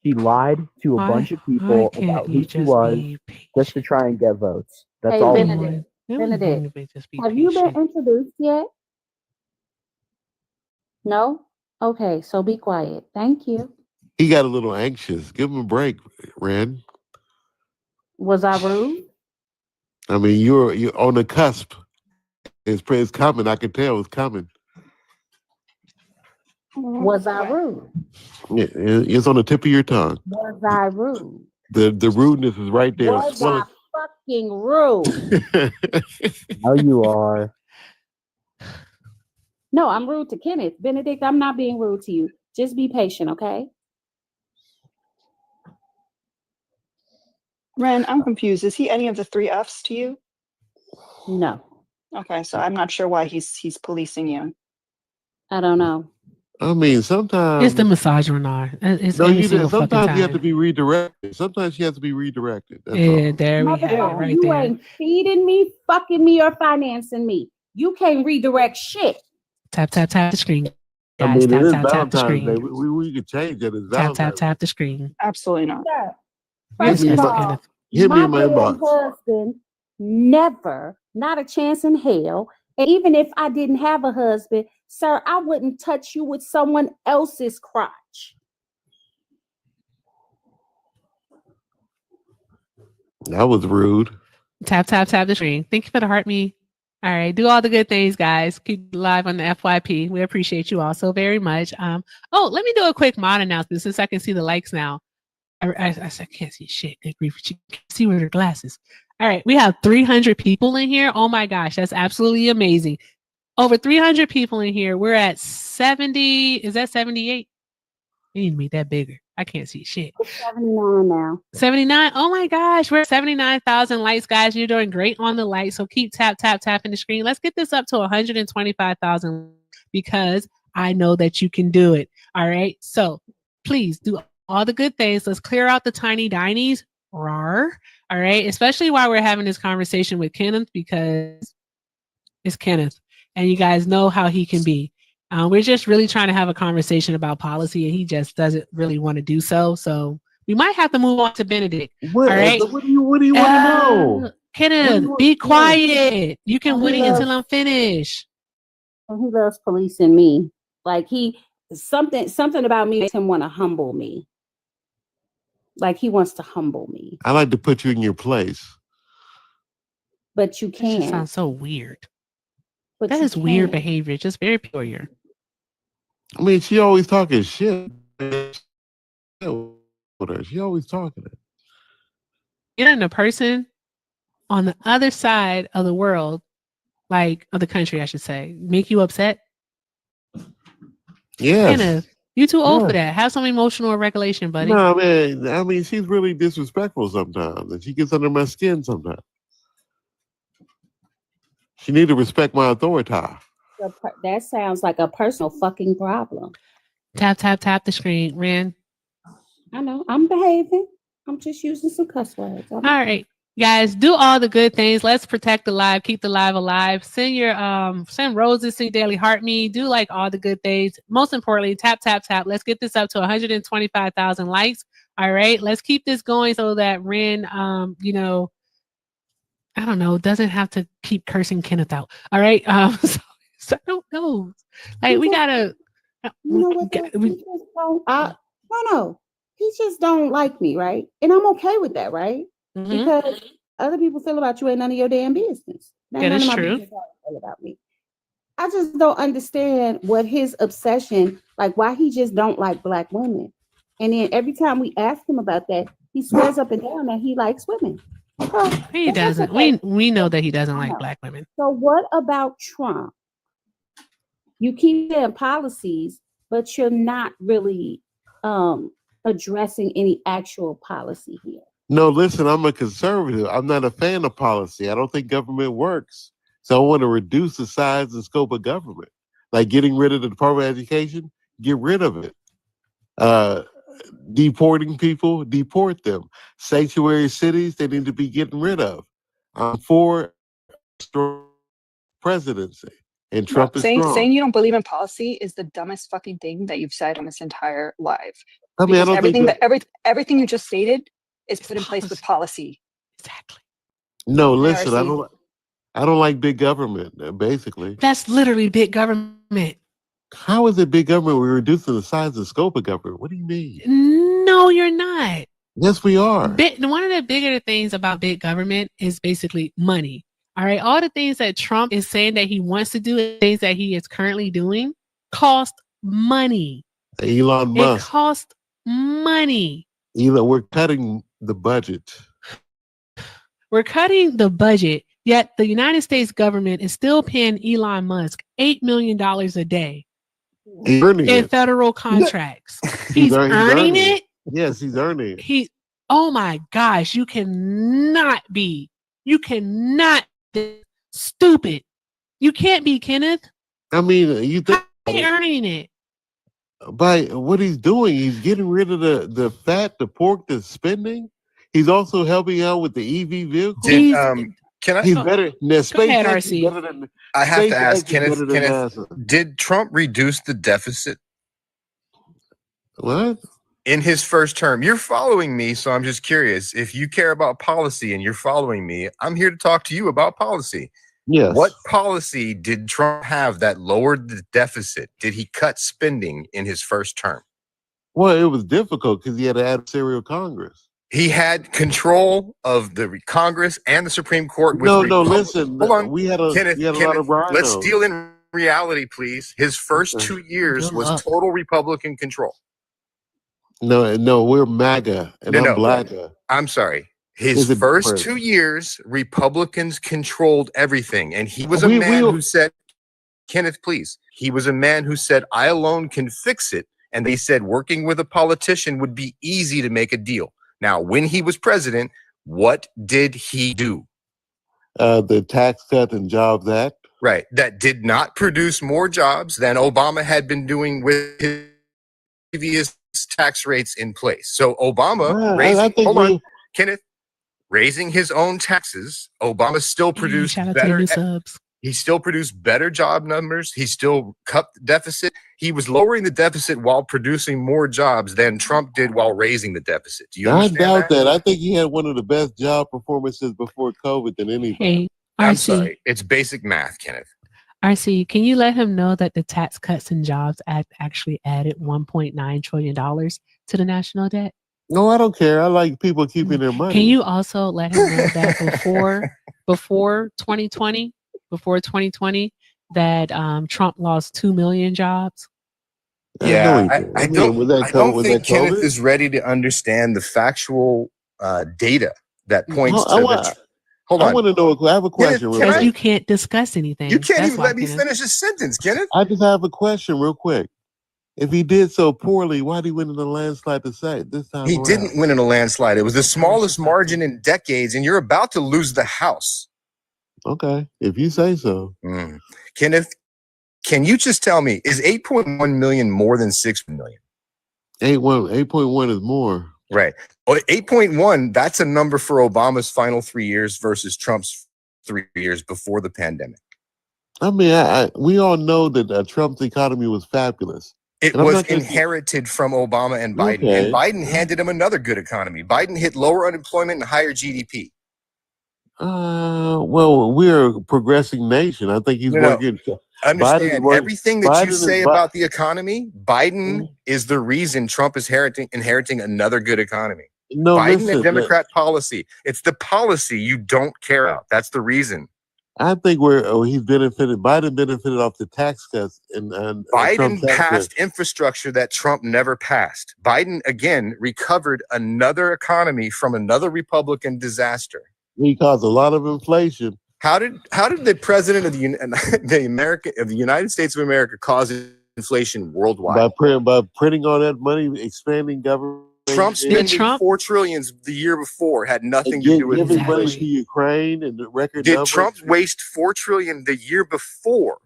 she lied to a bunch of people about who she was just to try and get votes. That's Hey, all. Benedict. Have you been introduced yet? No? Okay, so be quiet. Thank you. He got a little anxious. Give him a break, Ren. Was I rude? I mean, you're on the cusp. It's coming. I can tell it's coming. Was I rude? Yeah, it's on the tip of your tongue. Was I rude? The rudeness is right there. Was I fucking rude? No, you are. No, I'm rude to Kenneth. Benedict, I'm not being rude to you. Just be patient, okay? Ren, I'm confused. Is he any of the 3 Fs to you? No. Okay, so I'm not sure why he's policing you. I don't know. I mean, sometimes It's the misogyny. It's no, every you single did. Sometimes fucking you have to time. be redirected. Sometimes you have to be redirected. That's Yeah, all. there we have it Motherfucker, right you there. ain't feeding me, fucking me, or financing me. You can't redirect shit. Tap, tap, tap the screen. I Guys, mean, it tap, is tap, tap the Valentine's Day. screen. We could change it. It's Tap, tap, Valentine's. tap the screen. Absolutely not. Sir, Yes, first of yes, all, Kenneth. Hit me my in my damn inbox. husband never, not a chance in hell. And even if I didn't have a husband, sir, I wouldn't touch you with someone else's crotch. That was rude. Tap, tap, tap the screen. Thank you for the heart me. All right. Do all the good things, guys. Keep live on the FYP. We appreciate you all so very much. Oh, let me do a quick mod announcement since I can see the likes now. I can't see shit. Good grief. You can see with her glasses. All right. We have 300 people in here. Oh my gosh. That's absolutely amazing. Over 300 people in here. We're at 70. Is that 78? You need to make that bigger. I can't see shit. 79 now. 79. Oh my gosh. We're at 79,000 likes, guys. You're doing great on the lights. So keep tapping the screen. Let's get this up to 125,000 because I know that you can do it. All right. So please do all the good things. Let's clear out the tiny dinies. Rawr. All right. Especially while we're having this conversation with Kenneth because it's Kenneth and you guys know how he can be. We're just really trying to have a conversation about policy and he just doesn't really want to do so. So we might have to move on to Benedict. What, all right. What do you want to know? Kenneth, be quiet. You can wait until I'm finished. And he loves policing me. Like something about me makes him want to humble me. Like he wants to humble me. I like to put you in your place. But you That can't. just sounds so weird. But that you is weird can't. behavior. Just very peculiar. I mean, she always talking shit. She always talking it. Getting a person on the other side of the world, like of the country, I should say, make you upset. Yeah. You too old for that. Have some emotional regulation, buddy. No, man. I mean, she's really disrespectful sometimes, and she gets under my skin sometimes. She need to respect my authority. That sounds like a personal fucking problem. Tap the screen, Ren. I know. I'm behaving. I'm just using some cuss words. All right, guys, do all the good things. Let's protect the live, keep the live alive. Send your send roses, send daily heart me. Do like all the good things. Most importantly, tap. Let's get this up to 125,000 likes. All right, let's keep this going so that Ren, I don't know, doesn't have to keep cursing Kenneth out. All right, so I don't know. Like we gotta. You know what? No. He just don't like me, right? And I'm okay with that, right? Mm-hmm. Because other people feel about you ain't none of your damn business. That is true. Feel about me. I just don't understand what his obsession, like why he just don't like black women. And then every time we ask him about that, he swears up and down that he likes women. He doesn't. Okay. We know that he doesn't like black women. So what about Trump? You keep saying policies, but you're not really addressing any actual policy here. No, listen, I'm a conservative. I'm not a fan of policy. I don't think government works. So I want to reduce the size and scope of government, like getting rid of the Department of Education. Get rid of it. Deporting people, deport them. Sanctuary cities, they need to be getting rid of. I'm for presidency, and No, Trump is strong. saying you don't believe in policy is the dumbest fucking thing that you've said on this entire live. I mean, I Because don't everything think everything you just stated is put in place with policy. no, listen, RC. I don't like big government, basically. That's literally big government. How is it big government? We're reducing the size and scope of government. What do you mean? No, you're not. Yes, we are. One of the bigger things about big government is basically money. All right. All the things that Trump is saying that he wants to do, and things that he is currently doing, cost money. Elon Musk. It costs money. We're cutting the budget. We're cutting the budget, yet the United States government is still paying Elon Musk $8 million a day in federal contracts. He's earning it. Yes, he's earning it. Oh my gosh, you cannot be stupid. You can't be, Kenneth. I mean, you think he's earning it. By what he's doing, he's getting rid of the fat, the pork, the spending. He's also helping out with the EV vehicles. Can I? He's better. I have to ask, Kenneth, did Trump reduce the deficit? What? In his first term. You're following me, so I'm just curious. If you care about policy and you're following me, I'm here to talk to you about policy. Yes. What policy did Trump have that lowered the deficit? Did he cut spending in his first term? Well, it was difficult because he had an adversarial Congress. He had control of the Congress and the Supreme Court. No, listen. Hold on. We had a lot of rhinos. Let's deal in reality, please. His first 2 years was total Republican control. No, we're MAGA, and I'm blacker. I'm sorry. His first 2 years, Republicans controlled everything. And he was a man who said, Kenneth, please. He was a man who said, I alone can fix it. And they said working with a politician would be easy to make a deal. Now, when he was president, what did he do? The Tax Cut and Jobs Act. Right. That did not produce more jobs than Obama had been doing with his previous tax rates in place. So Obama Kenneth, raising his own taxes, Obama still produced better subs. He still produced better job numbers. He still cut the deficit. He was lowering the deficit while producing more jobs than Trump did while raising the deficit. Do you understand doubt that? I think he had one of the best job performances before COVID than anybody. Hey, I'm sorry. It's basic math, Kenneth. RC, can you let him know that the Tax Cuts and Jobs Act actually added $1.9 trillion to the national debt? No, I don't care. I like people keeping their money. Can you also let him know that before 2020, that Trump lost 2 million jobs? Yeah, I don't think Kenneth is ready to understand the factual data that points to the. Hold on. I want to know. I have a question. Because you can't discuss anything. You can't even let me finish a sentence, Kenneth. I just have a question real quick. If he did so poorly, why did he win in a landslide this time? He didn't win in a landslide. It was the smallest margin in decades, and you're about to lose the House. Okay, if you say so. Kenneth, can you just tell me, is 8.1 million more than 6 million? 8.1 is more. Right. 8.1, that's a number for Obama's final 3 years versus Trump's 3 years before the pandemic. I mean, we all know that Trump's economy was fabulous. It was inherited from Obama and Biden. Okay. And Biden handed him another good economy. Biden hit lower unemployment and higher GDP. Well, we're a progressing nation. I think he's working. Understand, everything that you say about the economy, Biden is the reason Trump is inheriting another good economy. No, Biden and Democrat policy. It's the policy you don't care about. That's the reason. I think Biden benefited off the tax cuts and Biden passed infrastructure that Trump never passed. Biden again recovered another economy from another Republican disaster. He caused a lot of inflation. How did the president of the United States of America cause inflation worldwide? By printing all that money, expanding government. Trump spending $4 trillion the year before had nothing to do with giving money to inflation. Ukraine and the record Did numbers Trump waste $4 trillion the year before?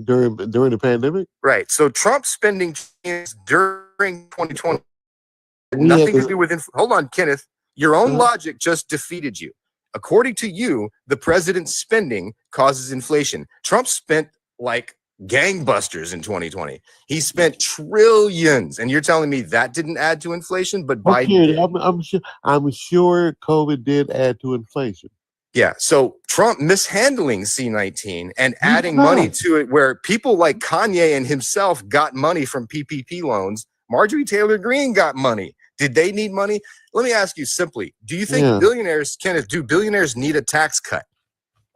during the pandemic? Right. So Trump spending during 2020 had We had nothing to to- do with hold on, Kenneth. Your own logic just defeated you. According to you, the president's spending causes inflation. Trump spent like gangbusters in 2020. He spent trillions, and you're telling me that didn't add to inflation, but Biden Okay, did. I'm sure COVID did add to inflation. Yeah, so Trump mishandling C-19 and adding money to it where people like Kanye and himself got money from PPP loans. Marjorie Taylor Greene got money. Did they need money? Let me ask you simply, do you think billionaires, Kenneth, do billionaires need a tax cut?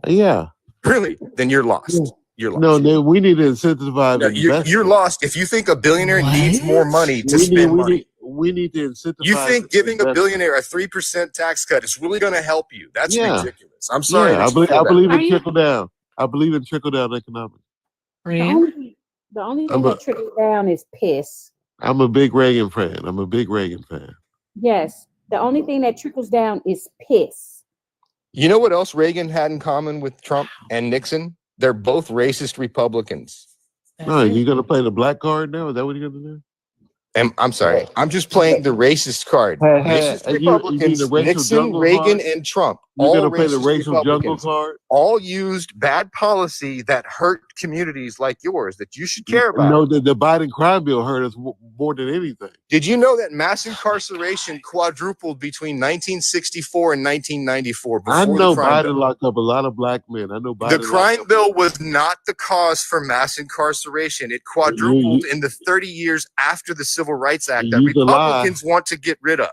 Yeah. Really? Then you're lost. You're lost. No, then we need to incentivize No, you're lost. If you think a billionaire needs more money to spend money, we need to incentivize. you think giving a billionaire a 3% tax cut is really going to help you? That's ridiculous. I'm sorry. Yeah, I believe in trickle down. I believe in trickle down economics. The only thing that trickles down is piss. I'm a big Reagan fan. Yes, the only thing that trickles down is piss. You know what else Reagan had in common with Trump and Nixon? They're both racist Republicans. No, you gonna play the black card now? Is that what you're gonna do? I'm sorry. I'm just playing the racist card. Racist Republicans, the racial Nixon, jungle Reagan, card? and Trump. You're all gonna play the racist racial jungle Republicans, card? all used bad policy that hurt communities like yours that you should care about. No, the Biden crime bill hurt us more than anything. Did you know that mass incarceration quadrupled between 1964 and 1994? I Before know the crime bill? Biden locked up a lot of black men. I know Biden. The crime bill was not the cause for mass incarceration. It quadrupled in the 30 years after the Civil Rights Act that Use a lie. Republicans want to get rid of.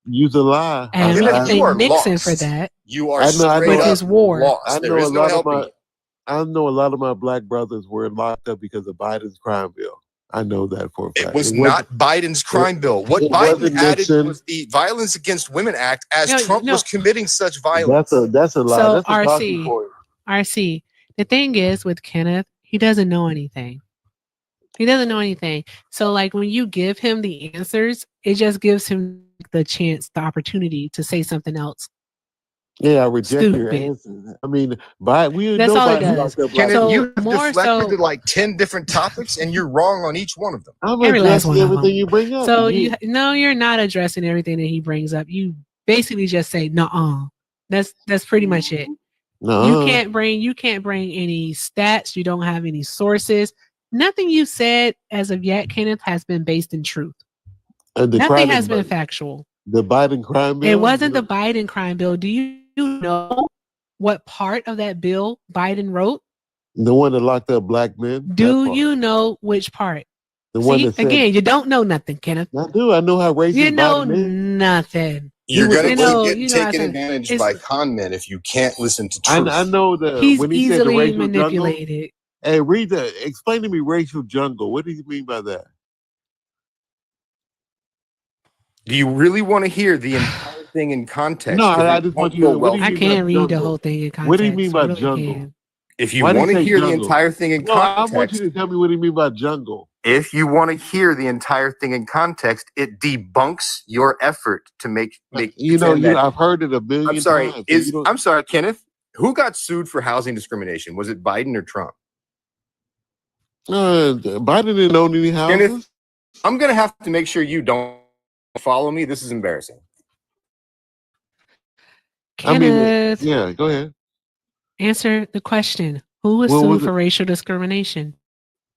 Use a lie. And we Kenneth, you are thank Nixon lost. for that. You are I know straight with up his war. lost. I There know is a no lot of helping my. you. I know a lot of my black brothers were locked up because of Biden's crime bill. I know that for a fact. It was not Biden's crime bill. What it Biden wasn't added Nixon. was the Violence Against Women Act as No, Trump no. was committing such violence. That's a lie. So That's a talking RC, point. RC, the thing is with Kenneth, he doesn't know anything. He doesn't know anything. So like when you give him the answers, it just gives him the chance, the opportunity to say something else. Yeah, I reject your Stupid. answer. I mean, we That's all it nobody does. locked up Kenneth, black So you people. have more deflected so, to like 10 different topics and you're wrong on each one of them. I'm every last addressing one of everything them. you bring up. So no, you're not addressing everything that he brings up. You basically just say, "Nuh-uh." That's pretty much it. no, You can't bring any stats. You don't have any sources. Nothing you said as of yet, Kenneth, has been based in truth. Nothing has been factual. The Biden crime bill. It wasn't the Biden crime bill. Do you know what part of that bill Biden wrote? The one that locked up black men. Do you know which part? The one See, that said, again, you don't know nothing, Kenneth. I do. I know how racist You know Biden is. nothing. You're going to you get know, taken advantage by con men if you can't listen to truth. I know He's when he said the easily racial manipulated. jungle. Hey, explain to me racial jungle. What do you mean by that? Do you really want to hear the entire thing in context? No, 'Cause I it just won't want you go to. well. What do you I mean can't by read the jungle? whole thing in context. What do you mean I by really jungle? can't. If you Why do want to say hear the jungle? entire thing in No, I context, want you to tell me what do you mean by jungle. if you want to hear the entire thing in context, it debunks your effort to make pretend that- I've heard it a million I'm sorry. times. So you don't- I'm sorry, Kenneth. Who got sued for housing discrimination? Was it Biden or Trump? Biden didn't own any houses. Kenneth, I'm gonna have to make sure you don't follow me. This is embarrassing. Kenneth, yeah, go ahead. answer the question. Who was What sued was for it? racial discrimination?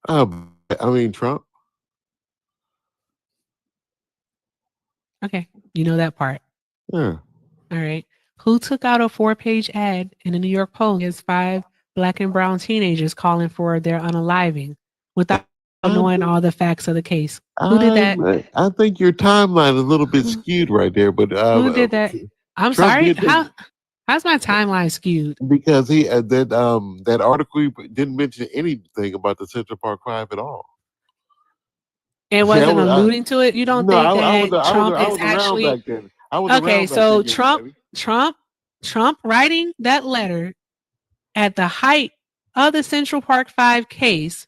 Trump. Okay, you know that part. Yeah. All right. Who took out a 4-page ad in the New York Post against 5 black and brown teenagers calling for their unaliving without knowing all the facts of the case? Who did that? I think your timeline is a little bit skewed right there, but Who did that? I'm Trump sorry. did that. How's my timeline skewed? Because he that article didn't mention anything about the Central Park 5 at all. It wasn't alluding to it. You don't think that Trump I is was actually around back then. I was around okay? back So then, Trump writing that letter at the height of the Central Park 5 case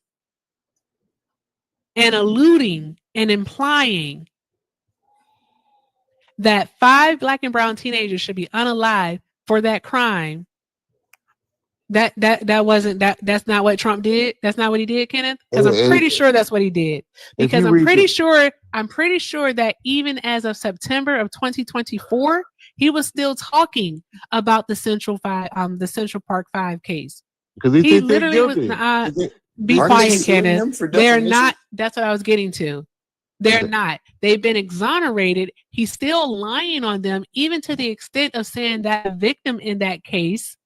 and alluding and implying that 5 Black and brown teenagers should be unalive for that crime. That's not what Trump did. That's not what he did, Kenneth. Because I'm pretty sure that's what he did. Because I'm pretty sure that even as of September of 2024, he was still talking about the Central Park 5 case. Because he literally was not. Be quiet, Kenneth. They're not. That's what I was getting to. They're not. They've been exonerated. He's still lying on them, even to the extent of saying that the victim in that case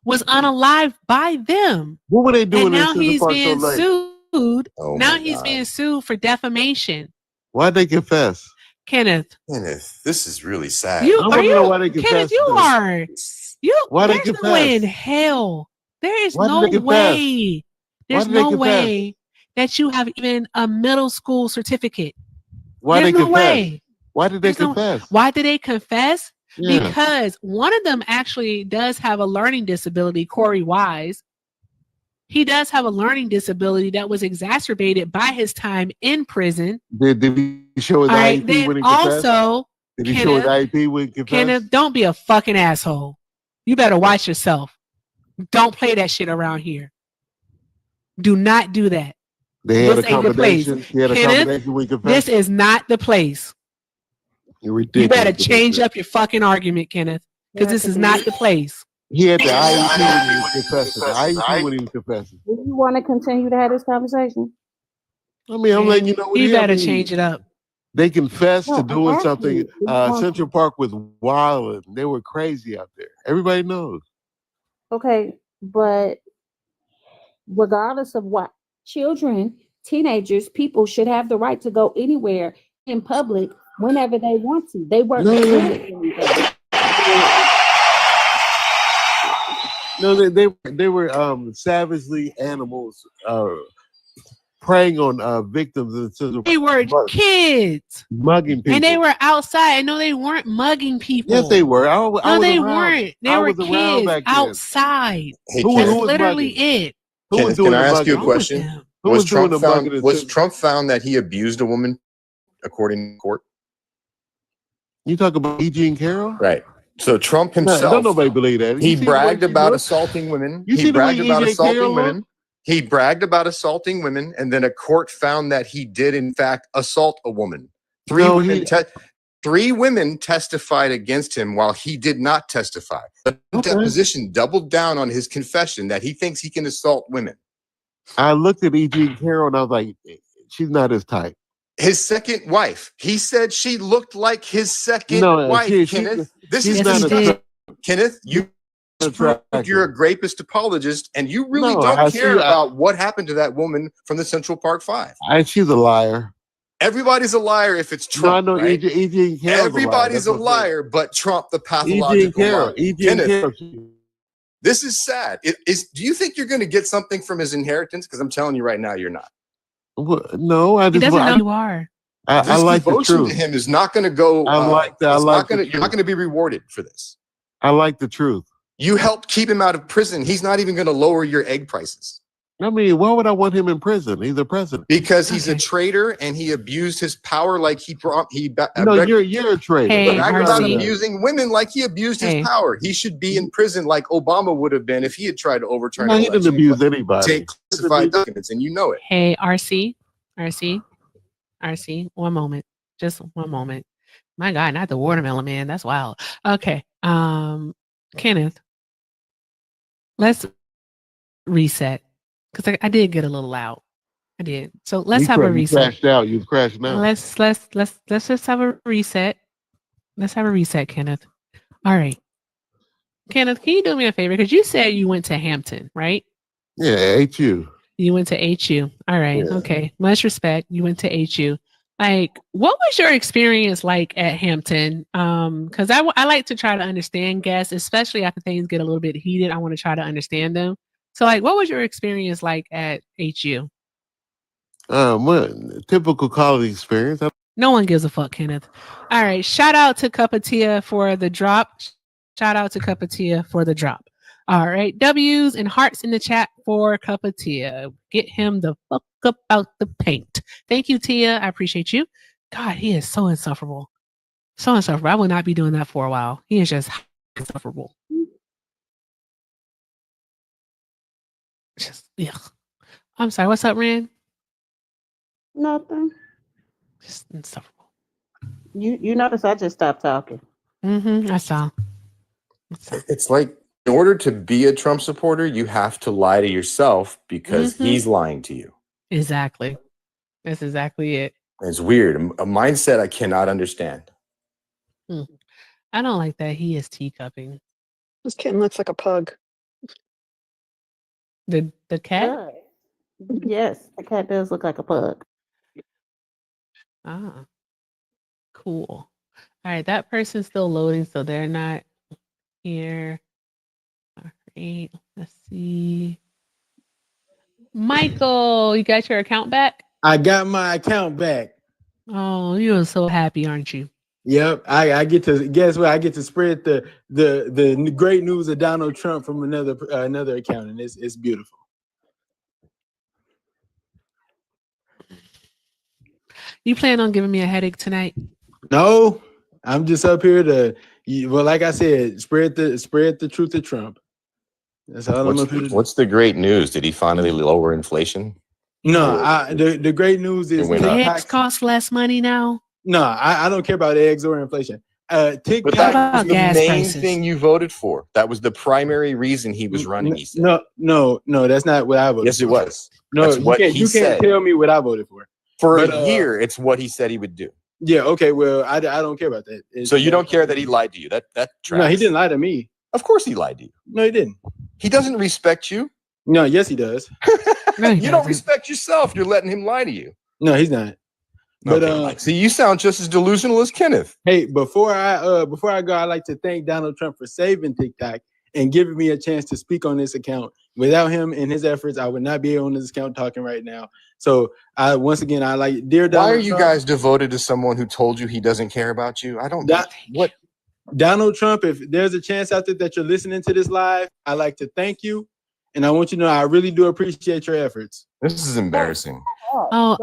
was unalive by them. What were they doing? And now he's being sued. Oh now my he's God. being sued for defamation. Why'd they confess? Kenneth, this is really sad. you I are wanna you know why they confess Kenneth? You to this. are you. Why they There's no way in confess? hell. There is Why did no they confess? way. Why There's did they no confess? way that you have even a middle school certificate. Why There's they no confess? way. Why did they There's no- confess? Why did they confess? Yeah. Because one of them actually does have a learning disability, Corey Wise. He does have a learning disability that was exacerbated by his time in prison. Did he show his All right, IEP then when he confessed? also, Did he show his Kenneth, IEP when he confessed? Kenneth, don't be a fucking asshole. You better watch yourself. Don't play that shit around here. Do not do that. They had This a ain't the place. combination. He had a Kenneth, combination when he confessed. this is not the place. You're You ridiculous. better change up your fucking argument, Kenneth, because this is not the place. He had the IEP when he was confessing. The IEP when he was confessing. Do you want to continue to have this conversation? I mean, I'm letting you know what You he better had. change it up. They confessed No, to I'm doing asking something. you, do you want Central Park was wild. They were crazy out there. Everybody knows. Okay, but regardless of what, children, teenagers, people should have the right to go anywhere in public whenever they want to. They weren't No. doing anything. No, they were savagely animals preying on victims and They were kids. mugging people. And they were outside. No, they weren't mugging people. Yes, they were. I No, was they around. weren't. They I were was around kids back then. outside. Hey, Who That's was literally mugging? it. Who was Kenneth, doing can I the ask you a mugging? question? Who Was was doing Trump the found mugging? was Trump found that he abused a woman according to court? You talk about Eugene Carroll? Right. So Trump No, himself, don't nobody believe that. he You see the bragged way she about looks? assaulting women. You He see the way bragged about E.J. assaulting Carroll women. look? He bragged about assaulting women, and then a court found that he did, in fact, assault a woman. No, Three women testified against him while he did not testify. The deposition doubled down on his confession that he thinks he can assault women. I looked at Eugene Carroll and I was like, she's not his type. His second wife, he said she looked like his second wife, Kenneth. This is not disgusting. Kenneth, you're a rapist apologist, and you really No, don't I care see- about what happened to that woman from the Central Park 5. She's a liar. Everybody's a liar if it's No, Trump, I know right? Eugene Carroll's Everybody's a a liar. That's what I'm saying. liar, but Trump, the Eugene pathological Carroll. liar. Eugene Kenneth, Carroll. this is sad. Do you think you're going to get something from his inheritance? Because I'm telling you right now, you're not. No, I He just doesn't know you are. I This like the devotion truth. to him is not going to go. I like that. I like the You're not going to be rewarded for this. I like the truth. You helped keep him out of prison. He's not even going to lower your egg prices. I mean, why would I want him in prison? He's a president. Because he's a traitor and he abused his power like No, you're a traitor. Hey, bragged about RC. abusing women like he abused his power. He should be in prison like Obama would have been if he had tried to overturn No, an he didn't election. abuse anybody. Take classified documents, and you know it. Hey, RC, one moment. Just one moment. My God, not the watermelon man. That's wild. Okay. Kenneth, let's reset. Because I did get a little loud. I did. So let's have a You reset. crashed out. You crashed out. Let's just have a reset. Let's have a reset, Kenneth. All right. Kenneth, can you do me a favor? Because you said you went to Hampton, right? Yeah, HU. You went to HU. All right. Yeah. Okay. Much respect. You went to HU. Like, what was your experience like at Hampton? Because I like to try to understand guests, especially after things get a little bit heated. I want to try to understand them. So, like, what was your experience like at HU? Well, typical college experience. No one gives a fuck, Kenneth. All right. Shout out to Cupatia for the drop. Shout out to Cupatia for the drop. All right. W's and hearts in the chat for Cupatia. Get him the fuck up out the paint. Thank you, Tia. I appreciate you. God, he is so insufferable. So insufferable. I will not be doing that for a while. He is just insufferable. Just, yeah. I'm sorry. What's up, Ren? Nothing. Just insufferable. You notice I just stopped talking. I saw. It's like in order to be a Trump supporter, you have to lie to yourself because he's lying to you. Exactly. That's exactly it. It's weird. A mindset I cannot understand. I don't like that he is teacupping. This kitten looks like a pug. The cat? Yes, the cat does look like a pug. Ah, cool. All right, that person's still loading, so they're not here. All right, let's see. Michael, you got your account back? I got my account back. Oh, you're so happy, aren't you? Yep, I get to guess what? I get to spread the great news of Donald Trump from another account, and it's beautiful. You plan on giving me a headache tonight? No, I'm just up here to, well, like I said, spread the truth of Trump. That's all I'm up here to do. What's the great news? Did he finally lower inflation? No, the great news is eggs cost less money now. No, I don't care about eggs or inflation. TikTok, but that was the main thing you voted for. That was the primary reason he was running. He said. No, that's not what I voted for. Yes, it was. No, that's what you can't tell me what I voted for. For a year, it's what he said he would do. Yeah, okay, well, I don't care about that. So you don't care that he lied to you? That tracks. No, he didn't lie to me. Of course he lied to you. No, he didn't. He doesn't respect you. No, yes, he does. You don't respect yourself. You're letting him lie to you. No, he's not. But okay, see, you sound just as delusional as Kenneth. Hey, before I go, I'd like to thank Donald Trump for saving TikTok and giving me a chance to speak on this account. Without him and his efforts, I would not be on this account talking right now. So I like, dear Donald Why are you Trump, guys devoted to someone who told you he doesn't care about you? I don't. What? Donald Trump, if there's a chance out there that you're listening to this live, I'd like to thank you. And I want you to know I really do appreciate your efforts. This is embarrassing. Oh,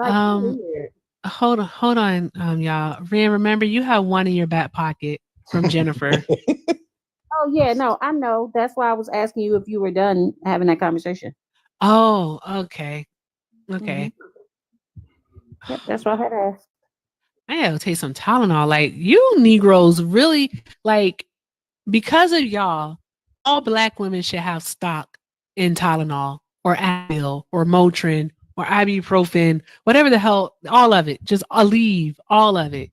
hold on, y'all. Ren, remember you have one in your back pocket from Jennifer. Oh yeah, no, I know. That's why I was asking you if you were done having that conversation. Oh, okay. Okay. Yep, that's what I had asked. I gotta take some Tylenol. Like, you Negroes really, like, because of y'all, all Black women should have stock in Tylenol or Advil or Motrin or ibuprofen, whatever the hell, all of it. Just leave all of it.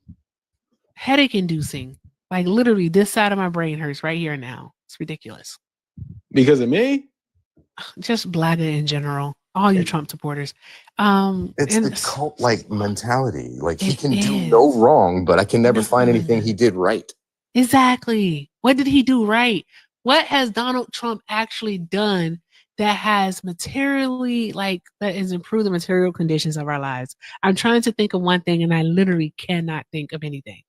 Headache inducing. Like, literally, this side of my brain hurts right here now. It's ridiculous. Because of me? Just Black in general. All you Trump supporters. It's the cult-like mentality. Like, he can do no wrong, but I can never find anything he did right. Exactly. What did he do right? What has Donald Trump actually done that has materially, like, that has improved the material conditions of our lives? I'm trying to think of one thing, and I literally cannot think of anything.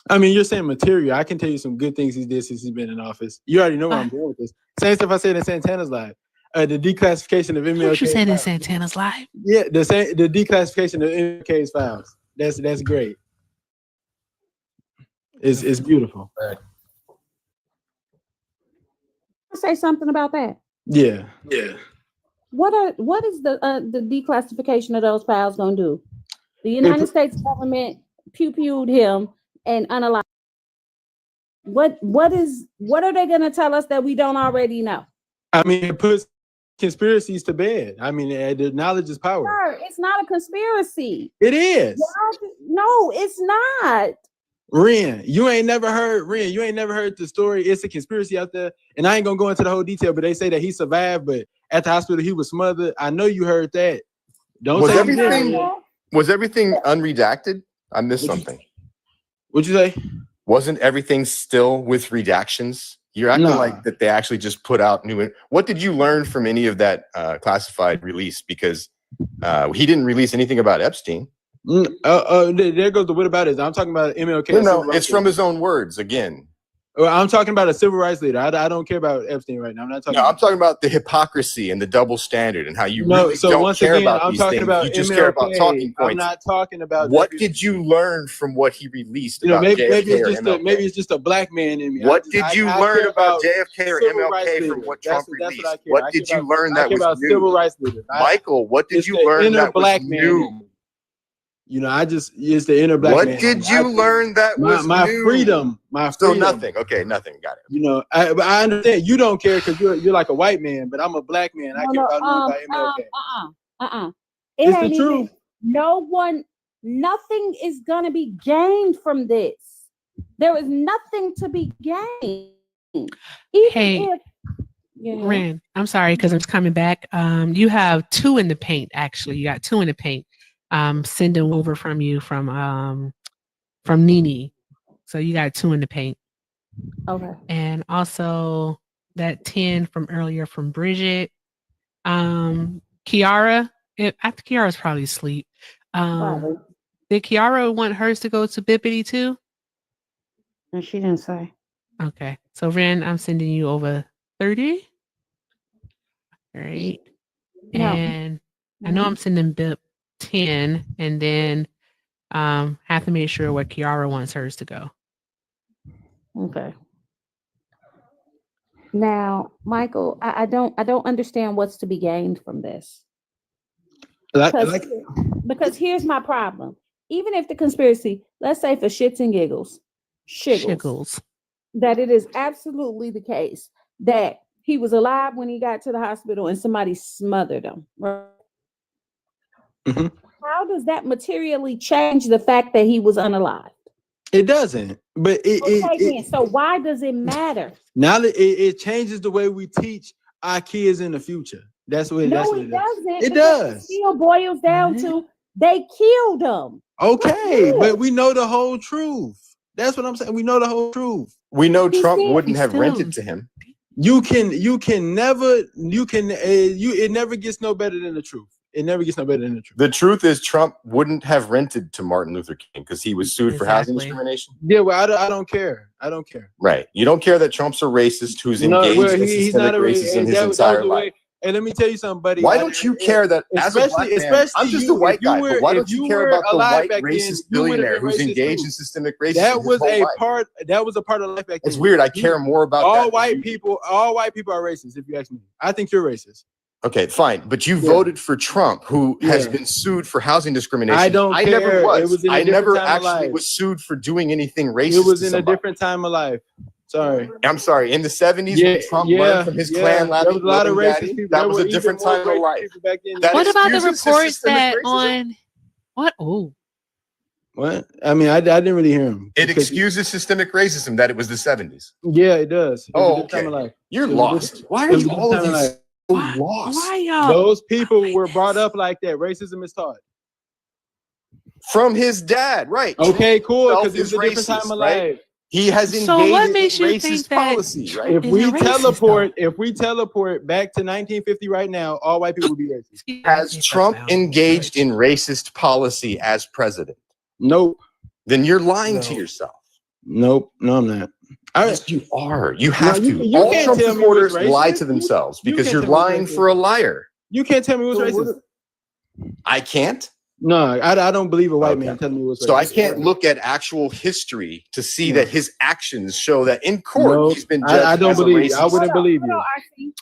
I mean, you're saying material. I can tell you some good things he did since he's been in office. You already know where I'm going with this. Same stuff I said in Santana's live. The declassification of MLK. What you said in Santana's live? Yeah, the declassification of MLK's files. That's great. It's beautiful. Say something about that. Yeah. What is the declassification of those files going to do? The United States government pew-pewed him and unalive. What are they going to tell us that we don't already know? I mean, it puts conspiracies to bed. I mean, the knowledge is power. Sir, it's not a conspiracy. It is. No, it's not. Ren, you ain't never heard the story. It's a conspiracy out there. And I ain't gonna go into the whole detail, but they say that he survived, but at the hospital he was smothered. I know you heard that. Was everything unredacted? I missed something. What'd you say? Wasn't everything still with redactions? You're acting like that they actually just put out new. What did you learn from any of that classified release? Because he didn't release anything about Epstein. There goes the what about it? I'm talking about MLK. No, it's from his own words again. Well, I'm talking about a civil rights leader. I don't care about Epstein right now. I'm not talking. No, I'm talking about the hypocrisy and the double standard and how you really so don't once care again, about I'm these talking things. about You just care about MLK. talking I'm points. not talking about What did you learn from what he released about maybe JFK or it's just MLK? maybe it's just a black man in me. What did you learn care about JFK or civil rights MLK from leaders. what That's Trump what I released? care. What I did care you about- learn I that care was about new? civil rights leaders. Michael, what did It's you the learn inner that was black man in new? me. You know, it's the inner black What man. did you learn that was my new? freedom? My So freedom. nothing. Okay, nothing. Got it. You know, but I understand you don't care because you're like a white man, but I'm a black man. I care about MLK. It It's the ain't even, truth. nothing is gonna be gained from this. There is nothing to be gained. Hey, Ren, I'm sorry because I'm coming back. You have 2 in the paint. Actually, you got 2 in the paint. Sending over from you from Nini. So you got 2 in the paint. Okay. And also that 10 from earlier from Bridget. Kiara, I think Kiara's probably asleep. Probably. Did Kiara want hers to go to Bippity too? And she didn't say. Okay. So Ren, I'm sending you over 30. All right. No. And I know I'm sending Bip 10 and then have to make sure what Kiara wants hers to go. Okay. Now, Michael, I don't understand what's to be gained from this. Because here's my problem. Even if the conspiracy, let's say for shits and giggles, shiggles, that it is absolutely the case that he was alive when he got to the hospital and somebody smothered him. Right? How does that materially change the fact that he was unalived? It doesn't. But So why does it matter? now that it changes the way we teach our kids in the future. That's what it doesn't. It It because does. It still boils down to they killed him. Okay, but we know the whole truth. That's what I'm saying. We know the whole truth. We know Trump wouldn't have rented to him. It never gets no better than the truth. It never gets no better than the truth. The truth is Trump wouldn't have rented to Martin Luther King because he was sued for housing discrimination. Yeah, well, I don't care. I don't care. Right. You don't care that Trump's a racist who's engaged in systemic racism his entire life. And let me tell you something, buddy. Why don't you care that as a black man, I'm just a white guy, but why don't you care about the white racist billionaire who's engaged in systemic racism? That was a part of life back then. It's weird. I care more about all white people are racist, if you ask me. I think you're racist. Okay, fine. But you voted for Trump, who has been sued for housing discrimination. I don't care. Never was. It was in a I different never time of actually life. was sued for doing anything racist. It was to in somebody. a different time of life. Sorry. I'm sorry. In the 70s, when Trump learned from his clan there was a lot of racist people. that was a different time of life. What about the reports that on what? Oh, what? I mean, I didn't really hear him. It excuses systemic racism that it was the 70s. Yeah, it does. Okay. You're lost. Why are you all of these so lost? Why y'all? Those people were brought up like that. Racism is taught. From his dad, right? Okay, cool. Because Himself it's a different is time racist, of right? life. He has engaged in racist policy, right? If we teleport back to 1950 right now, all white people would be racist. Has Trump engaged in racist policy as president? Nope. Then you're lying to yourself. Nope. No, I'm not. Yes, you are. You have to. You All can't Trump tell me supporters what's racist. lie to themselves because can't you're tell me what's lying racist. for a liar. You can't tell me what's racist. I can't. No, I don't believe a white man telling me what's racist. So I can't look at actual history to see that his actions show that in court he's been judged. I don't as a believe you. I racist. wouldn't believe you.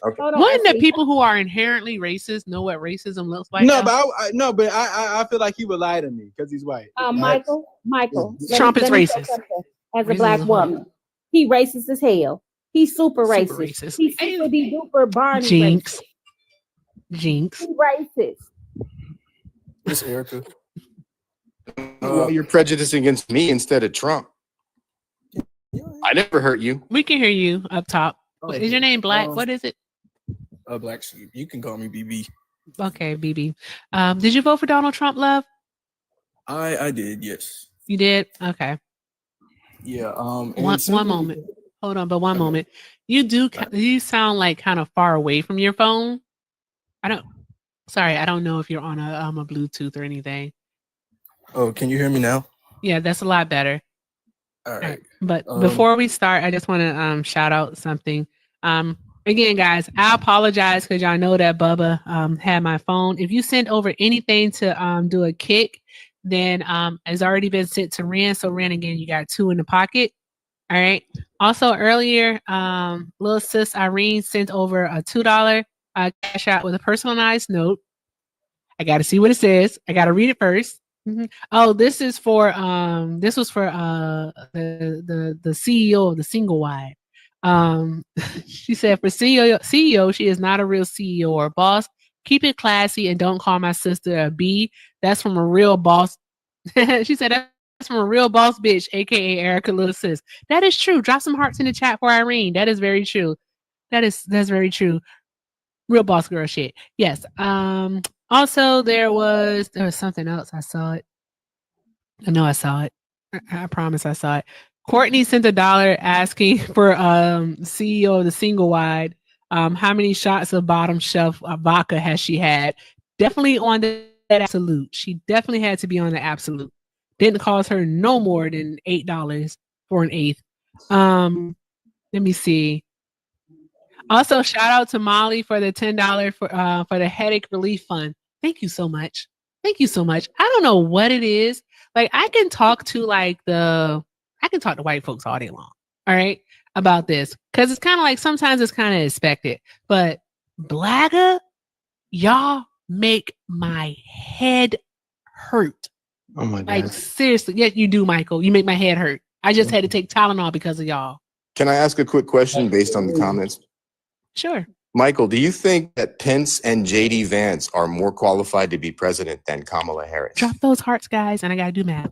Okay. Wouldn't the people who are inherently racist know what racism looks like? No, though? but I feel like he would lie to me because he's white. Michael, Trump is let me say racist. something. As a Racism black is woman, he racist as hell. He's super Super racist. racist. He's super duper Barney Jinx. racist. Jinx. He's racist. Miss Erica. Well, you're prejudiced against me instead of Trump. I never hurt you. We can hear you up top. Oh, Is your name Black? What is it? Black Sheep. You can call me BB. Okay, BB. Did you vote for Donald Trump, love? I did, yes. You did? Okay. Yeah. One moment. Hold on, but one moment. You sound like kind of far away from your phone. I don't know if you're on a Bluetooth or anything. Oh, can you hear me now? Yeah, that's a lot better. All right. But before we start, I just want to shout out something. Again, guys, I apologize because y'all know that Bubba had my phone. If you send over anything to do a kick, then it's already been sent to Ren. So Ren, again, you got 2 in the pocket. All right. Also earlier, little sis Irene sent over a $2 cash out with a personalized note. I got to see what it says. I got to read it first. Oh, this is for this was for the CEO of the Single Wide. She said for CEO, she is not a real CEO or boss. Keep it classy and don't call my sister a B. That's from a real boss. She said that's from a real boss bitch, aka Erica Little Sis. That is true. Drop some hearts in the chat for Irene. That is very true. That's very true. Real boss girl shit. Yes. Also there was something else. I saw it. I know I saw it. I promise I saw it. Courtney sent $1 asking for CEO of the Single Wide. How many shots of bottom shelf vodka has she had? Definitely on that absolute. She definitely had to be on the absolute. Didn't cost her no more than $8 for an eighth. Let me see. Also, shout out to Molly for the $10 for the headache relief fund. Thank you so much. Thank you so much. I don't know what it is. Like I can talk to white folks all day long. All right, about this because it's kind of like sometimes it's kind of expected, but Blagga, y'all make my head hurt. Oh my god! Like seriously, yes, you do, Michael. You make my head hurt. I just had to take Tylenol because of y'all. Can I ask a quick question based on the comments? Sure. Michael, do you think that Pence and JD Vance are more qualified to be president than Kamala Harris? Drop those hearts, guys, and I gotta do math.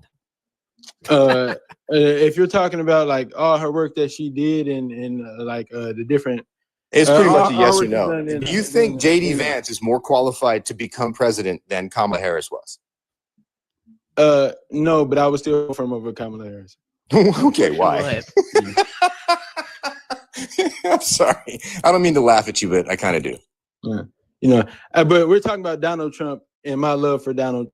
If you're talking about like all her work that she did and the different, it's pretty much a yes or no. Do you think JD Vance is more qualified to become president than Kamala Harris was? No, but I would still vote for him over Kamala Harris. Okay, why? I'm sorry. I don't mean to laugh at you, but I kind of do. Yeah. But we're talking about Donald Trump and my love for Donald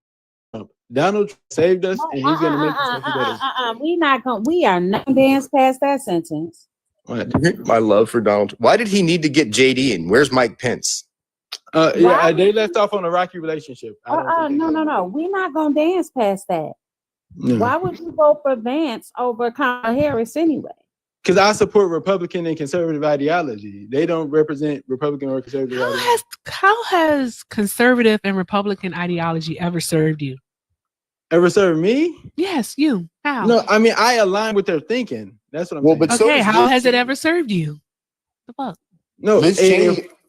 Trump. Donald Trump saved us, and he's gonna make us better. We are not dance past that sentence. My love for Donald Trump. Why did he need to get JD in? Where's Mike Pence? They left off on a rocky relationship. No. We're not gonna dance past that. No. Why would you vote for Vance over Kamala Harris anyway? Because I support Republican and conservative ideology. They don't represent Republican or conservative ideology. How has conservative and Republican ideology ever served you? Ever served me? Yes, you. How? No, I mean I align with their thinking. That's what I'm saying. But okay, how has it ever served you? The fuck? No,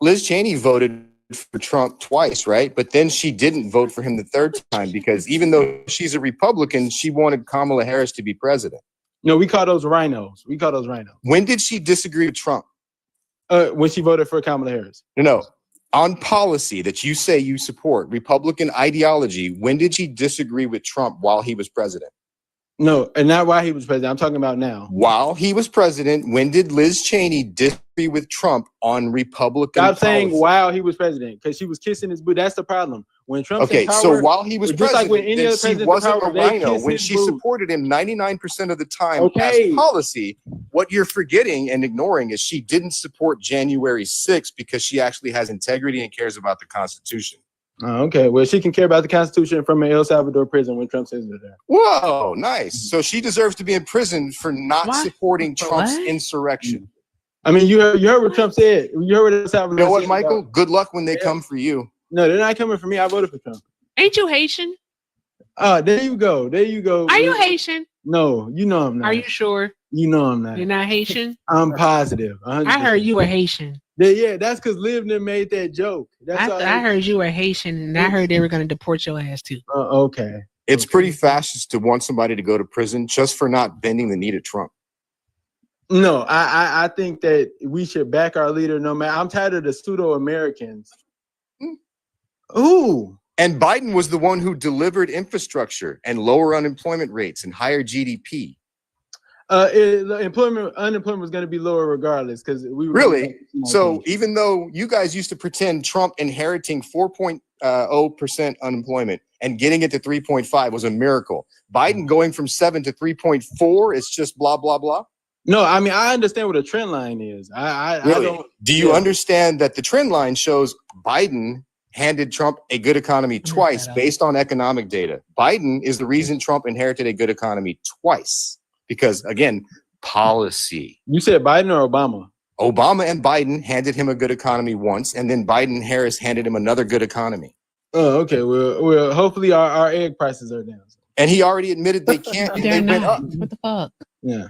Liz Cheney voted for Trump twice, right? But then she didn't vote for him the third time because even though she's a Republican, she wanted Kamala Harris to be president. No, we call those rhinos. When did she disagree with Trump? When she voted for Kamala Harris. No. On policy that you say you support, Republican ideology, when did she disagree with Trump while he was president? No, and not while he was president. I'm talking about now. While he was president, when did Liz Cheney disagree with Trump on Republican policy? saying while he was president, because she was kissing his boot. That's the problem. When Trump's okay, in power, so while he was president, like when any she wasn't a rhino. When she supported him 99% of the time as policy, what you're forgetting and ignoring is she didn't support January 6th because she actually has integrity and cares about the Constitution. Oh, okay. Well, she can care about the Constitution from an El Salvador prison when Trump sends her there. Whoa, nice. So she deserves to be in prison for not supporting Trump's insurrection. I mean, you heard what Trump said. You heard what El Salvador said. You know what, said Michael? Good luck when they come for you. No, they're not coming for me. I voted for Trump. Ain't you Haitian? There you go. There you go. Are you Haitian? No, you know I'm not. Are you sure? You know I'm not. You're not Haitian? I'm positive. 100%. I heard you were Haitian. Yeah, that's because Liv made that joke. I heard you were Haitian, and I heard they were going to deport your ass too. Okay. It's pretty fascist to want somebody to go to prison just for not bending the knee to Trump. No, I think that we should back our leader no matter. I'm tired of the pseudo-Americans. Ooh. And Biden was the one who delivered infrastructure and lower unemployment rates and higher GDP. Unemployment was going to be lower regardless because we were really. So even though you guys used to pretend Trump inheriting $4.8 0% unemployment, and getting it to 3.5 was a miracle. Biden going from 7 to 3.4 is just blah blah blah. No, I mean I understand what a trend line is. Really? I don't. Do you understand that the trend line shows Biden handed Trump a good economy twice based on economic data? Biden is the reason Trump inherited a good economy twice because, again, policy. You said Biden or Obama? Obama and Biden handed him a good economy once, and then Biden and Harris handed him another good economy. Oh, okay. Well, hopefully our egg prices are down. And he already admitted they can't. They went up. What the fuck? Yeah.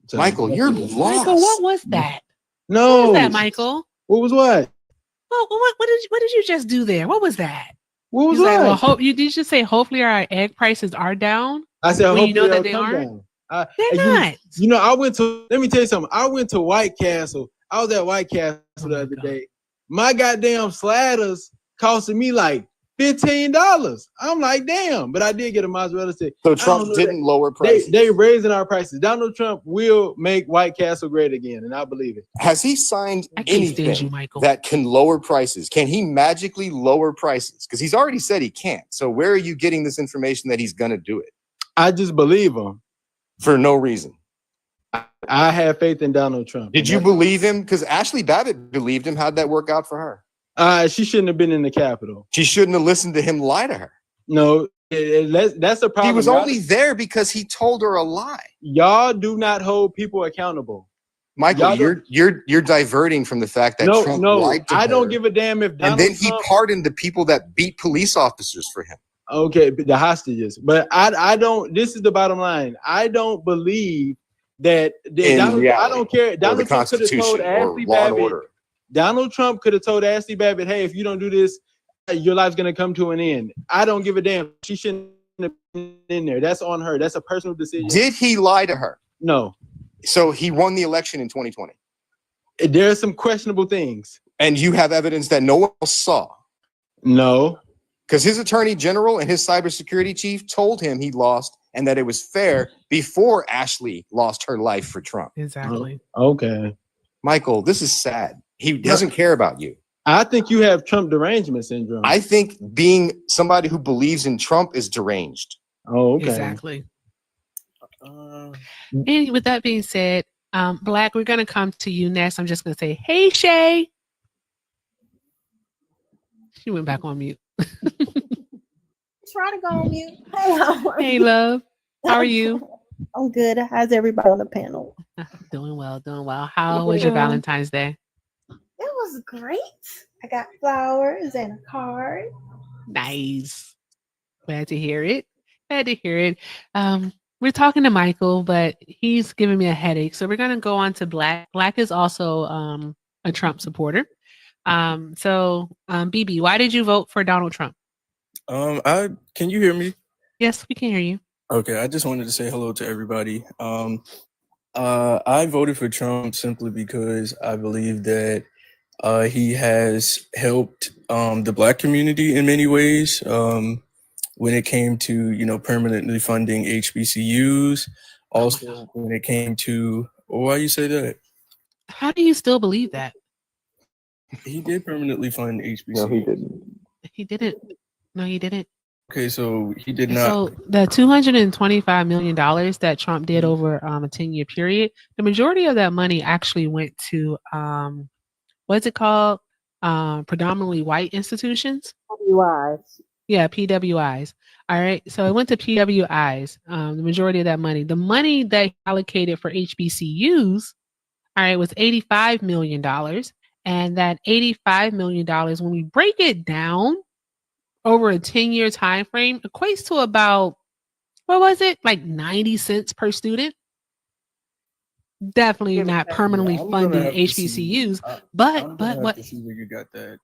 So, Michael, you're lost. Michael, what was that? No. What was that, Michael? What was what? What did you just do there? What was that? What was He's what? like, well, you did just say hopefully our egg prices are down. I said, when you know that hopefully they they'll come aren't. down. They're not. You know, let me tell you something. I went to White Castle. I was at White Castle the other day. My goddamn sliders costing me like $15. I'm like, damn. But I did get a mozzarella stick. So Trump didn't lower prices. They raising our prices. Donald Trump will make White Castle great again, and I believe it. Has he signed anything you, Michael. that can lower prices? Can he magically lower prices? Because he's already said he can't. So where are you getting this information that he's going to do it? I just believe him. For no reason. I have faith in Donald Trump. Did you believe him? Because Ashley Babbitt believed him. How'd that work out for her? She shouldn't have been in the Capitol. She shouldn't have listened to him lie to her. No, that's the problem. He was only there because he told her a lie. Y'all do not hold people accountable. Michael, you're diverting from the fact that Trump lied to her. I don't give a damn if Donald and then Trump, he pardoned the people that beat police officers for him. Okay, the hostages. But I don't. This is the bottom line. I don't believe that. I don't care. Donald Trump could have told Ashley Babbitt. Donald Trump could have told Ashley Babbitt, "Hey, if you don't do this, your life's gonna come to an end." I don't give a damn. She shouldn't have been in there. That's on her. That's a personal decision. Did he lie to her? No. So he won the election in 2020. There are some questionable things. And you have evidence that no one else saw. No. Because his attorney general and his cybersecurity chief told him he lost and that it was fair before Ashley lost her life for Trump. Exactly. Okay. Michael, this is sad. He doesn't care about you. I think you have Trump derangement syndrome. I think being somebody who believes in Trump is deranged. Oh, okay. Exactly. And with that being said, Black, we're going to come to you next. I'm just going to say, hey, Shay. She went back on mute. Try to go on mute. Hey, hey, love. How are you? I'm good. How's everybody on the panel? Doing well, doing well. How was your Valentine's Day? It was great. I got flowers and a card. Nice. Glad to hear it. Glad to hear it. We're talking to Michael, but he's giving me a headache. So we're going to go on to Black. Black is also a Trump supporter. BB, why did you vote for Donald Trump? Can you hear me? Yes, we can hear you. Okay, I just wanted to say hello to everybody. I voted for Trump simply because I believe that he has helped the Black community in many ways. When it came to, permanently funding HBCUs, also when it came to, why you say that? How do you still believe that? He did permanently fund HBCUs. No, he didn't. He didn't. No, he didn't. Okay, so he did not. So the $225 million that Trump did over a 10-year period, the majority of that money actually went to, what's it called? Predominantly white institutions. PWIs. Yeah, PWIs. All right. So it went to PWIs, the majority of that money. The money that he allocated for HBCUs, all right, was $85 million. And that $85 million, when we break it down over a 10-year time frame, equates to about, what was it? Like 90 cents per student. Definitely not permanently funding HBCUs, but to see where you got that.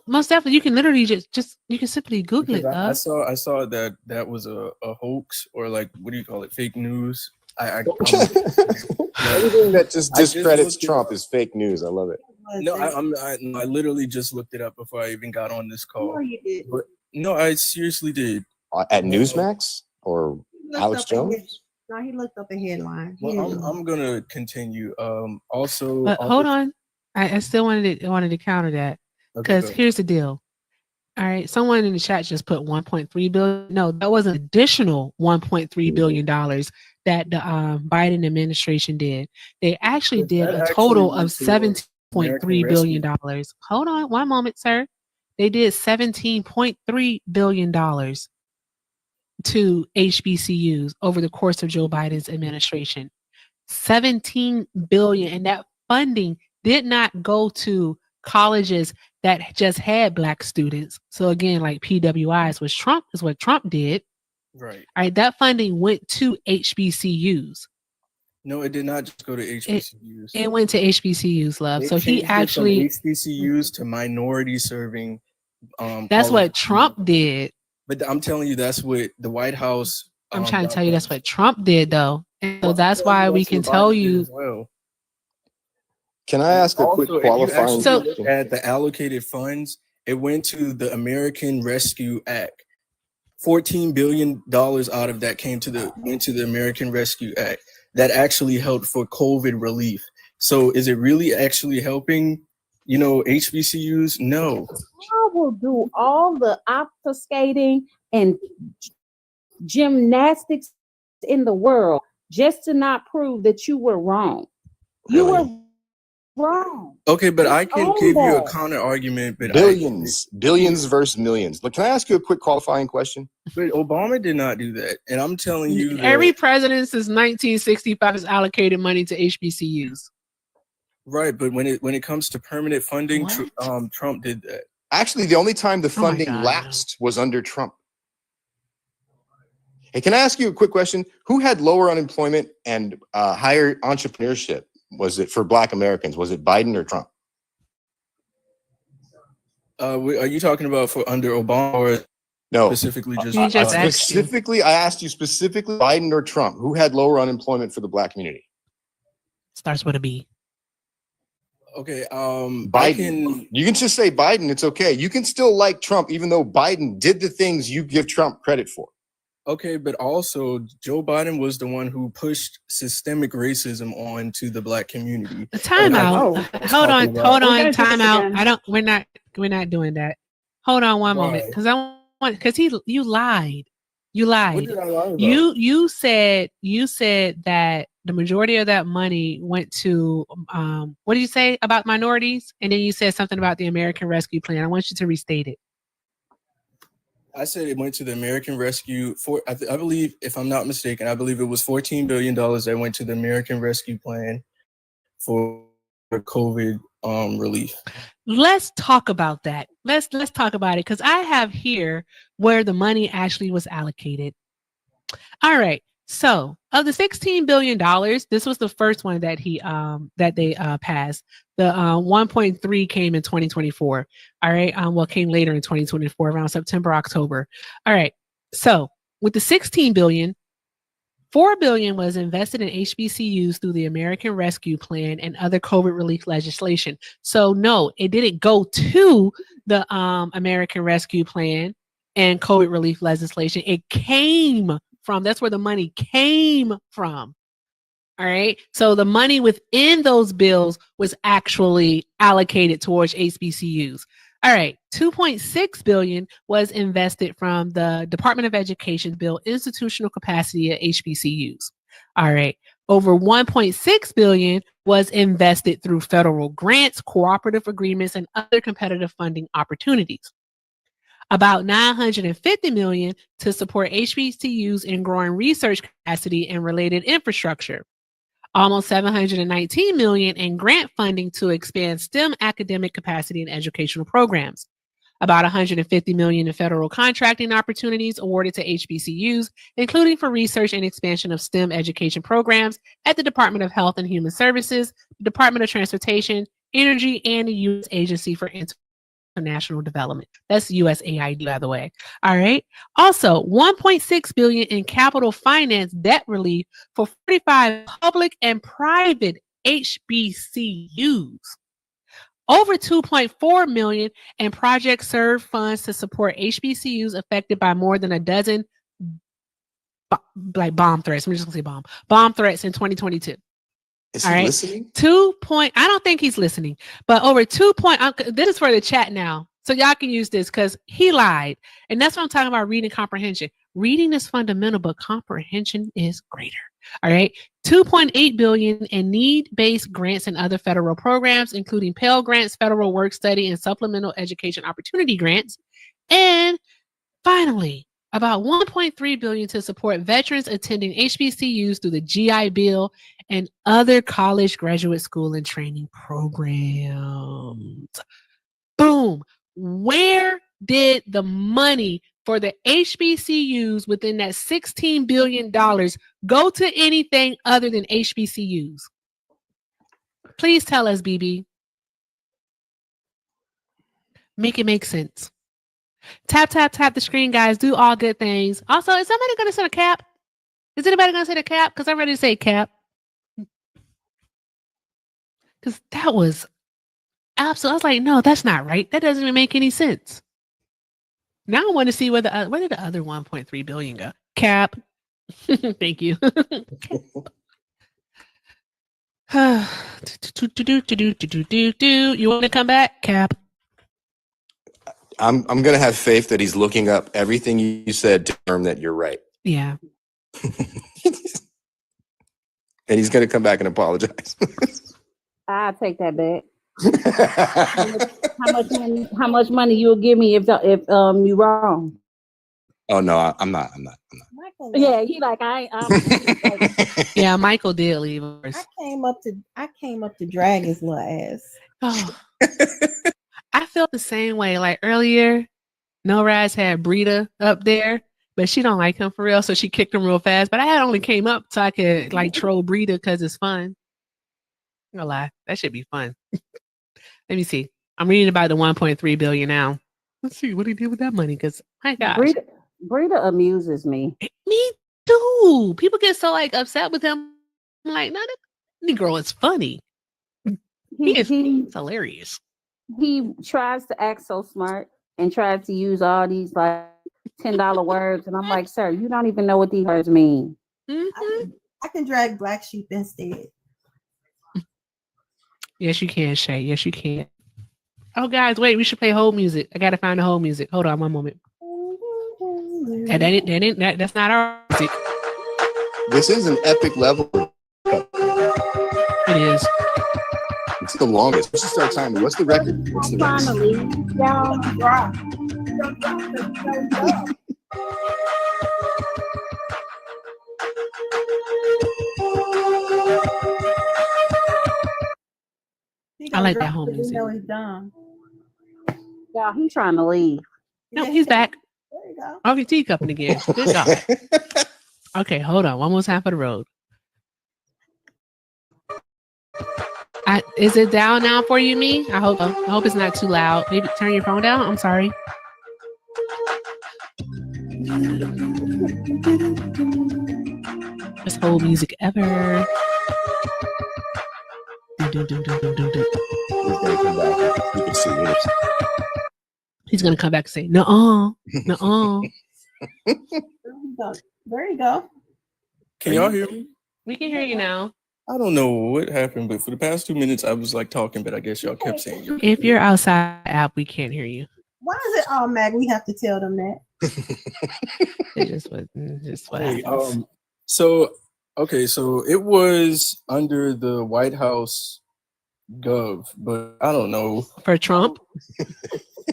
Most definitely, you can literally just you can simply Google it. I saw that was a hoax, or like, what do you call it, fake news. Everything that just discredits Trump is fake news. I love it. No, I literally just looked it up before I even got on this call. You did. But, no, I seriously did. At Newsmax or Alex Jones? No, he looked up a headline. Well, I'm gonna continue. Also, but hold on, I still wanted to counter that because here's the deal: All right. Someone in the chat just put 1.3 billion. No, that was an additional 1.3 billion dollars that the Biden administration did. They actually did a total of 17.3 billion dollars. Hold on one moment, sir. They did 17.3 billion dollars to HBCUs over the course of Joe Biden's administration. 17 billion, and that funding did not go to colleges that just had Black students. So again, like PWIs is what Trump did. Right. All right, that funding went to HBCUs. No, it did not just go to HBCUs. It went to HBCUs, love. They So he changed it from actually HBCUs to minority serving. that's what Trump did. But I'm telling you, that's what the White House. I'm trying to tell you that's what Trump did, though. And so that's why we can tell you. Well. Can I ask a quick qualifying question? At the allocated funds, it went to the American Rescue Act. $14 billion out of that went to the American Rescue Act. That actually helped for COVID relief. So is it really actually helping, HBCUs? No. I will do all the obfuscating and gymnastics in the world just to not prove that you were wrong. You were wrong. Okay, but I can give you a counter argument. But billions versus millions. But can I ask you a quick qualifying question? But Obama did not do that, and I'm telling you, every president since 1965 has allocated money to HBCUs. Right, but when it comes to permanent funding, Trump did that. Actually, the only time the funding lapsed was under Trump. Hey, can I ask you a quick question? Who had lower unemployment and higher entrepreneurship? Was it for Black Americans? Was it Biden or Trump? Are you talking about for under Obama or no? Specifically, I asked you specifically Biden or Trump. Who had lower unemployment for the Black community? Starts with a B. Okay, Biden. You can just say Biden. It's okay. You can still like Trump, even though Biden did the things you give Trump credit for. Okay, but also Joe Biden was the one who pushed systemic racism on to the Black community. Time out. Hold on. Time out. We're not doing that. Hold on one moment, because you lied. You lied. What did I lie about? You said that the majority of that money went to what did you say about minorities? And then you said something about the American Rescue Plan. I want you to restate it. I said it went to the American Rescue I believe, if I'm not mistaken, I believe it was $14 billion that went to the American Rescue Plan for COVID relief. Let's talk about that. Let's talk about it, because I have here where the money actually was allocated. All right. So of the $16 billion, this was the first one that they passed. The 1.3 came in 2024. All right. Came later in 2024, around September, October. All right. So with the 16 billion, 4 billion was invested in HBCUs through the American Rescue Plan and other COVID relief legislation. So no, it didn't go to the American Rescue Plan and COVID relief legislation. It came from, that's where the money came from. All right. So the money within those bills was actually allocated towards HBCUs. All right. 2.6 billion was invested from the Department of Education bill, institutional capacity at HBCUs. All right. Over 1.6 billion was invested through federal grants, cooperative agreements, and other competitive funding opportunities. About 950 million to support HBCUs in growing research capacity and related infrastructure. Almost 719 million in grant funding to expand STEM academic capacity and educational programs. About 150 million in federal contracting opportunities awarded to HBCUs, including for research and expansion of STEM education programs at the Department of Health and Human Services, the Department of Transportation, Energy, and the U.S. Agency for International Development. That's USAID, by the way. All right. Also, 1.6 billion in capital finance debt relief for 45 public and private HBCUs. Over 2.4 million in Project Serve funds to support HBCUs affected by more than a dozen bomb threats. I'm just gonna say bomb threats in 2022. Is he listening? I don't think he's listening, but over 2. This is for the chat now. So y'all can use this because he lied. And that's what I'm talking about, reading comprehension. Reading is fundamental, but comprehension is greater. All right. 2.8 billion in need-based grants and other federal programs, including Pell Grants, Federal Work Study, and Supplemental Education Opportunity Grants. And finally, about 1.3 billion to support veterans attending HBCUs through the GI Bill and other college, graduate school, and training programs. Boom. Where did the money for the HBCUs within that $16 billion go to anything other than HBCUs? Please tell us, BB. Make it make sense. Tap, tap, tap the screen, guys. Do all good things. Also, is somebody going to set a cap? Is anybody going to set a cap? Because I'm ready to say cap. Because that was absolutely, I was like, no, that's not right. That doesn't even make any sense. Now I want to see where did the other 1.3 billion go? Cap. Thank you. You want to come back? Cap. I'm gonna have faith that he's looking up everything you said to confirm that you're right. Yeah. And he's gonna come back and apologize. I'll take that back. How much money you'll give me if you wrong? Oh no, I'm not. Yeah, he like Yeah, Michael did leave us. I came up to drag his little ass. Oh. I felt the same way. Like earlier, No Raz had Brita up there, but she don't like him for real, so she kicked him real fast. But I had only came up so I could like troll Brita because it's fun. I'm gonna lie, that should be fun. Let me see. I'm reading about the 1.3 billion now. Let's see what he did with that money. Because my gosh, Brita amuses me. Me too. People get so like upset with him. I'm like, no, that Negro is funny. He's hilarious. He tries to act so smart and tries to use all these like $10 words, and I'm like, sir, you don't even know what these words mean. Mm-hmm. I can drag black sheep instead. Yes, you can, Shay. Yes, you can. Oh, guys, wait. We should play whole music. I gotta find the whole music. Hold on, one moment. That's not our music. This is an epic level. It is. It's the longest. Let's just start timing. What's the record? What's the record? Finally, y'all. I like that whole music. He's done. Yeah, he's trying to leave. No, he's back. There you go. Oh, he's teacupping again. Good job. Okay, hold on. One more time for the road. Is it down now for you, me? I hope it's not too loud. Maybe turn your phone down. I'm sorry. Best whole music ever. He's gonna come back and say, "No, no." There you go. Can y'all hear me? We can hear you now. I don't know what happened, but for the past 2 minutes, I was like talking, but I guess y'all kept saying. If you're outside the app, we can't hear you. Why is it all Mag? We have to tell them that. It just was just what happens. So it was under the White House Gov, but I don't know. For Trump?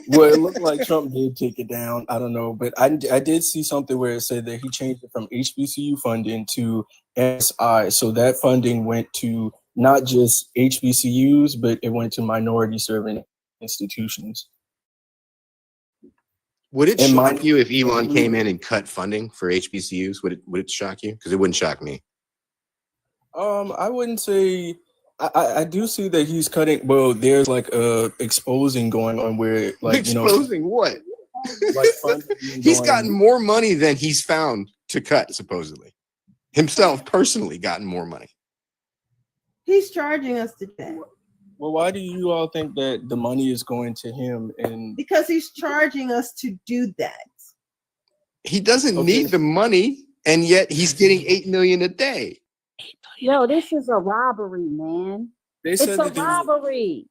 Well, it looked like Trump did take it down. I don't know, but I did see something where it said that he changed it from HBCU funding to SI. So that funding went to not just HBCUs, but it went to minority serving institutions. Would it shock you if Elon came in and cut funding for HBCUs? Would it shock you? Because it wouldn't shock me. I wouldn't say. I do see that he's cutting. Well, there's like exposing going on where like exposing what? Like he's gotten more money than he's found to cut, supposedly. Himself personally gotten more money. He's charging us to that. Well, why do you all think that the money is going to him? And because he's charging us to do that. He doesn't need the money, and yet he's getting $8 million a day. Yo, this is a robbery, man. It's a robbery.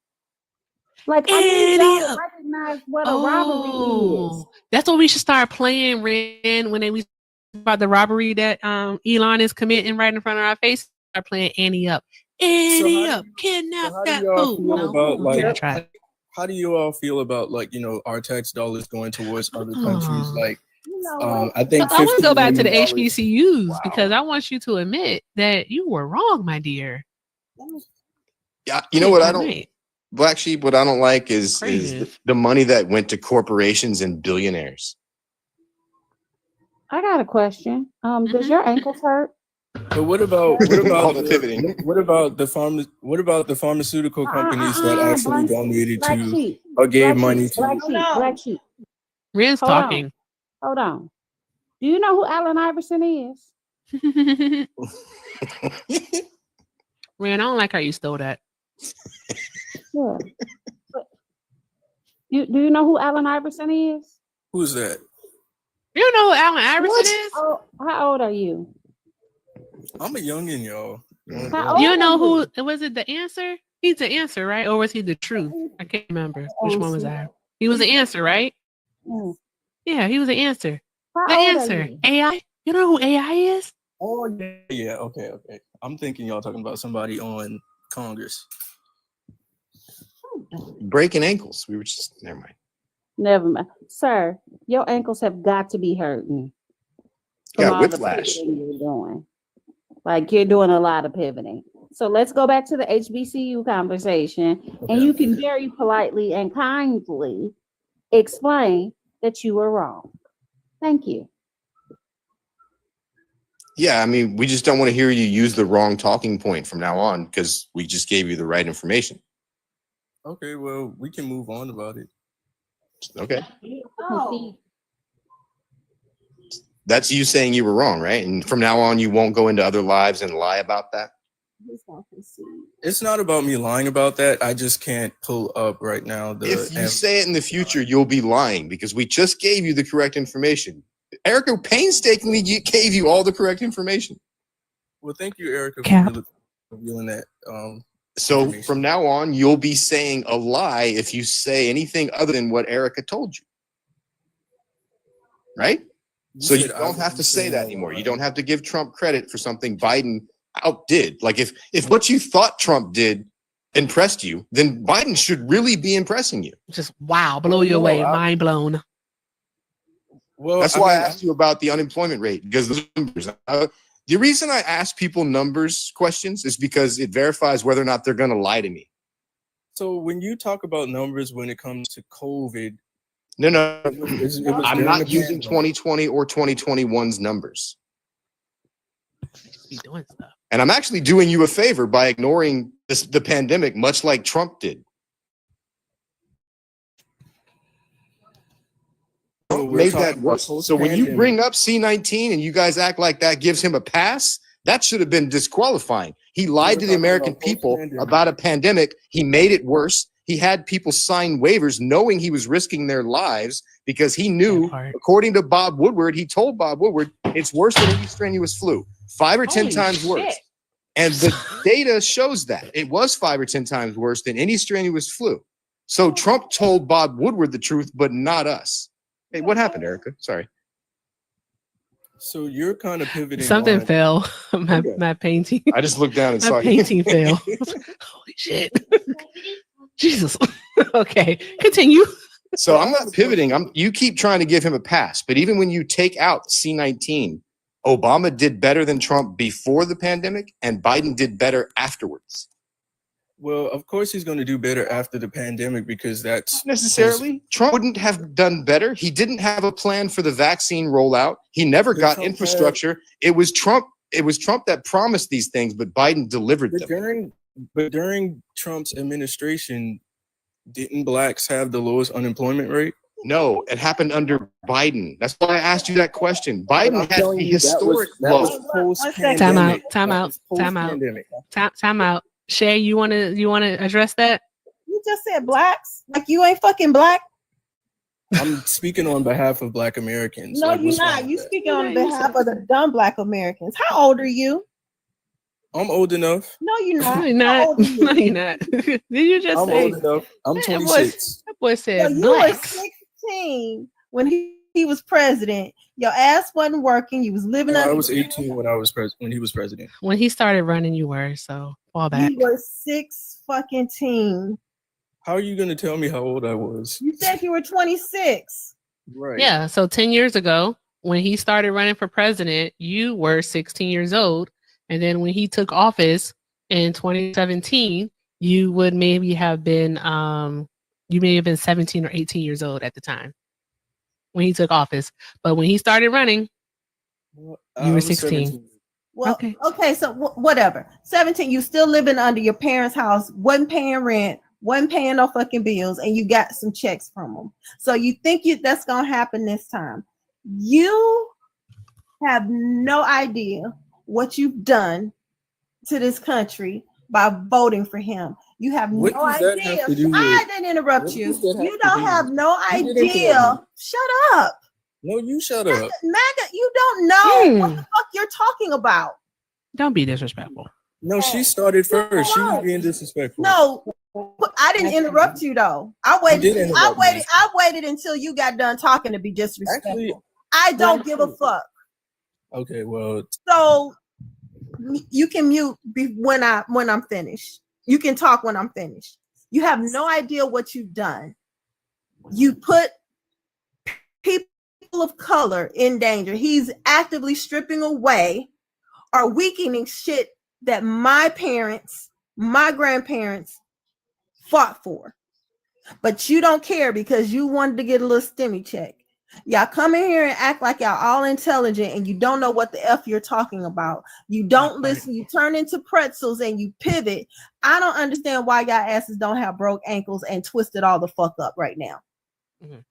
Like, I need y'all to recognize what a robbery is. That's what we should start playing, Ren, when we about the robbery that Elon is committing right in front of our face. Start playing Annie up. Annie up, kidnap that fool. How do you all feel about like, you know, our tax dollars going towards other countries? Like, I think I want to go back to the $15 million. HBCUs because I want you to admit that you were wrong, my dear. Yeah, you know what I don't, Black Sheep, what I don't like is the money that went to corporations and billionaires. I got a question. Does your ankles hurt? But what about the pharmaceutical companies that actually donated to or gave money to? Black sheep. Ren's talking. Hold on. Do you know who Allen Iverson is? Ren, I don't like how you stole that. Yeah. Do you know who Allen Iverson is? Who's that? You know who Allen Iverson is? Oh, how old are you? I'm a youngin', y'all. You know who was it? The Answer? He's the Answer, right? Or was he the Truth? I can't remember which one was that. He was the Answer, right? Yeah, he was the Answer. The Answer. AI. You know who AI is? Oh yeah. Okay. I'm thinking y'all talking about somebody on Congress. Breaking ankles. We were just never mind. Sir, your ankles have got to be hurting. Got whiplash. You're doing. Like, you're doing a lot of pivoting. So let's go back to the HBCU conversation, and you can very politely and kindly explain that you were wrong. Thank you. Yeah, I mean, we just don't want to hear you use the wrong talking point from now on because we just gave you the right information. Okay, well, we can move on about it. Okay. Oh. That's you saying you were wrong, right? And from now on, you won't go into other lives and lie about that? It's not about me lying about that. I just can't pull up right now. If you say it in the future, you'll be lying because we just gave you the correct information. Erica painstakingly gave you all the correct information. Well, thank you, Erica, for revealing that. So from now on, you'll be saying a lie if you say anything other than what Erica told you. Right? So you don't have to say that anymore. You don't have to give Trump credit for something Biden outdid. Like if what you thought Trump did impressed you, then Biden should really be impressing you. Just wow, blow you away, mind blown. Well, that's why I asked you about the unemployment rate, because those numbers. The reason I ask people numbers questions is because it verifies whether or not they're going to lie to me. So when you talk about numbers when it comes to COVID, no, I'm not using 2020 or 2021's numbers. He's doing stuff. And I'm actually doing you a favor by ignoring the pandemic, much like Trump did. Made that worse. So when you bring up C-19 and you guys act like that gives him a pass, that should have been disqualifying. He lied to the American people about a pandemic. He made it worse. He had people sign waivers knowing he was risking their lives because he knew, according to Bob Woodward, he told Bob Woodward, it's worse than any strenuous flu, 5 or 10 times worse. And the data shows that it was 5 or 10 times worse than any strenuous flu. So Trump told Bob Woodward the truth, but not us. Hey, what happened, Erica? Sorry. So you're kind of pivoting. Something fell. My painting. I just looked down and saw my painting fell. Holy shit. Jesus. Okay, continue. So I'm not pivoting. You keep trying to give him a pass, but even when you take out C-19, Obama did better than Trump before the pandemic, and Biden did better afterwards. Well, of course he's going to do better after the pandemic because that's not necessarily. Trump wouldn't have done better. He didn't have a plan for the vaccine rollout. He never got infrastructure. It was Trump. It was Trump that promised these things, but Biden delivered them. But during Trump's administration, didn't blacks have the lowest unemployment rate? No, it happened under Biden. That's why I asked you that question. Biden had the historic low. Time out. Shay, you wanna address that? You just said blacks? Like you ain't fucking black? I'm speaking on behalf of Black Americans. No, you're not. You speaking on behalf of the dumb Black Americans. How old are you? I'm old enough. No, you're not. No, you're How not. old are you? No, you're not. Did you just I'm say? old enough. I'm That 26. boy So said you were blacks. 16 when he was president. Your ass wasn't working. You was living No, I under. was 18 when when he was president. When he started running, you were, so fall back. You were 6 fucking teen. How are you gonna tell me how old I was? You said you were 26. Right. Yeah, so 10 years ago, when he started running for president, you were 16 years old. And then when he took office in 2017, you would maybe have been you may have been 17 or 18 years old at the time when he took office. But when he started running, Well, you I were was 16. 17. Well, Okay. okay, so whatever. 17, you still living under your parents' house, wasn't paying rent, wasn't paying no fucking bills, and you got some checks from them. So you think that's gonna happen this time. You have no idea what you've done to this country by voting for him. You have What no does that idea. have to do I with? didn't interrupt What you. does that have You to don't do have with? no You didn't interrupt idea. me. Shut up. No, you shut up. MAGA, you don't know what the fuck you're talking about. Don't be disrespectful. No, she started first. She was being disrespectful. No, I didn't interrupt you though. I You did waited. interrupt me. I waited until you got done talking to be disrespectful. Actually, I don't give a fuck. Okay, well, So you can mute when I'm finished. You can talk when I'm finished. You have no idea what you've done. You put people of color in danger. He's actively stripping away or weakening shit that my parents, my grandparents fought for. But you don't care because you wanted to get a little stimmy check. Y'all come in here and act like y'all all intelligent and you don't know what the F you're talking about. You don't listen. You turn into pretzels and you pivot. I don't understand why y'all asses don't have broke ankles and twisted all the fuck up right now. Mhm.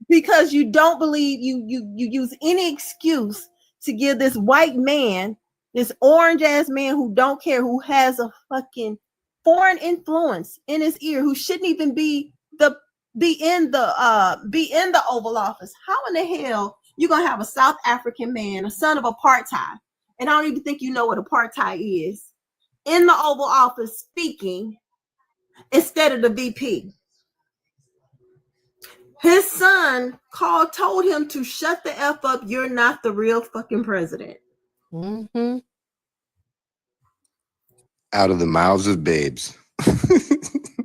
Because you don't believe you use any excuse to give this white man, this orange ass man who don't care, who has a fucking foreign influence in his ear, who shouldn't even be in the Oval Office. How in the hell you gonna have a South African man, a son of apartheid, and I don't even think you know what apartheid is, in the Oval Office speaking instead of the VP? His son told him to shut the F up. You're not the real fucking president. Mm-hmm. Out of the mouths of babes.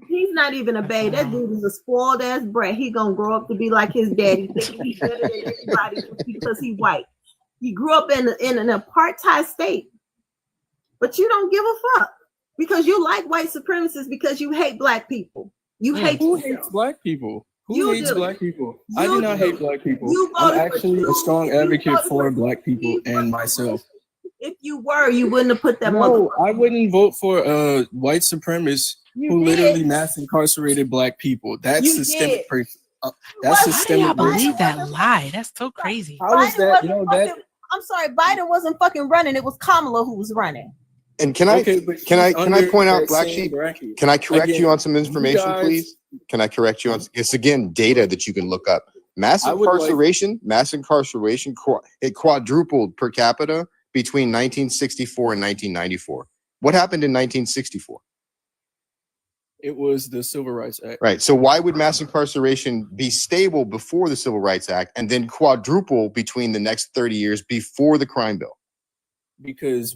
He's not even a babe. That dude is a spoiled ass brat. He gonna grow up to be like his daddy, thinking he's better than everybody because he's white. He grew up in an apartheid state, but you don't give a fuck because you like white supremacists because you hate black people. You hate who yourself. hates black people? Who You hates do. black people? You I do not do. hate black people. You I'm voted for actually a two- strong you advocate voted for for black people and myself. If you were, you wouldn't have put that No, I wouldn't vote for a white supremacist You who did. literally mass incarcerated black people. That's You systemic. did. That's Why do systemic. Y'all believe racism. that lie? That's so crazy. How is that? I'm sorry, Biden wasn't fucking running. It was Kamala who was running. And can I Okay, but can I she's can I under point out that Black same Sheep? bracket. Can I correct Again, you on some you information, guys- please? Can I correct you on? It's again data that you can look up. Mass I would like- incarceration, it quadrupled per capita between 1964 and 1994. What happened in 1964? It was the Civil Rights Act. Right. So why would mass incarceration be stable before the Civil Rights Act and then quadruple between the next 30 years before the crime bill? Because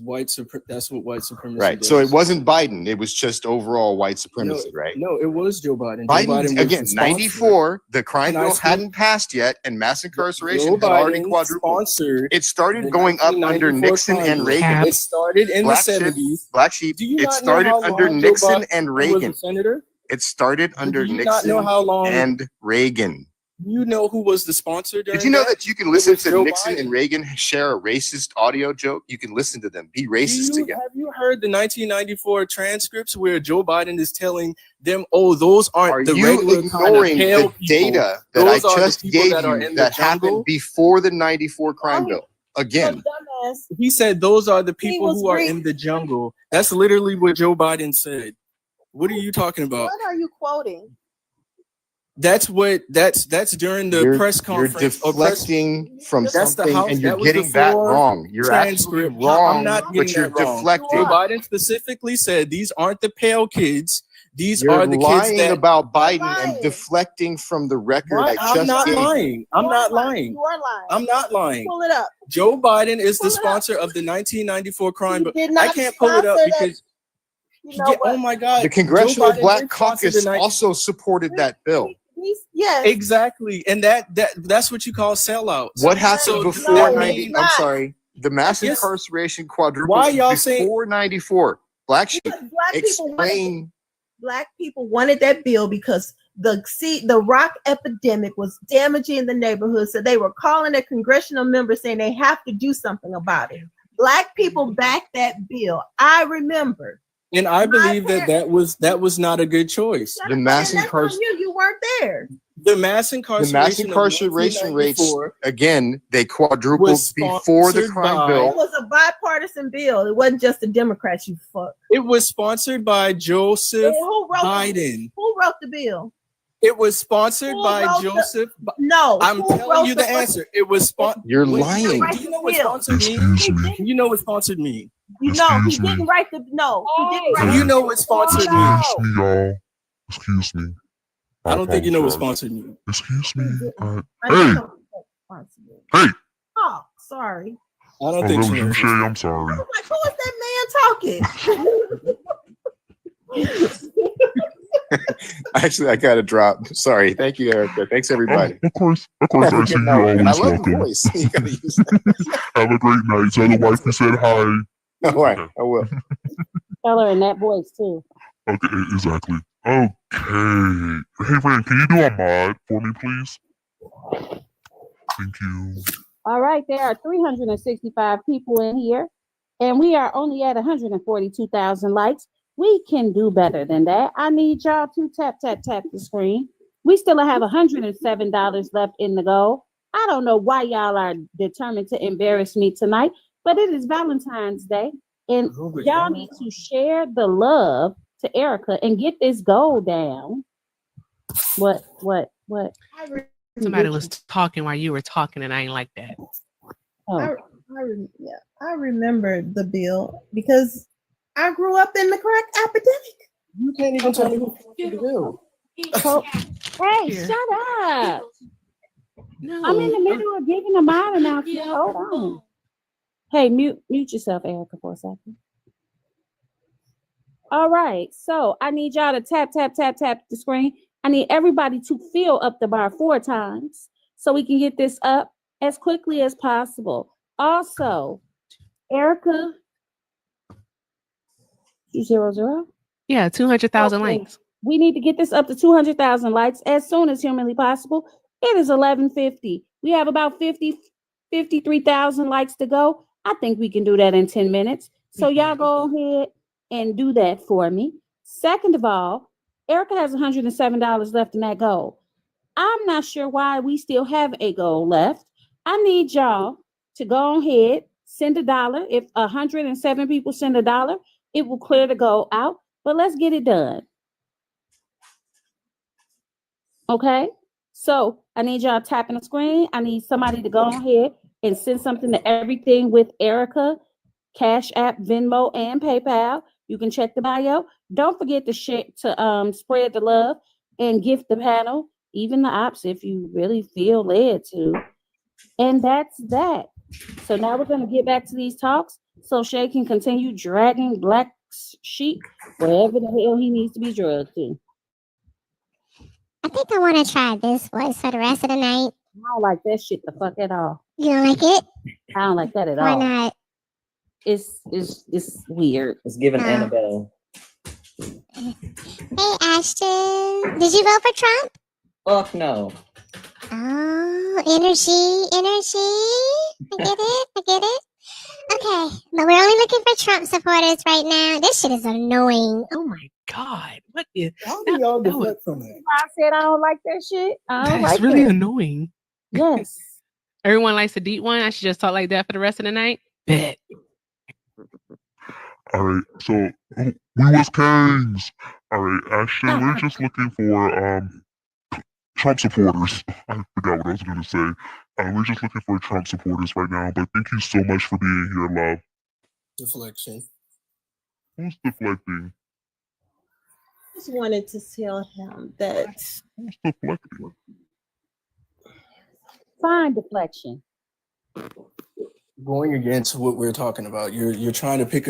that's what white supremacy Right. does. So it wasn't Biden. It was just overall white supremacy, right? No, it was Joe Biden. Biden, was again, the sponsor. 94, the crime And I bill still- hadn't passed yet, and mass incarceration Joe had already Biden quadrupled. sponsored It started the going up under 1994 Nixon crime and bill. Reagan. It started in Black the sheep, 70s. Black Sheep. Do you It not know started how under long Joe Nixon Biden and was Reagan. a senator? It started under do you Nixon not know how long? and Reagan. You know who was the sponsor during Did you know that? that you can listen was to Joe Nixon Biden. and Reagan share a racist audio joke? You can listen to them, be racist together. Have you heard the 1994 transcripts where Joe Biden is telling them, "Oh, those aren't Are the you regular kind of ignoring pale the people. data that I Those are the just people gave that are you in that the jungle." happened before the 94 crime bill? Again, Dumbass. He said those are the people was who are Greek. in the jungle. That's literally what Joe Biden said. What are you talking about? What are you quoting? That's during the press conference. You're deflecting from something, and you're that was getting the that floor wrong. You're transcript. absolutely wrong, I'm not getting but you're that wrong. deflecting. Joe Biden specifically said these aren't the pale kids. These You're are the kids lying that about Biden and deflecting from the record I I'm just not gave you. lying. I'm not lying. You are lying. I'm not lying. Pull it up. Joe Biden is the sponsor of the 1994 crime bill. did I not can't pull it up sponsor that. because You know oh my God, The Congressional Joe Biden Black did sponsor Caucus the also supported that bill. Yes. Exactly, and that's what you call sellouts. What happened So before that 90? mean- I'm sorry. The mass Yes. incarceration quadrupled Why y'all before saying- 94. Black sheep. Because Explain. Black people wanted that bill because the rock epidemic was damaging the neighborhood. So they were calling their congressional members saying they have to do something about it. Black people backed that bill. I remember. And I believe that was not a good choice. The mass And that's on incarceration. you weren't there. The mass The incarceration, mass incarceration rates, 1994 again, they quadrupled was before the sponsored crime by- bill. It was a bipartisan bill. It wasn't just the Democrats, you fuck. It was sponsored by Joseph Who wrote Biden. Who wrote the bill? It was sponsored Who by wrote Joseph. No. I'm who telling wrote you the answer. It was sponsored. You're lying. Do you know what sponsored means? You know what sponsored means? You know, he didn't write the he didn't write You know what sponsored means? Excuse me, y'all. Excuse me. I don't think you know what apologize. sponsored means. Excuse me. Hey. Hey. Oh, sorry. I don't Oh, think that she was you, knows. Shay. I'm sorry. Like, who is that man talking? Actually, I got to drop. Sorry. Thank you, Erica. Thanks, everybody. Of course, I see you And I always love the welcome. voice. You gotta use that. Have a great night. Tell the wife we said hi. All right, I will. Tell her in that voice too. Okay, exactly. Okay. Hey, Rand, can you do a mod for me, please? Thank you. All right, there are 365 people in here, and we are only at 142,000 likes. We can do better than that. I need y'all to tap the screen. We still have $107 left in the goal. I don't know why y'all are determined to embarrass me tonight, but it is Valentine's Day, and y'all need to share the love to Erica and get this goal down. What? Somebody was talking while you were talking, and I ain't like that. Oh. I remember the bill because I grew up in the crack epidemic. You can't even tell me who the bill. Hey, shut up. No, I'm in the middle of giving a mod announcement. Hold on. Hey, mute yourself, Erica, for a second. All right, so I need y'all to tap the screen. I need everybody to fill up the bar 4 times so we can get this up as quickly as possible. Also, Erica, 200? Yeah, 200,000 likes. We need to get this up to 200,000 likes as soon as humanly possible. It is 11:50. We have about 53,000 likes to go. I think we can do that in 10 minutes. So y'all go ahead and do that for me. Second of all, Erica has $107 left in that goal. I'm not sure why we still have a goal left. I need y'all to go ahead, send $1. If 107 people send $1, it will clear the goal out. But let's get it done. Okay? So I need y'all tapping the screen. I need somebody to go ahead and send something to everything with Erica, Cash App, Venmo, and PayPal. You can check the bio. Don't forget to spread the love and gift the panel, even the ops, if you really feel led to. And that's that. So now we're going to get back to these talks so Shay can continue dragging Black Sheep wherever the hell he needs to be drugged to. I think I want to try this voice for the rest of the night. I don't like that shit the fuck at all. You don't like it? I don't like that at Why all. not? It's weird. It's giving Annabelle. Hey, Ashton. Did you vote for Trump? Fuck no. Oh, energy. I get it. Okay, but we're only looking for Trump supporters right now. This shit is annoying. Oh my God. What is How do y'all deflect from that? I said I don't like that shit. I don't That's like really it. annoying. Yes. Everyone likes a deep one. I should just talk like that for the rest of the night. Bet. All right, so we was kings. All right, actually, we're just looking for Trump supporters. I forgot what I was going to say. We're just looking for Trump supporters right now. But thank you so much for being here, love. Deflection. Who's deflecting? Just wanted to tell him that. Who's deflecting? Fine deflection. Going against what we're talking about, you're trying to pick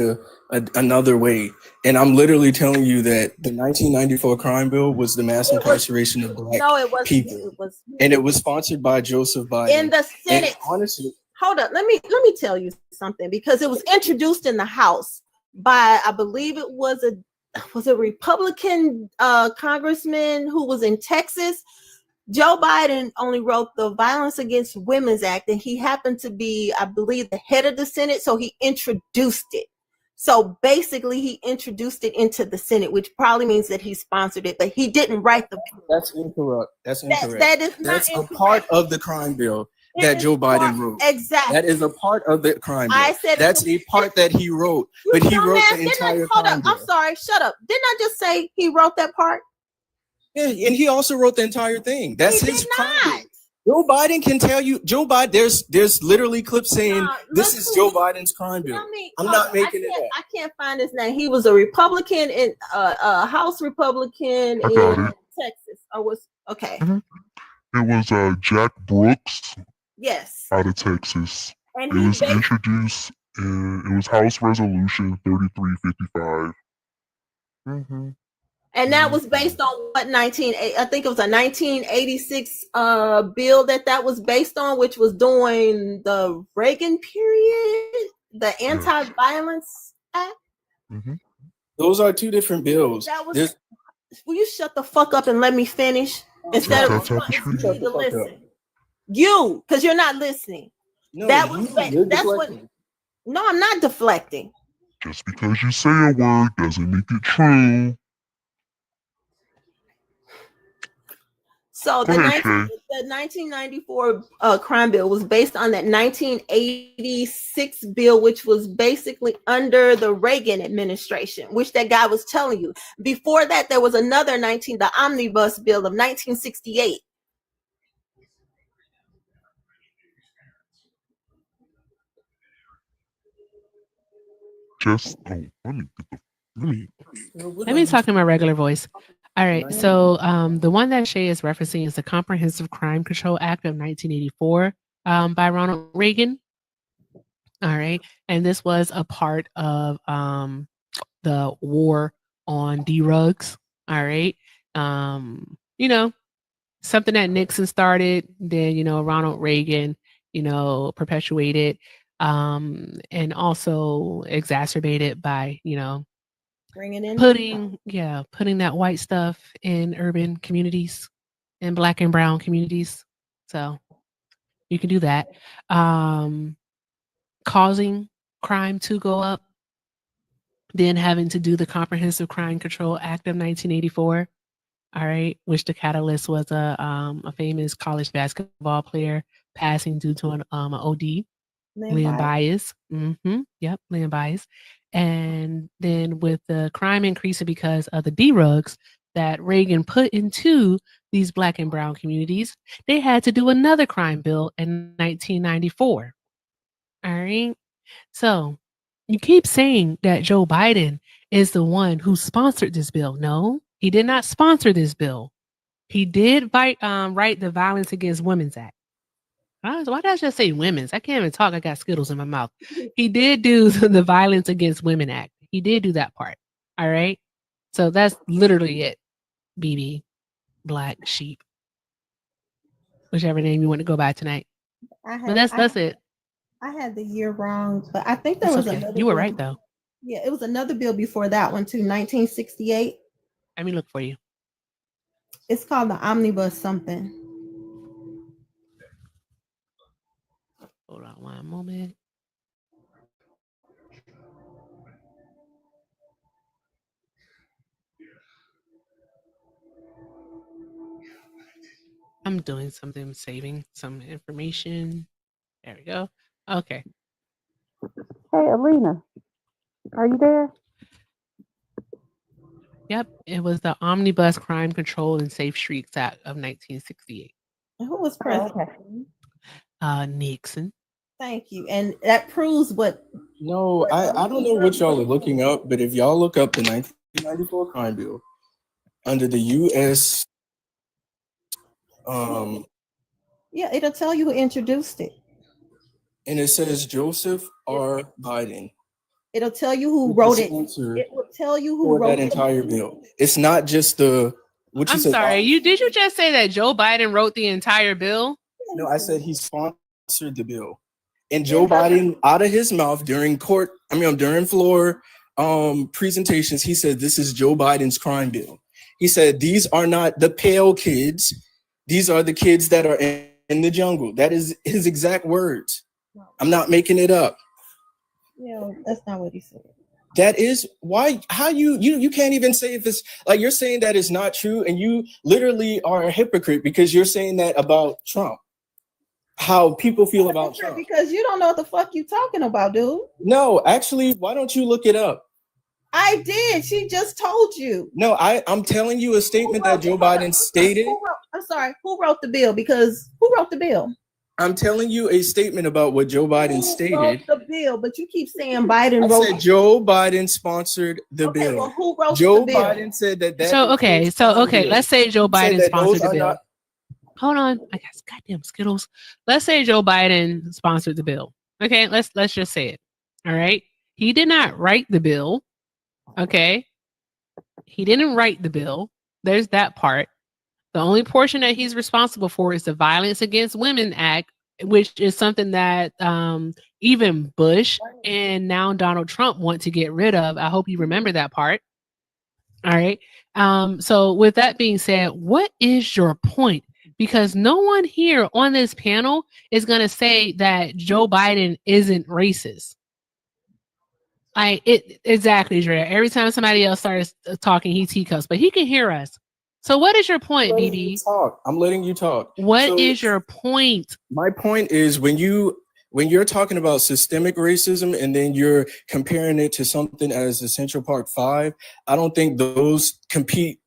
another way, and I'm literally telling you that the 1994 crime bill was the mass incarceration of black people, and it was sponsored by Joseph Biden in the Senate. And honestly, hold up, let me tell you something, because it was introduced in the House by, I believe it was a Republican congressman who was in Texas. Joe Biden only wrote the Violence Against Women's Act, and he happened to be, I believe, the head of the Senate, so he introduced it. So basically, he introduced it into the Senate, which probably means that he sponsored it, but he didn't write the bill. That's incorrect. That's incorrect. That is That's not a part of the crime bill that Joe Biden wrote. Exactly. That is a part of the crime bill. I said that's a part that he wrote, but he wrote the entire crime bill. I'm sorry, shut up. Didn't I just say he wrote that part? Yeah, and he also wrote the entire thing. That's his crime. Joe Biden can tell you. Joe Biden. There's literally clips saying this is Joe Biden's crime bill. I'm not making it up. I can't find his name. He was a Republican in House Republican in Texas. Or was okay. It was Jack Brooks. Yes. Out of Texas. And it was introduced. It was House Resolution 3355. Mm-hmm. And that was based on what I think it was a 1986 bill that was based on, which was during the Reagan period, the Anti-Violence Act. Mm-hmm. Those are two different bills. Will you shut the fuck up and let me finish instead of to listen? You, because you're not listening. No, that's what. No, I'm not deflecting. Just because you say a word doesn't make it true. So the 1994 crime bill was based on that 1986 bill, which was basically under the Reagan administration, which that guy was telling you. Before that, there was another the Omnibus bill of 1968. Let me talk in my regular voice. All right, so the one that Shay is referencing is the Comprehensive Crime Control Act of 1984 by Ronald Reagan. All right, and this was a part of the war on drugs. All right, something that Nixon started, then Ronald Reagan, perpetuated, and also exacerbated by putting that white stuff in urban communities and black and brown communities. So you can do that. Causing crime to go up, then having to do the Comprehensive Crime Control Act of 1984. All right, which the catalyst was a famous college basketball player passing due to an OD. Leon Bias. Yep, Leon Bias. And then with the crime increasing because of the drugs that Reagan put into these black and brown communities, they had to do another crime bill in 1994. All right. So you keep saying that Joe Biden is the one who sponsored this bill. No, he did not sponsor this bill. He did write the Violence Against Women's Act. Why did I just say women's? I can't even talk. I got Skittles in my mouth. He did do the Violence Against Women Act. He did do that part. All right. So that's literally it. BB, Black Sheep, whichever name you want to go by tonight. But that's it. I had the year wrong, but I think there was another. You were right though. Yeah, it was another bill before that one too, 1968. Let me look for you. It's called the Omnibus something. Hold on one moment. I'm doing something, saving some information. There we go. Okay. Hey, Alina, are you there? Yep, it was the Omnibus Crime Control and Safe Streets Act of 1968. Who was Oh, president? okay. Nixon. Thank you. And that proves what. No, I don't know what y'all are looking up, but if y'all look up the 1994 crime bill under the U.S. Yeah, it'll tell you who introduced it. And it says Joseph R. Biden. It'll tell you who wrote it. It will tell you who wrote that entire bill. It's not just the. What you I'm said, sorry. Did you just say that Joe Biden wrote the entire bill? No, I said he sponsored the bill. And Joe Biden, out of his mouth during during floor presentations, he said, "This is Joe Biden's crime bill." He said, "These are not the pale kids. These are the kids that are in the jungle." That is his exact words. I'm not making it up. Yeah, that's not what he said. That is why. How you can't even say if it's like you're saying that is not true, and you literally are a hypocrite because you're saying that about Trump. How people feel about Trump. Because you don't know what the fuck you talking about, dude. No, actually, why don't you look it up? I did. She just told you. No, I'm telling you a statement that Joe Biden stated. I'm sorry. Who wrote the bill? Because who wrote the bill? I'm telling you a statement about what Joe Biden stated. Wrote the bill, but you keep saying Biden I wrote. said Joe Biden sponsored the bill. Well, who wrote Joe the bill? Biden said that. So let's say Joe Biden sponsored the bill. Hold on, I got goddamn Skittles. Let's say Joe Biden sponsored the bill. Okay, let's just say it. All right, he did not write the bill. Okay, he didn't write the bill. There's that part. The only portion that he's responsible for is the Violence Against Women Act, which is something that even Bush and now Donald Trump want to get rid of. I hope you remember that part. All right. So with that being said, what is your point? Because no one here on this panel is going to say that Joe Biden isn't racist. Exactly, Drea. Every time somebody else starts talking, he teacups, but he can hear us. So what is your point, BB? I'm letting you talk. What is your point? My point is when you're talking about systemic racism and then you're comparing it to something as Essential Part 5, I don't think those compete.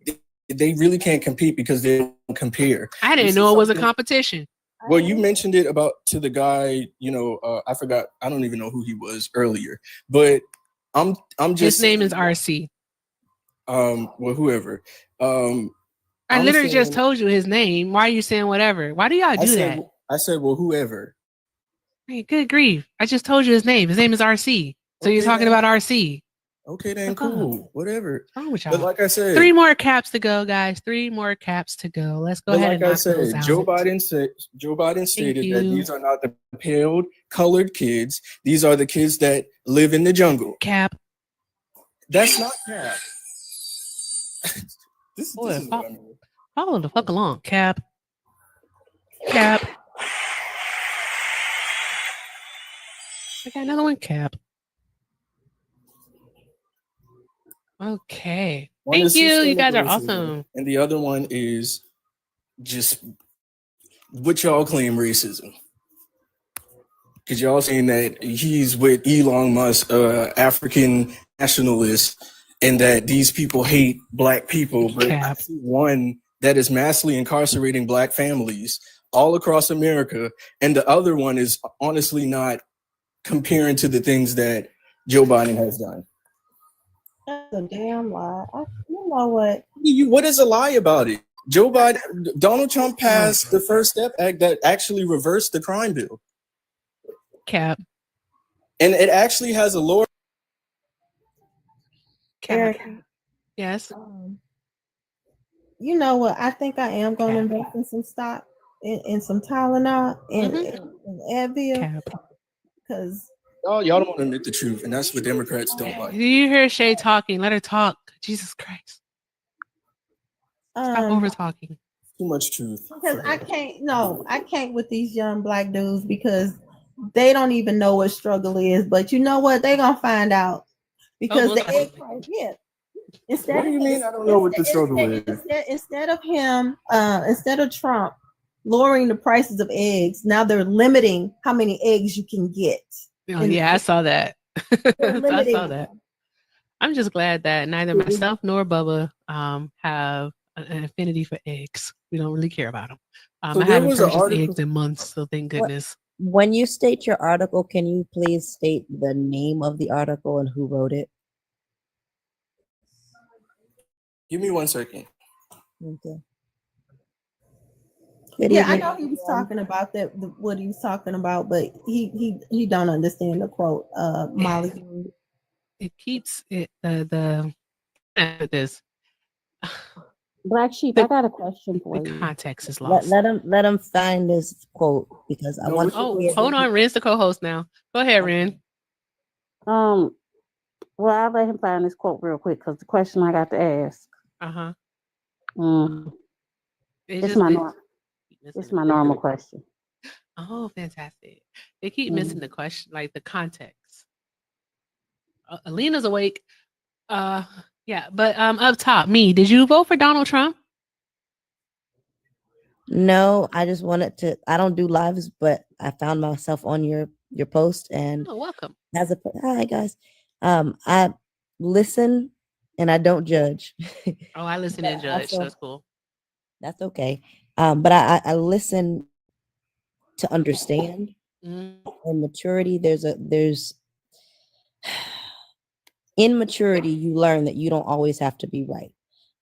They really can't compete because they don't compare. I didn't know it was a competition. Well, you mentioned it to the guy, I forgot. I don't even know who he was earlier, but I'm just. His name is RC. Well, whoever. I literally just told you his name. Why are you saying whatever? Why do y'all do that? I said, well, whoever. Hey, good grief. I just told you his name. His name is RC. So you're talking about RC. Okay, then cool. Whatever. What's wrong with y'all? But like I said, 3 more caps to go, guys. 3 more caps to go. Let's go ahead and knock those out. Joe Biden stated that these are not the pale colored kids. These are the kids that live in the jungle. Cap. That's not cap. This is what I mean. Follow the fuck along. Cap. I got another one. Cap. Okay. Thank you. You guys are awesome. And the other one is just what y'all claim racism. Because y'all saying that he's with Elon Musk, African nationalist, and that these people hate black people. But I see one that is massively incarcerating black families all across America. And the other one is honestly not comparing to the things that Joe Biden has done. That's a damn lie. You know what? What is a lie about it? Donald Trump passed the First Step Act that actually reversed the crime bill. Cap. And it actually has a lower. Cap. Yes. You know what? I think I am going to invest in some stock, in some Tylenol, and Advil. Because y'all don't want to admit the truth, and that's what Democrats don't like. Do you hear Shay talking? Let her talk. Jesus Christ. Stop over talking. Too much truth. Because I can't with these young black dudes because they don't even know what struggle is. But you know what? They're gonna find out. Because the egg price, What do you mean? I don't know what the struggle is. Instead of Trump lowering the prices of eggs, now they're limiting how many eggs you can get. Oh, yeah, I saw that. I saw that. I'm just glad that neither myself nor Bubba have an affinity for eggs. We don't really care about them. So I there haven't was an purchased article. eggs in months, so thank goodness. When you state your article, can you please state the name of the article and who wrote it? Give me 1 second. Okay. Yeah, I know he was talking about that, what he was talking about, but he don't understand the quote, Molly. It keeps it this. Black Sheep, I got a question for The you. context is lost. Let him find this quote because I want. Hold on, Ren's the co-host now. Go ahead, Ren. Well, I'll let him find this quote real quick because the question I got to ask. It's my normal question. Oh, fantastic! They keep missing the question, like the context. Alina's awake. Yeah, but up top, did you vote for Donald Trump? No, I just wanted to. I don't do lives, but I found myself on your post and welcome. Hi guys. I listen and I don't judge. Oh, I listen and judge. So that's cool. That's okay. But I listen to understand. And maturity, there's in maturity, you learn that you don't always have to be right.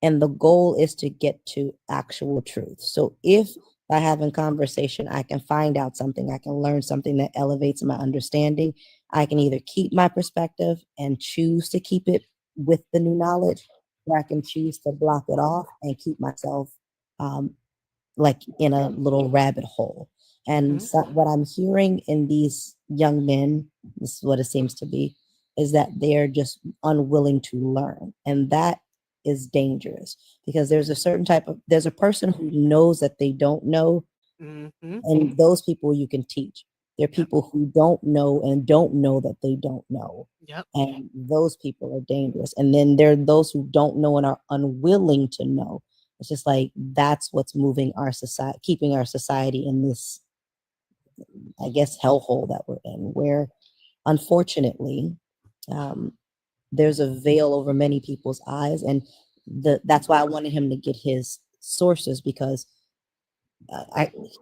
And the goal is to get to actual truth. So if by having conversation, I can find out something, I can learn something that elevates my understanding, I can either keep my perspective and choose to keep it with the new knowledge, or I can choose to block it off and keep myself like in a little rabbit hole. And so what I'm hearing in these young men, this is what it seems to be, is that they're just unwilling to learn. And that is dangerous because there's a person who knows that they don't know. And those people you can teach. There are people who don't know and don't know that they don't know. And those people are dangerous. And then there are those who don't know and are unwilling to know. It's just like, that's what's moving our society, keeping our society in this, I guess, hellhole that we're in, where unfortunately, there's a veil over many people's eyes. And that's why I wanted him to get his sources, because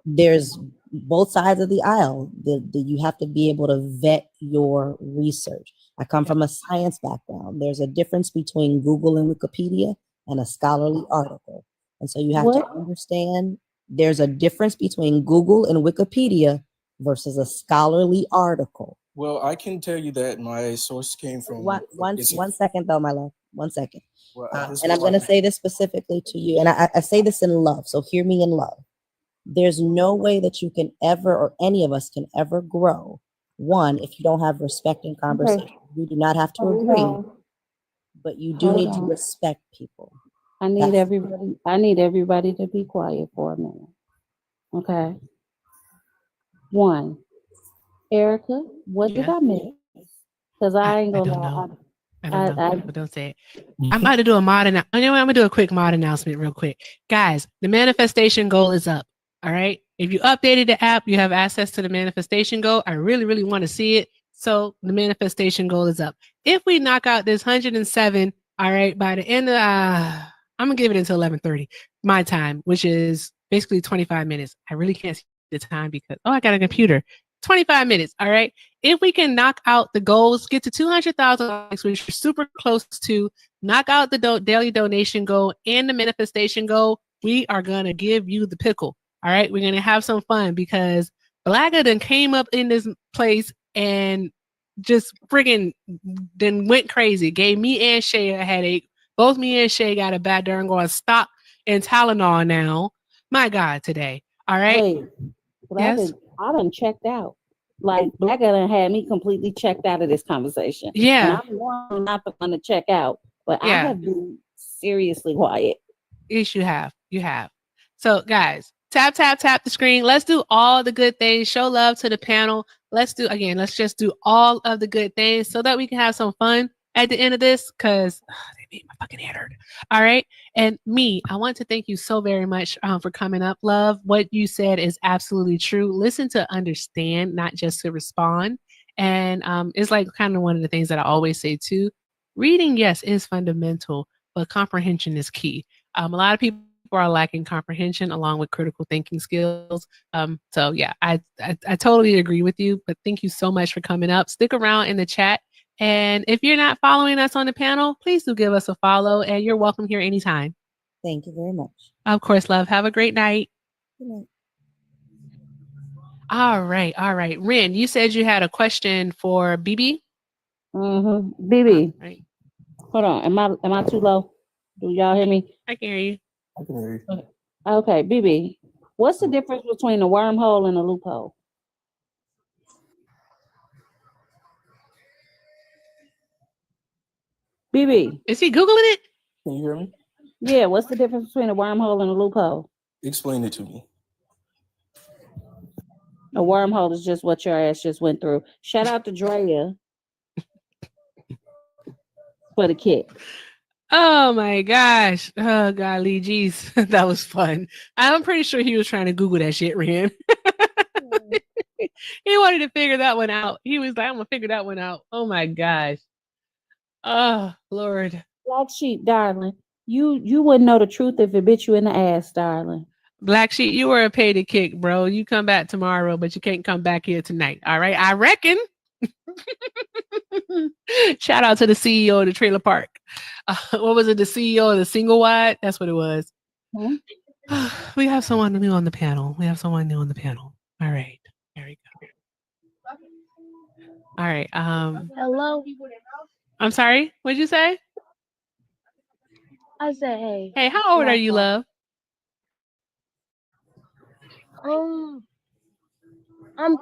there's both sides of the aisle. You have to be able to vet your research. I come from a science background. There's a difference between Google and Wikipedia and a scholarly article. And so you have to understand there's a difference between Google and Wikipedia versus a scholarly article. Well, I can tell you that my source came from One second though, my love. 1 second. Well, and I'm going to say this specifically to you. And I say this in love. So hear me in love. There's no way that you can ever, or any of us can ever grow. One, if you don't have respect in conversation. You do not have to agree, but you do need to respect people. I need everybody to be quiet for a minute. Okay. One, Erica, what did I miss? Because I ain't gonna lie. I don't know. But don't say it. I'm about to do a mod announcement. Anyway, I'm gonna do a quick mod announcement real quick. Guys, the manifestation goal is up. All right. If you updated the app, you have access to the manifestation goal. I really, really want to see it. So the manifestation goal is up. If we knock out this 107, all right, by the end of I'm gonna give it until 11:30 my time, which is basically 25 minutes. I really can't see the time because I got a computer. 25 minutes. All right. If we can knock out the goals, get to 200,000 likes, which we're super close to, knock out the daily donation goal and the manifestation goal, we are going to give you the pickle. All right. We're going to have some fun because Blaga then came up in this place and just friggin' then went crazy. Gave me and Shay a headache. Both me and Shay got a bad darn going stock and Tylenol now. My God, today. All right. Wait, I done checked out. Like Black done had me completely checked out of this conversation. Yeah. And I'm not the one to check out, but I have been seriously quiet. Yes, you have. You have. So guys, tap the screen. Let's do all the good things. Show love to the panel. Let's just do all of the good things so that we can have some fun at the end of this, because they made my fucking head hurt. All right. And I want to thank you so very much for coming up, love. What you said is absolutely true. Listen to understand, not just to respond. And it's like kind of one of the things that I always say too. reading, yes, is fundamental, but comprehension is key. A lot of people are lacking comprehension along with critical thinking skills. So yeah, I totally agree with you, but thank you so much for coming up. Stick around in the chat. And if you're not following us on the panel, please do give us a follow, and you're welcome here anytime. Thank you very much. Of course, love. Have a great night. Good night. All right. Ren, you said you had a question for BB? Mm-hmm. BB. Right. Hold on. Am I too low? Do y'all hear me? I can hear you. I can hear you. Okay, BB. What's the difference between a wormhole and a loophole? BB. Is he Googling it? Can you hear me? Yeah, what's the difference between a wormhole and a loophole? Explain it to me. A wormhole is just what your ass just went through. Shout out to Drea for the kick. Oh my gosh. Oh golly geez. That was fun. I'm pretty sure he was trying to Google that shit, Ren. He wanted to figure that one out. He was like, I'm gonna figure that one out. Oh my gosh. Oh Lord. Black sheep, darling. You wouldn't know the truth if it bit you in the ass, darling. Black Sheep, you were a pay to kick, bro. You come back tomorrow, but you can't come back here tonight. All right. I reckon. Shout out to the CEO of the trailer park. What was it? The CEO of the single wide? That's what it was. Hmm? We have someone new on the panel. All right. There we go. All right. Hello. I'm sorry. What'd you say? I said, hey. Hey, how old are you, love? I'm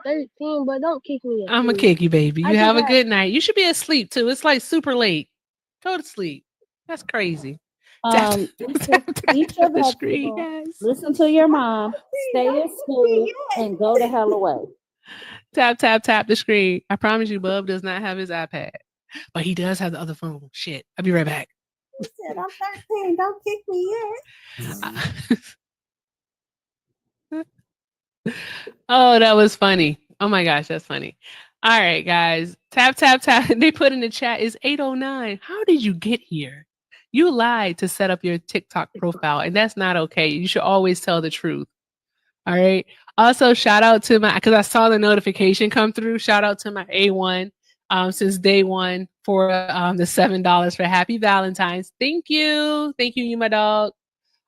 13, but don't kick me. I'm gonna kick you, baby. I You just have a had- good night. You should be asleep too. It's like super late. Go to sleep. That's crazy. Eat your screen, vegetables, listen to your mom, stay in school, and go the hell away. Tap the screen. I promise you, Bub does not have his iPad, but he does have the other phone. Shit. I'll be right back. He said, I'm 13. Don't kick me yet. Oh, that was funny. Oh my gosh, that's funny. All right, guys. Tap. They put in the chat is 8:09. How did you get here? You lied to set up your TikTok profile, and that's not okay. You should always tell the truth. All right. Also, shout out to because I saw the notification come through. Shout out to my A1 since day one for the $7 for Happy Valentine's. Thank you, you my dog.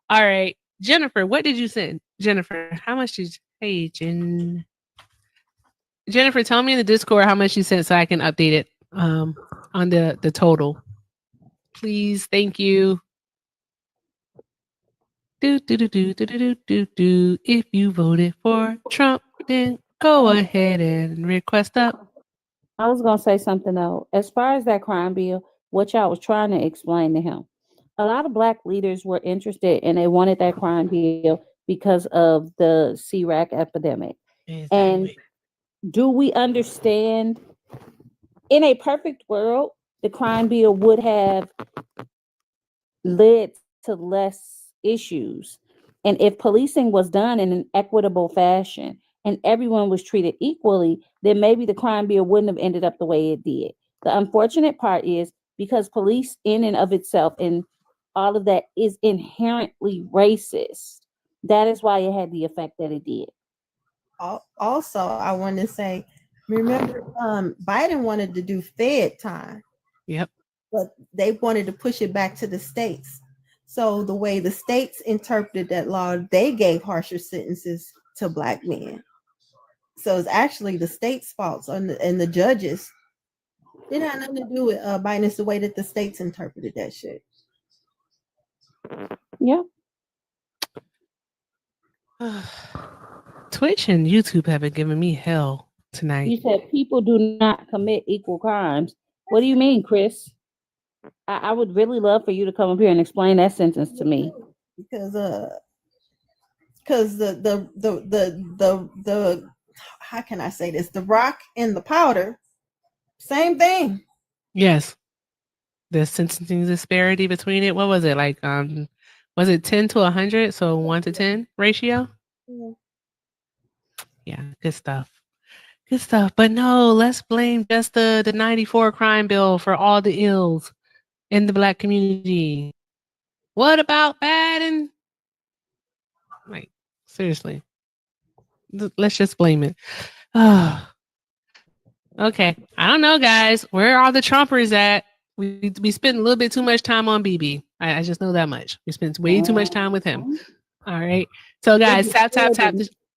All right, Jennifer, what did you send? Jennifer, how much did you? Hey, Jennifer, tell me in the Discord how much you sent so I can update it on the total. Please, thank you. Do. If you voted for Trump, then go ahead and request up. I was gonna say something though. As far as that crime bill, which I was trying to explain to him, a lot of Black leaders were interested and they wanted that crime bill because of the C-RAC epidemic. Exactly. And do we understand? In a perfect world, the crime bill would have led to less issues. And if policing was done in an equitable fashion and everyone was treated equally, then maybe the crime bill wouldn't have ended up the way it did. The unfortunate part is because police in and of itself and all of that is inherently racist. That is why it had the effect that it did. Also, I want to say, remember, Biden wanted to do Fed time. Yep. But they wanted to push it back to the states. So the way the states interpreted that law, they gave harsher sentences to Black men. So it's actually the state's fault and the judges. It had nothing to do with Biden. It's the way that the states interpreted that shit. Yeah. Twitch and YouTube have been giving me hell tonight. You said people do not commit equal crimes. What do you mean, Chris? I would really love for you to come up here and explain that sentence to me. Because the how can I say this? The rock and the powder, same thing. Yes. The sentencing disparity between it. What was it like? Was it 10 to 100? So 1 to 10 ratio? Yeah, good stuff. Good stuff. But no, let's blame just the 94 crime bill for all the ills. in the Black community. What about Biden? Like, seriously. Let's just blame it. Okay. I don't know, guys. Where are the Trumpers at? We spent a little bit too much time on BB. I just know that much. We spent way too much time with him. All right. So, guys, tap.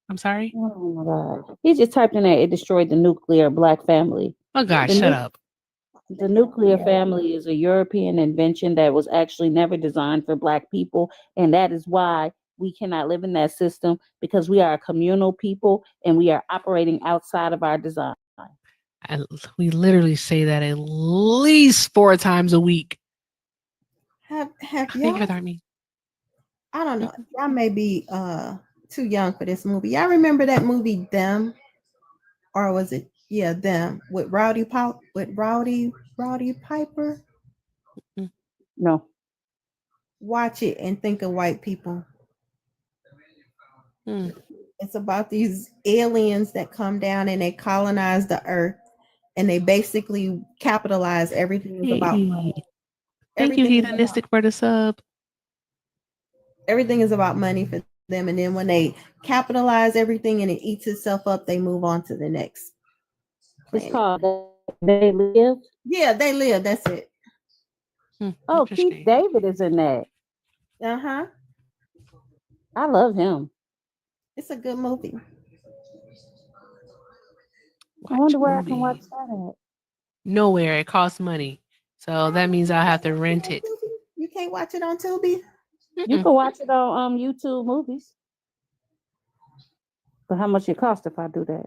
I'm sorry. Oh my God. He just typed in there, it destroyed the nuclear Black family. Oh, gosh, shut up. The nuclear family is a European invention that was actually never designed for Black people. And that is why we cannot live in that system, because we are a communal people and we are operating outside of our design. We literally say that at least 4 times a week. Have y'all? I don't know. Y'all may be too young for this movie. Y'all remember that movie Them? Or was it Them with Rowdy Piper? No. Watch it and think of white people. It's about these aliens that come down and they colonize the earth, and they basically capitalize everything is about money. Thank you, Hedonistic, for the sub. Everything is about money for them, and then when they capitalize everything and it eats itself up, they move on to the next. It's called They Live. Yeah, They Live. That's it. Oh, Keith David is in that. I love him. It's a good movie. I wonder where I can watch that at. Nowhere. It costs money. So that means I'll have to rent it. You can't watch it on Tubi? You can watch it on YouTube Movies. But how much it cost if I do that?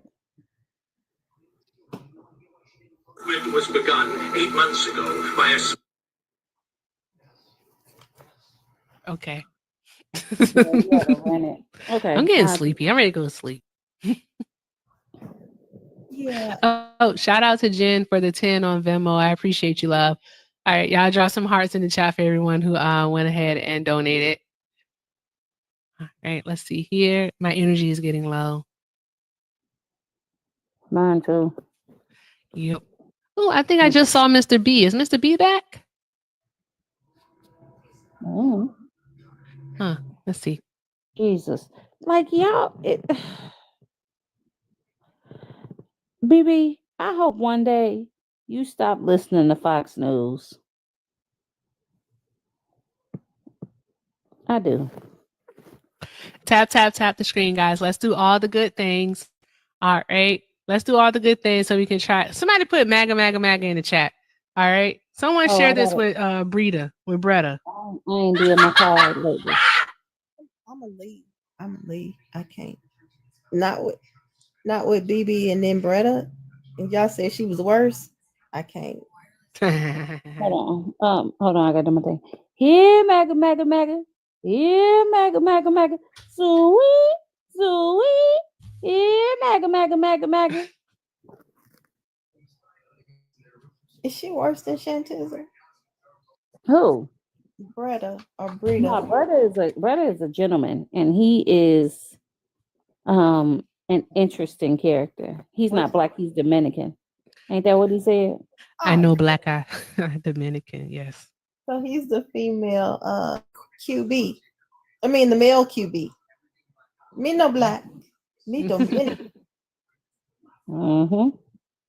It was begun 8 months ago by a... Okay. Okay. I'm getting sleepy. I'm ready to go to sleep. Yeah. Oh, shout out to Jen for the 10 on Venmo. I appreciate you, love. All right, y'all drop some hearts in the chat for everyone who went ahead and donated. All right, let's see here. My energy is getting low. Mine too. Yep. Oh, I think I just saw Mr. B. Is Mr. B back? Huh. Let's see. Jesus. Like, y'all, BB, I hope one day you stop listening to Fox News. I do. Tap the screen, guys. Let's do all the good things. All right. Let's do all the good things so we can try. Somebody put MAGA in the chat. All right. Someone share this with Breda. I ain't doing my card lately. I'm gonna leave. I can't. Not with BB and then Bretta. And y'all said she was worse. I can't. Hold on. I got to do my thing. Here, MAGA. Here, MAGA. Sweet. Here, MAGA. Is she worse than Shantiza? Who? Bretta or Breda? No, Bretta is a gentleman, and he is an interesting character. He's not Black, he's Dominican. Ain't that what he said? I know Black eye Dominican, yes. So he's the female QB. I mean the male QB. Me no Black. Me Dominican.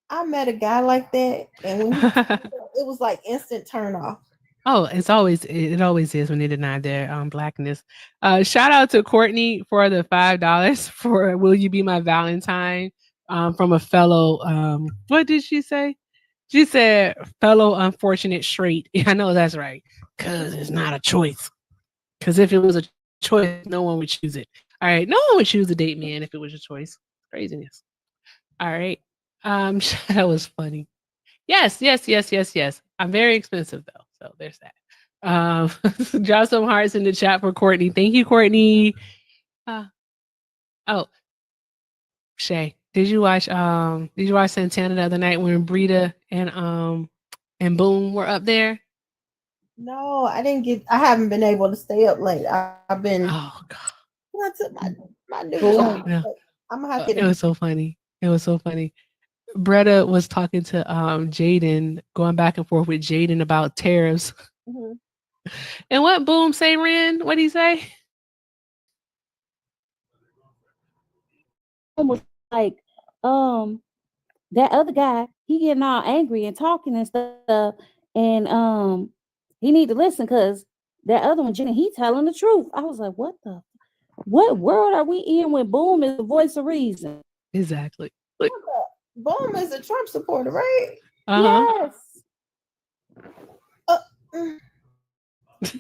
I met a guy like that, and when it was like instant turn off. Oh, it always is when they deny their Blackness. Shout out to Courtney for the $5 for "Will You Be My Valentine" from a fellow. What did she say? She said, "Fellow unfortunate straight." I know that's right, because it's not a choice. Because if it was a choice, no one would choose it. All right, no one would choose a date man if it was a choice. Craziness. All right, that was funny. Yes. I'm very expensive though, so there's that. Drop some hearts in the chat for Courtney. Thank you, Courtney. Shay, did you watch Santana the other night when Breda and Boom were up there? No, I haven't been able to stay up late. I've been I took my news on. I'm gonna have to It was so funny. Bretta was talking to Jaden, going back and forth with Jaden about tariffs. Mhm. And what Boom say, Ren? What'd he say? Almost like, that other guy, he getting all angry and talking and stuff, and he need to listen because that other one, Jenny, he telling the truth. I was like, what world are we in when Boom is the voice of reason? Exactly. Boom is a Trump supporter, right? Yes.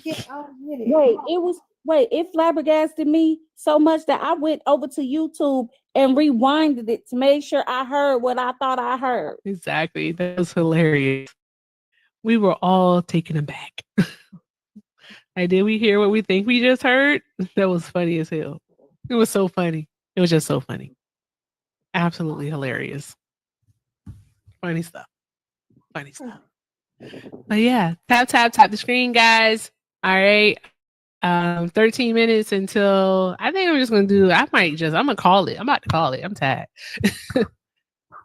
Yeah, I get it. It flabbergasted me so much that I went over to YouTube and rewinded it to make sure I heard what I thought I heard. Exactly. That was hilarious. We were all taken aback. Like, did we hear what we think we just heard? That was funny as hell. It was so funny. It was just so funny. Absolutely hilarious. Funny stuff. Funny stuff. But yeah, tap the screen, guys. All right. 13 minutes until I think I'm just gonna do. I'm gonna call it. I'm about to call it. I'm tired.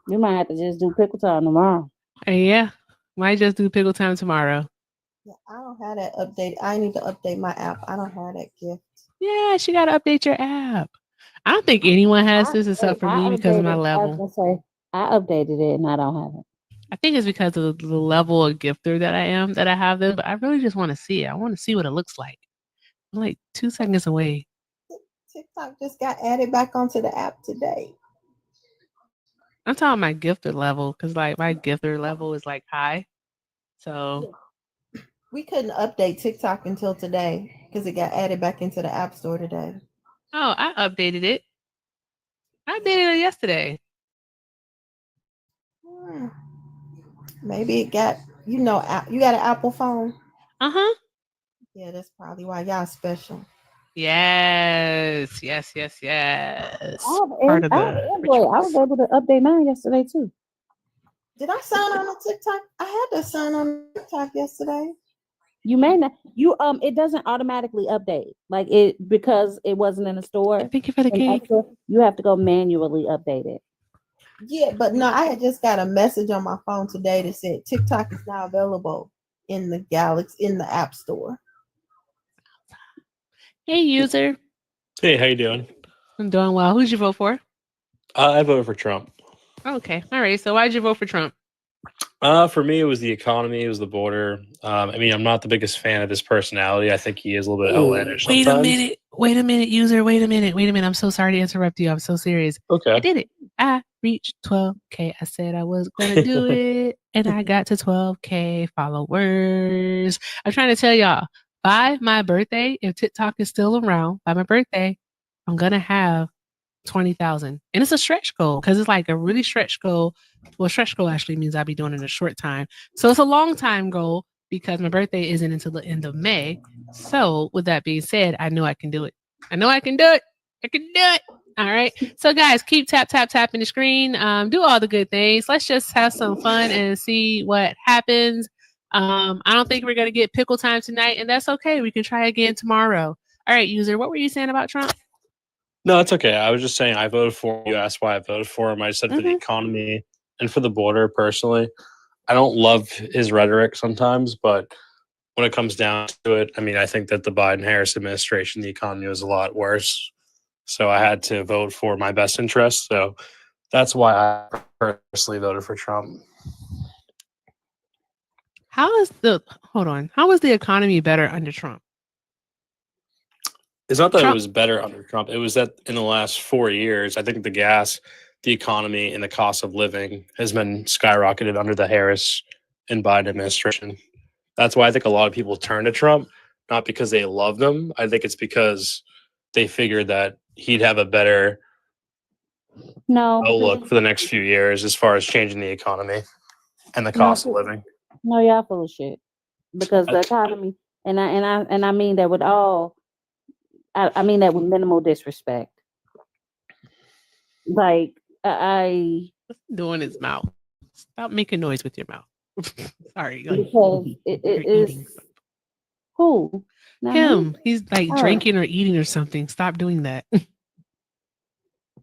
You might have to just do pickle time tomorrow. Yeah, might just do pickle time tomorrow. Yeah, I don't have that update. I need to update my app. I don't have that gift. Yeah, she gotta update your app. I don't think anyone has this except for me because of my level. I was gonna say I updated it and I don't have it. I think it's because of the level of gifter that I am that I have this, but I really just want to see it. I want to see what it looks like. I'm like 2 seconds away. TikTok just got added back onto the app today. I'm talking my gifter level because like my gifter level is like high. So we couldn't update TikTok until today because it got added back into the app store today. Oh, I updated it. I updated it yesterday. Maybe it got, you got an Apple phone? Uh-huh. Yeah, that's probably why y'all special. Yes. I was able to update mine yesterday too. Did I sign on to TikTok? I had to sign on TikTok yesterday. You may not. It doesn't automatically update like it because it wasn't in the store. Thank you for the cake. You have to go manually update it. Yeah, but no, I had just got a message on my phone today that said TikTok is now available in the App Store. Hey, user. Hey, how you doing? I'm doing well. Who'd you vote for? I voted for Trump. Okay. All right. So why'd you vote for Trump? For me, it was the economy, it was the border. I mean, I'm not the biggest fan of his personality. I think he is a little bit outlandish. Wait a minute, user. Wait a minute. I'm so sorry to interrupt you. I'm so serious. Okay. I did it. I reached 12K. I said I was going to do it. And I got to 12K followers. I'm trying to tell y'all, by my birthday, if TikTok is still around, by my birthday, I'm going to have 20,000. And it's a stretch goal because it's like a really stretch goal. Well, stretch goal actually means I'll be doing it in a short time. So it's a long time goal because my birthday isn't until the end of May. So with that being said, I know I can do it. I can do it. All right. So guys, keep tapping the screen. Do all the good things. Let's just have some fun and see what happens. I don't think we're going to get pickle time tonight, and that's okay. We can try again tomorrow. All right, user, what were you saying about Trump? No, it's okay. I was just saying I voted for him. You asked why I voted for him. I said for the economy and for the border personally. I don't love his rhetoric sometimes, but when it comes down to it, I mean, I think that the Biden-Harris administration, the economy was a lot worse. So I had to vote for my best interest. So that's why I personally voted for Trump. How is the economy better under Trump? It's not that it was better under Trump. It was that in the last 4 years, I think the gas, the economy, and the cost of living has been skyrocketed under the Harris and Biden administration. That's why I think a lot of people turn to Trump, not because they love them. I think it's because they figured that he'd have a better outlook for the next few years as far as changing the economy and the cost of living. No, y'all full of shit. Because the economy, and I mean that with all. I mean that with minimal disrespect. Like I doing his mouth. Stop making noise with your mouth. Sorry. Because it is who? Him. He's like drinking or eating or something. Stop doing that.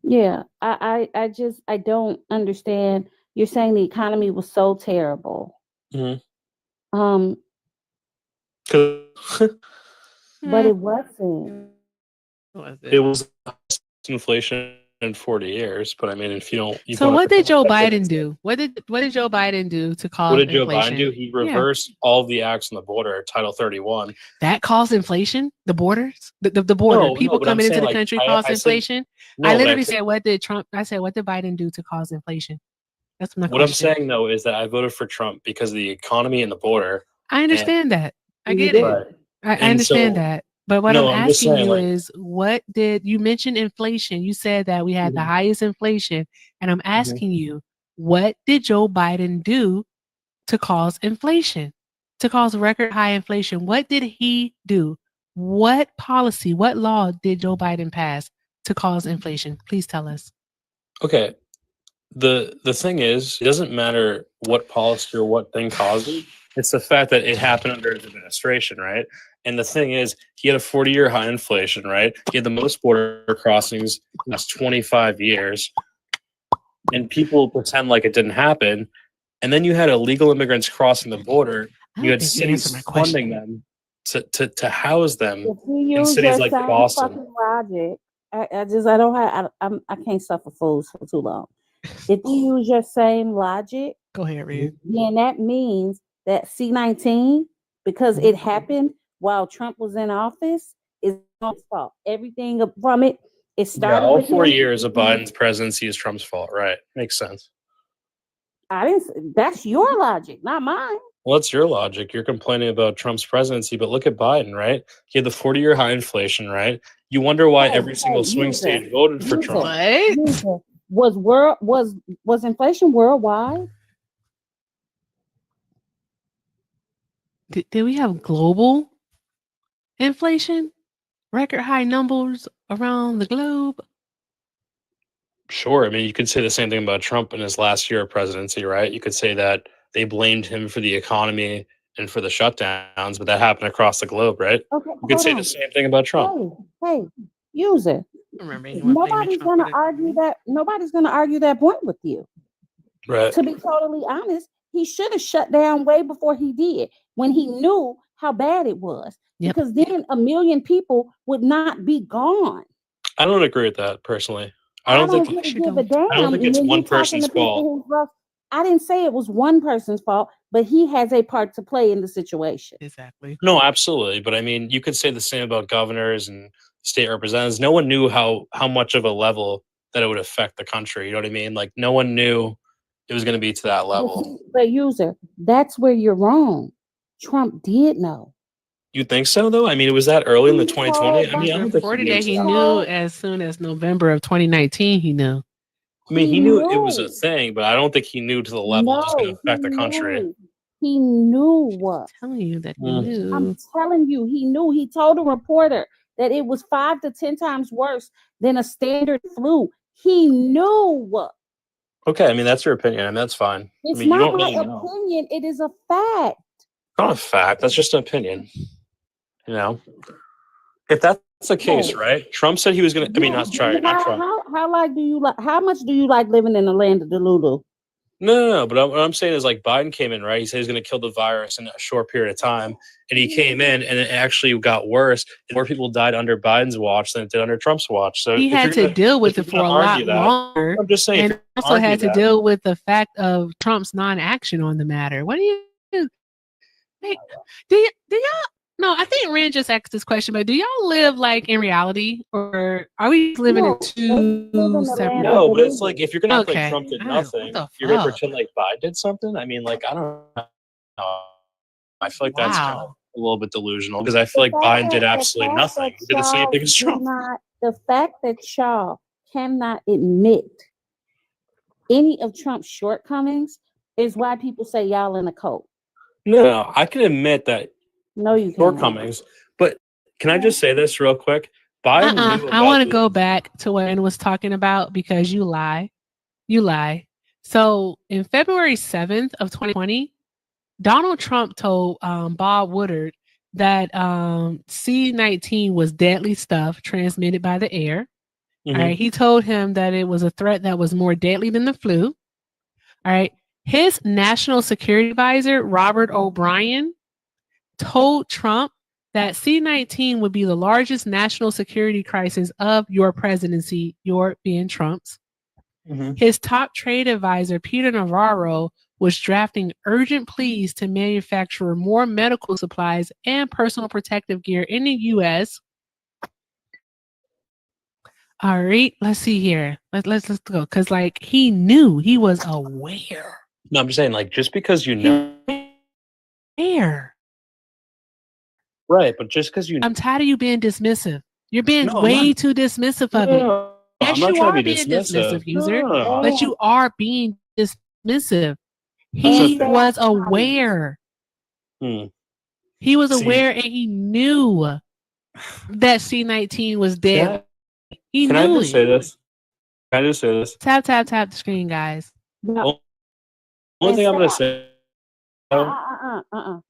Yeah. I don't understand You're saying the economy was so terrible. Mm-hmm. But it wasn't. It was inflation in 40 years, but I mean, if you don't, So what did Joe Biden do? What did Joe Biden do to cause What did Joe inflation? Biden do? He reversed all the acts on the border, Title 31. That caused inflation? The borders? The border. No, People but I'm coming into saying, the like, country I caused said- inflation? No, I but I literally said- said, what did Biden do to cause inflation? That's my What question. I'm saying, though, is that I voted for Trump because of the economy and the border. I understand that. I get Right. it. I And understand so- that. But what No, I'm I'm just asking saying, you like- is, what did you mention inflation? You said that we had the highest inflation, and I'm asking you, what did Joe Biden do to cause inflation, to cause record high inflation? What did he do? What policy, what law did Joe Biden pass to cause inflation? Please tell us. Okay. The thing is, it doesn't matter what policy or what thing caused it. It's the fact that it happened under his administration, right? And the thing is, he had a 40-year high inflation, right? He had the most border crossings in the last 25 years. And people pretend like it didn't happen. And then you had illegal immigrants crossing the border. You had think you answered cities my question. funding them to house them If you in use cities your like same Boston. fucking logic, I don't have I can't suffer fools for too long. If you use your same logic, Go ahead, Red. then that means that C-19, because it happened while Trump was in office, is Trump's fault. Everything from it Yeah, started all with 4 him. years of Biden's presidency is Trump's fault, right? Makes sense. I didn't. That's your logic, not mine. Well, that's your logic. You're complaining about Trump's presidency, but look at Biden, right? He had the 40-year high inflation, right? You wonder why every single swing state voted for Trump. Was inflation worldwide? Did we have global inflation? Record high numbers around the globe? Sure. I mean, you could say the same thing about Trump in his last year of presidency, right? You could say that they blamed him for the economy and for the shutdowns, but that happened across the globe, right? Okay, You could hold say on. the same thing about Trump. Hey, user. Nobody's gonna argue that. Nobody's gonna argue that point with you. Right. To be totally honest, he should have shut down way before he did, when he knew how bad it was. Yep. Because then 1 million people would not be gone. I don't agree with that personally. I don't think give a damn. I don't think And it's then one you talking person's to people fault. who's rough. I didn't say it was one person's fault, but he has a part to play in the situation. Exactly. No, absolutely. But I mean, you could say the same about governors and state representatives. No one knew how much of a level that it would affect the country. You know what I mean? Like no one knew it was going to be to that level. But user, that's where you're wrong. Trump did know. You think so, though? I mean, it was that early in the 2020. I mean, I don't think Reported that he knew. knew as soon as November of 2019. He knew. I mean, he knew it was a thing, but I don't think he knew to the level it was going to affect the country. He knew what? I'm telling you that he Mm. knew. I'm telling you, he knew. He told a reporter that it was 5 to 10 times worse than a standard flu. He knew what. Okay, I mean, that's your opinion, and that's fine. It's I mean, you not don't my really know. opinion. It is a fact. Not a fact. That's just an opinion. You know, if that's the case, right? Trump said he was going to. I mean, not Trump. How much do you like living in the land of Delulu? No. But what I'm saying is, like, Biden came in, right? He said he's going to kill the virus in a short period of time, and he came in, and it actually got worse. More people died under Biden's watch than it did under Trump's watch. So He if had you're to gonna- deal with if it you're for a gonna lot argue that, longer. I'm just saying, if And you're gonna also had argue to that- deal with the fact of Trump's non-action on the matter. What do you do? Hey, do y'all? No, I think Ren just asked this question, but do y'all live like in reality, or are we living in two separate? No, but it's like if you're gonna act like Okay. Trump did I don't know. nothing, What the you're gonna fuck? pretend like Biden did something. I mean, like I don't know. I feel like that's kind of a little bit delusional because I feel like Biden did absolutely nothing. He did the same thing as Trump. The fact that y'all cannot admit any of Trump's shortcomings is why people say y'all in a cult. No, I can admit that No, you can't. shortcomings, but can I just say this real quick? Biden knew I about want to the- go back to what Ann was talking about because you lie. You lie. So in February 7th of 2020, Donald Trump told Bob Woodward that C-19 was deadly stuff transmitted by the air. Mhm. All right. He told him that it was a threat that was more deadly than the flu. All right. His national security advisor, Robert O'Brien, told Trump that C-19 would be the largest national security crisis of your presidency, your being Trump's. His top trade advisor, Peter Navarro, was drafting urgent pleas to manufacture more medical supplies and personal protective gear in the U.S. All right, let's see here. Let's go, because like he knew, he was aware. No, I'm just saying, like, just because you know, Aware. right? But just because you, I'm tired of you being dismissive. You're being No, I'm way not. too dismissive of it. No, Yes, I'm not you trying are to be being dismissive, dismissive. user. No. But you are being dismissive. It's He okay. was aware. Hmm. He was See. aware, and he knew that C-19 was dead. He Can I knew just it. say this? Can I just say this? Tap the screen, guys. Only thing I'm gonna say. I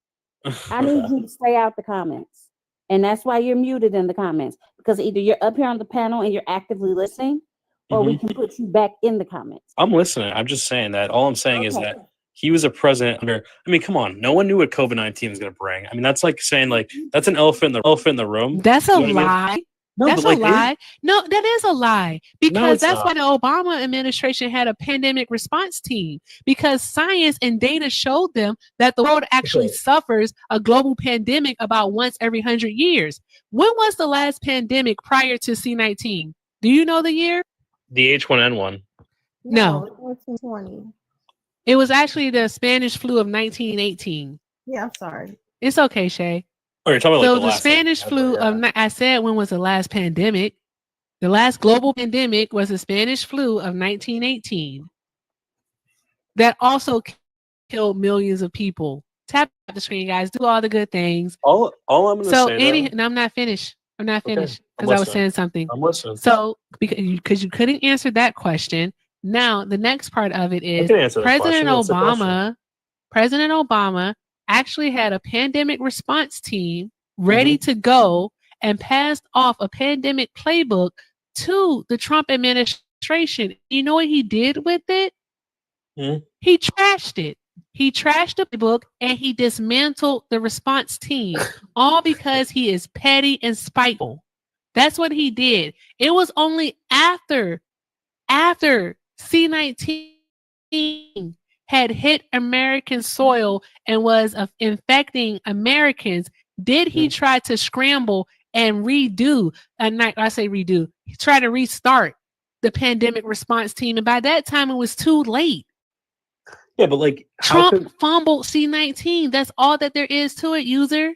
need you to stay out the comments. And that's why you're muted in the comments. Because either you're up here on the panel and you're actively listening, or we can put you back in the comments. I'm listening. I'm just saying that. All I'm saying is that he was a president under. I mean, come on. No one knew what COVID-19 was going to bring. I mean, that's like saying like that's an elephant in the room. That's a You know what I mean? lie. No, That's but like a lie. No, that is a lie. Because it's that's not. why the Obama administration had a pandemic response team. Because science and data showed them that the world actually suffers a global pandemic about once every 100 years. When was the last pandemic prior to C-19? Do you know the year? The H1N1. No. 1420. It was actually the Spanish flu of 1918. Yeah, I'm sorry. It's okay, Shay. Oh, you're talking about So like the the last Spanish flu of I said when was the last pandemic? The last global pandemic was the Spanish flu of 1918. That also killed millions of people. Tap the screen, guys. Do all the good things. All I'm going to So say. no, I'm not finished. I'm not Okay, finished I'm because I was listening. saying something. I'm listening. So because you couldn't answer that question, now the next part of it is can answer that President question. What's the question? Obama. President Obama actually had a pandemic response team ready to go and passed off a pandemic playbook to the Trump administration. You know what he did with it? He trashed it. He trashed the playbook and he dismantled the response team, all because he is petty and spiteful. That's what he did. It was only after C-19 had hit American soil and was infecting Americans, did he try to scramble and redo, try to restart the pandemic response team. And by that time, it was too late. Yeah, but like Trump fumbled C-19. That's all that there is to it, user.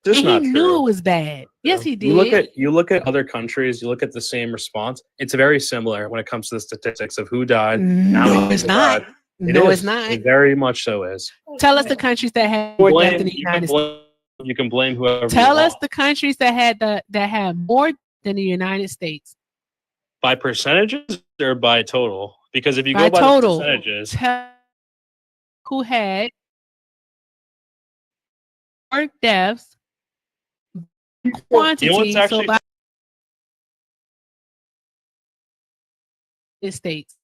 Just And not he true. knew it was bad. Yes, he did. You look at other countries. You look at the same response. It's very similar when it comes to the statistics of who died. No, it's not. No, it's not. It very much so is. Tell us the countries that had more death than the United States. You can blame whoever. Tell you us want. the countries that had more than the United States. By percentages or by total? Because if you By go by total, the percentages, tell who had more deaths, quantity. You know what's actually so by the states.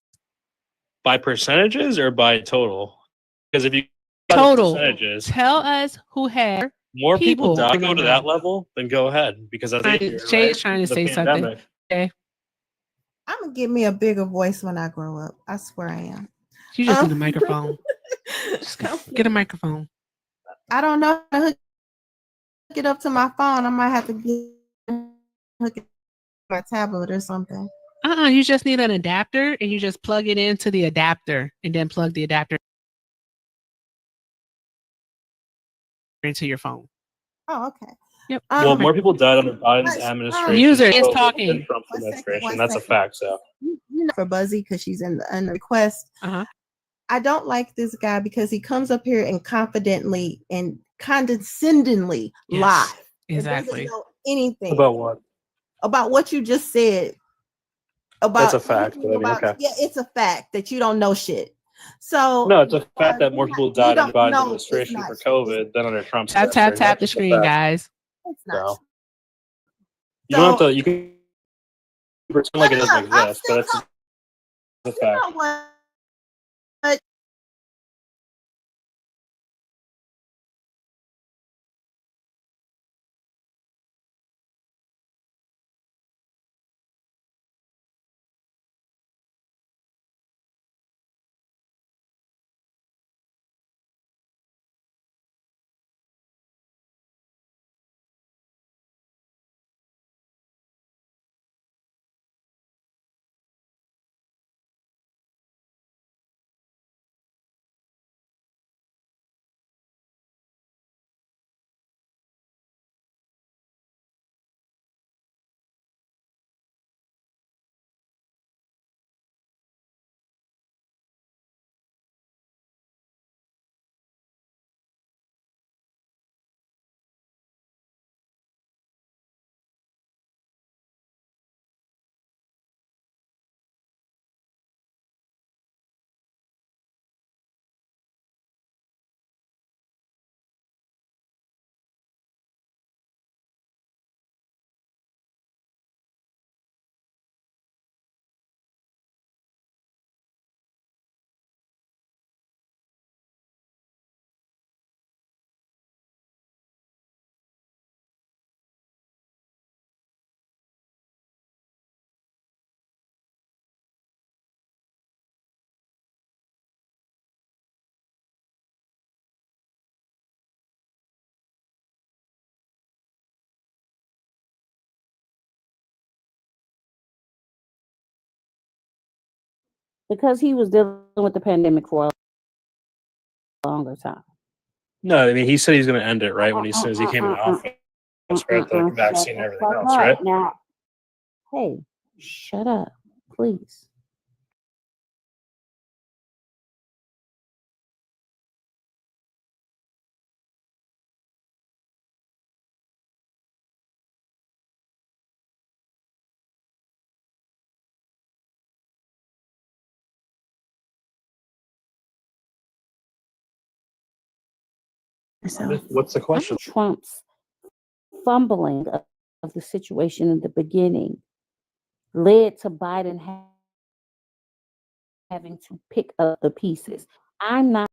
by percentages or by total? Because if you go by the Total percentages, tell us who had more people die. No, Go to no. that level, then go ahead. Because that's Shay is trying to say something. Okay. I'm gonna get me a bigger voice when I grow up. I swear I am. You just need a microphone. Just get a microphone. I don't know how to hook it up to my phone. I might have to hook it to my tablet or something. You just need an adapter and you just plug it into the adapter and then plug the adapter into your phone. Oh, okay. Yep. Well, more people died under Biden's administration. User is than talking. Trump's administration. That's a fact. So You know, for Buzzy because she's in the request. I don't like this guy because he comes up here and confidently and condescendingly lies. Exactly. Know anything about what? About what you just said. About that's a fact. But I mean, okay. Yeah, it's a fact that you don't know shit. So no, it's a fact that more people died under Biden's administration for COVID than under Trump's. Tap the screen, guys. It's not. So, you don't have to. You can pretend like it doesn't exist, but it's a fact. You know what? because he was dealing with the pandemic for a longer time. No, I mean he said he's going to end it right when as soon as he came in office, right? The vaccine and everything else, right? Now, hey, shut up, please. So What's the question? Trump's fumbling of the situation in the beginning led to Biden having to pick up the pieces. I'm not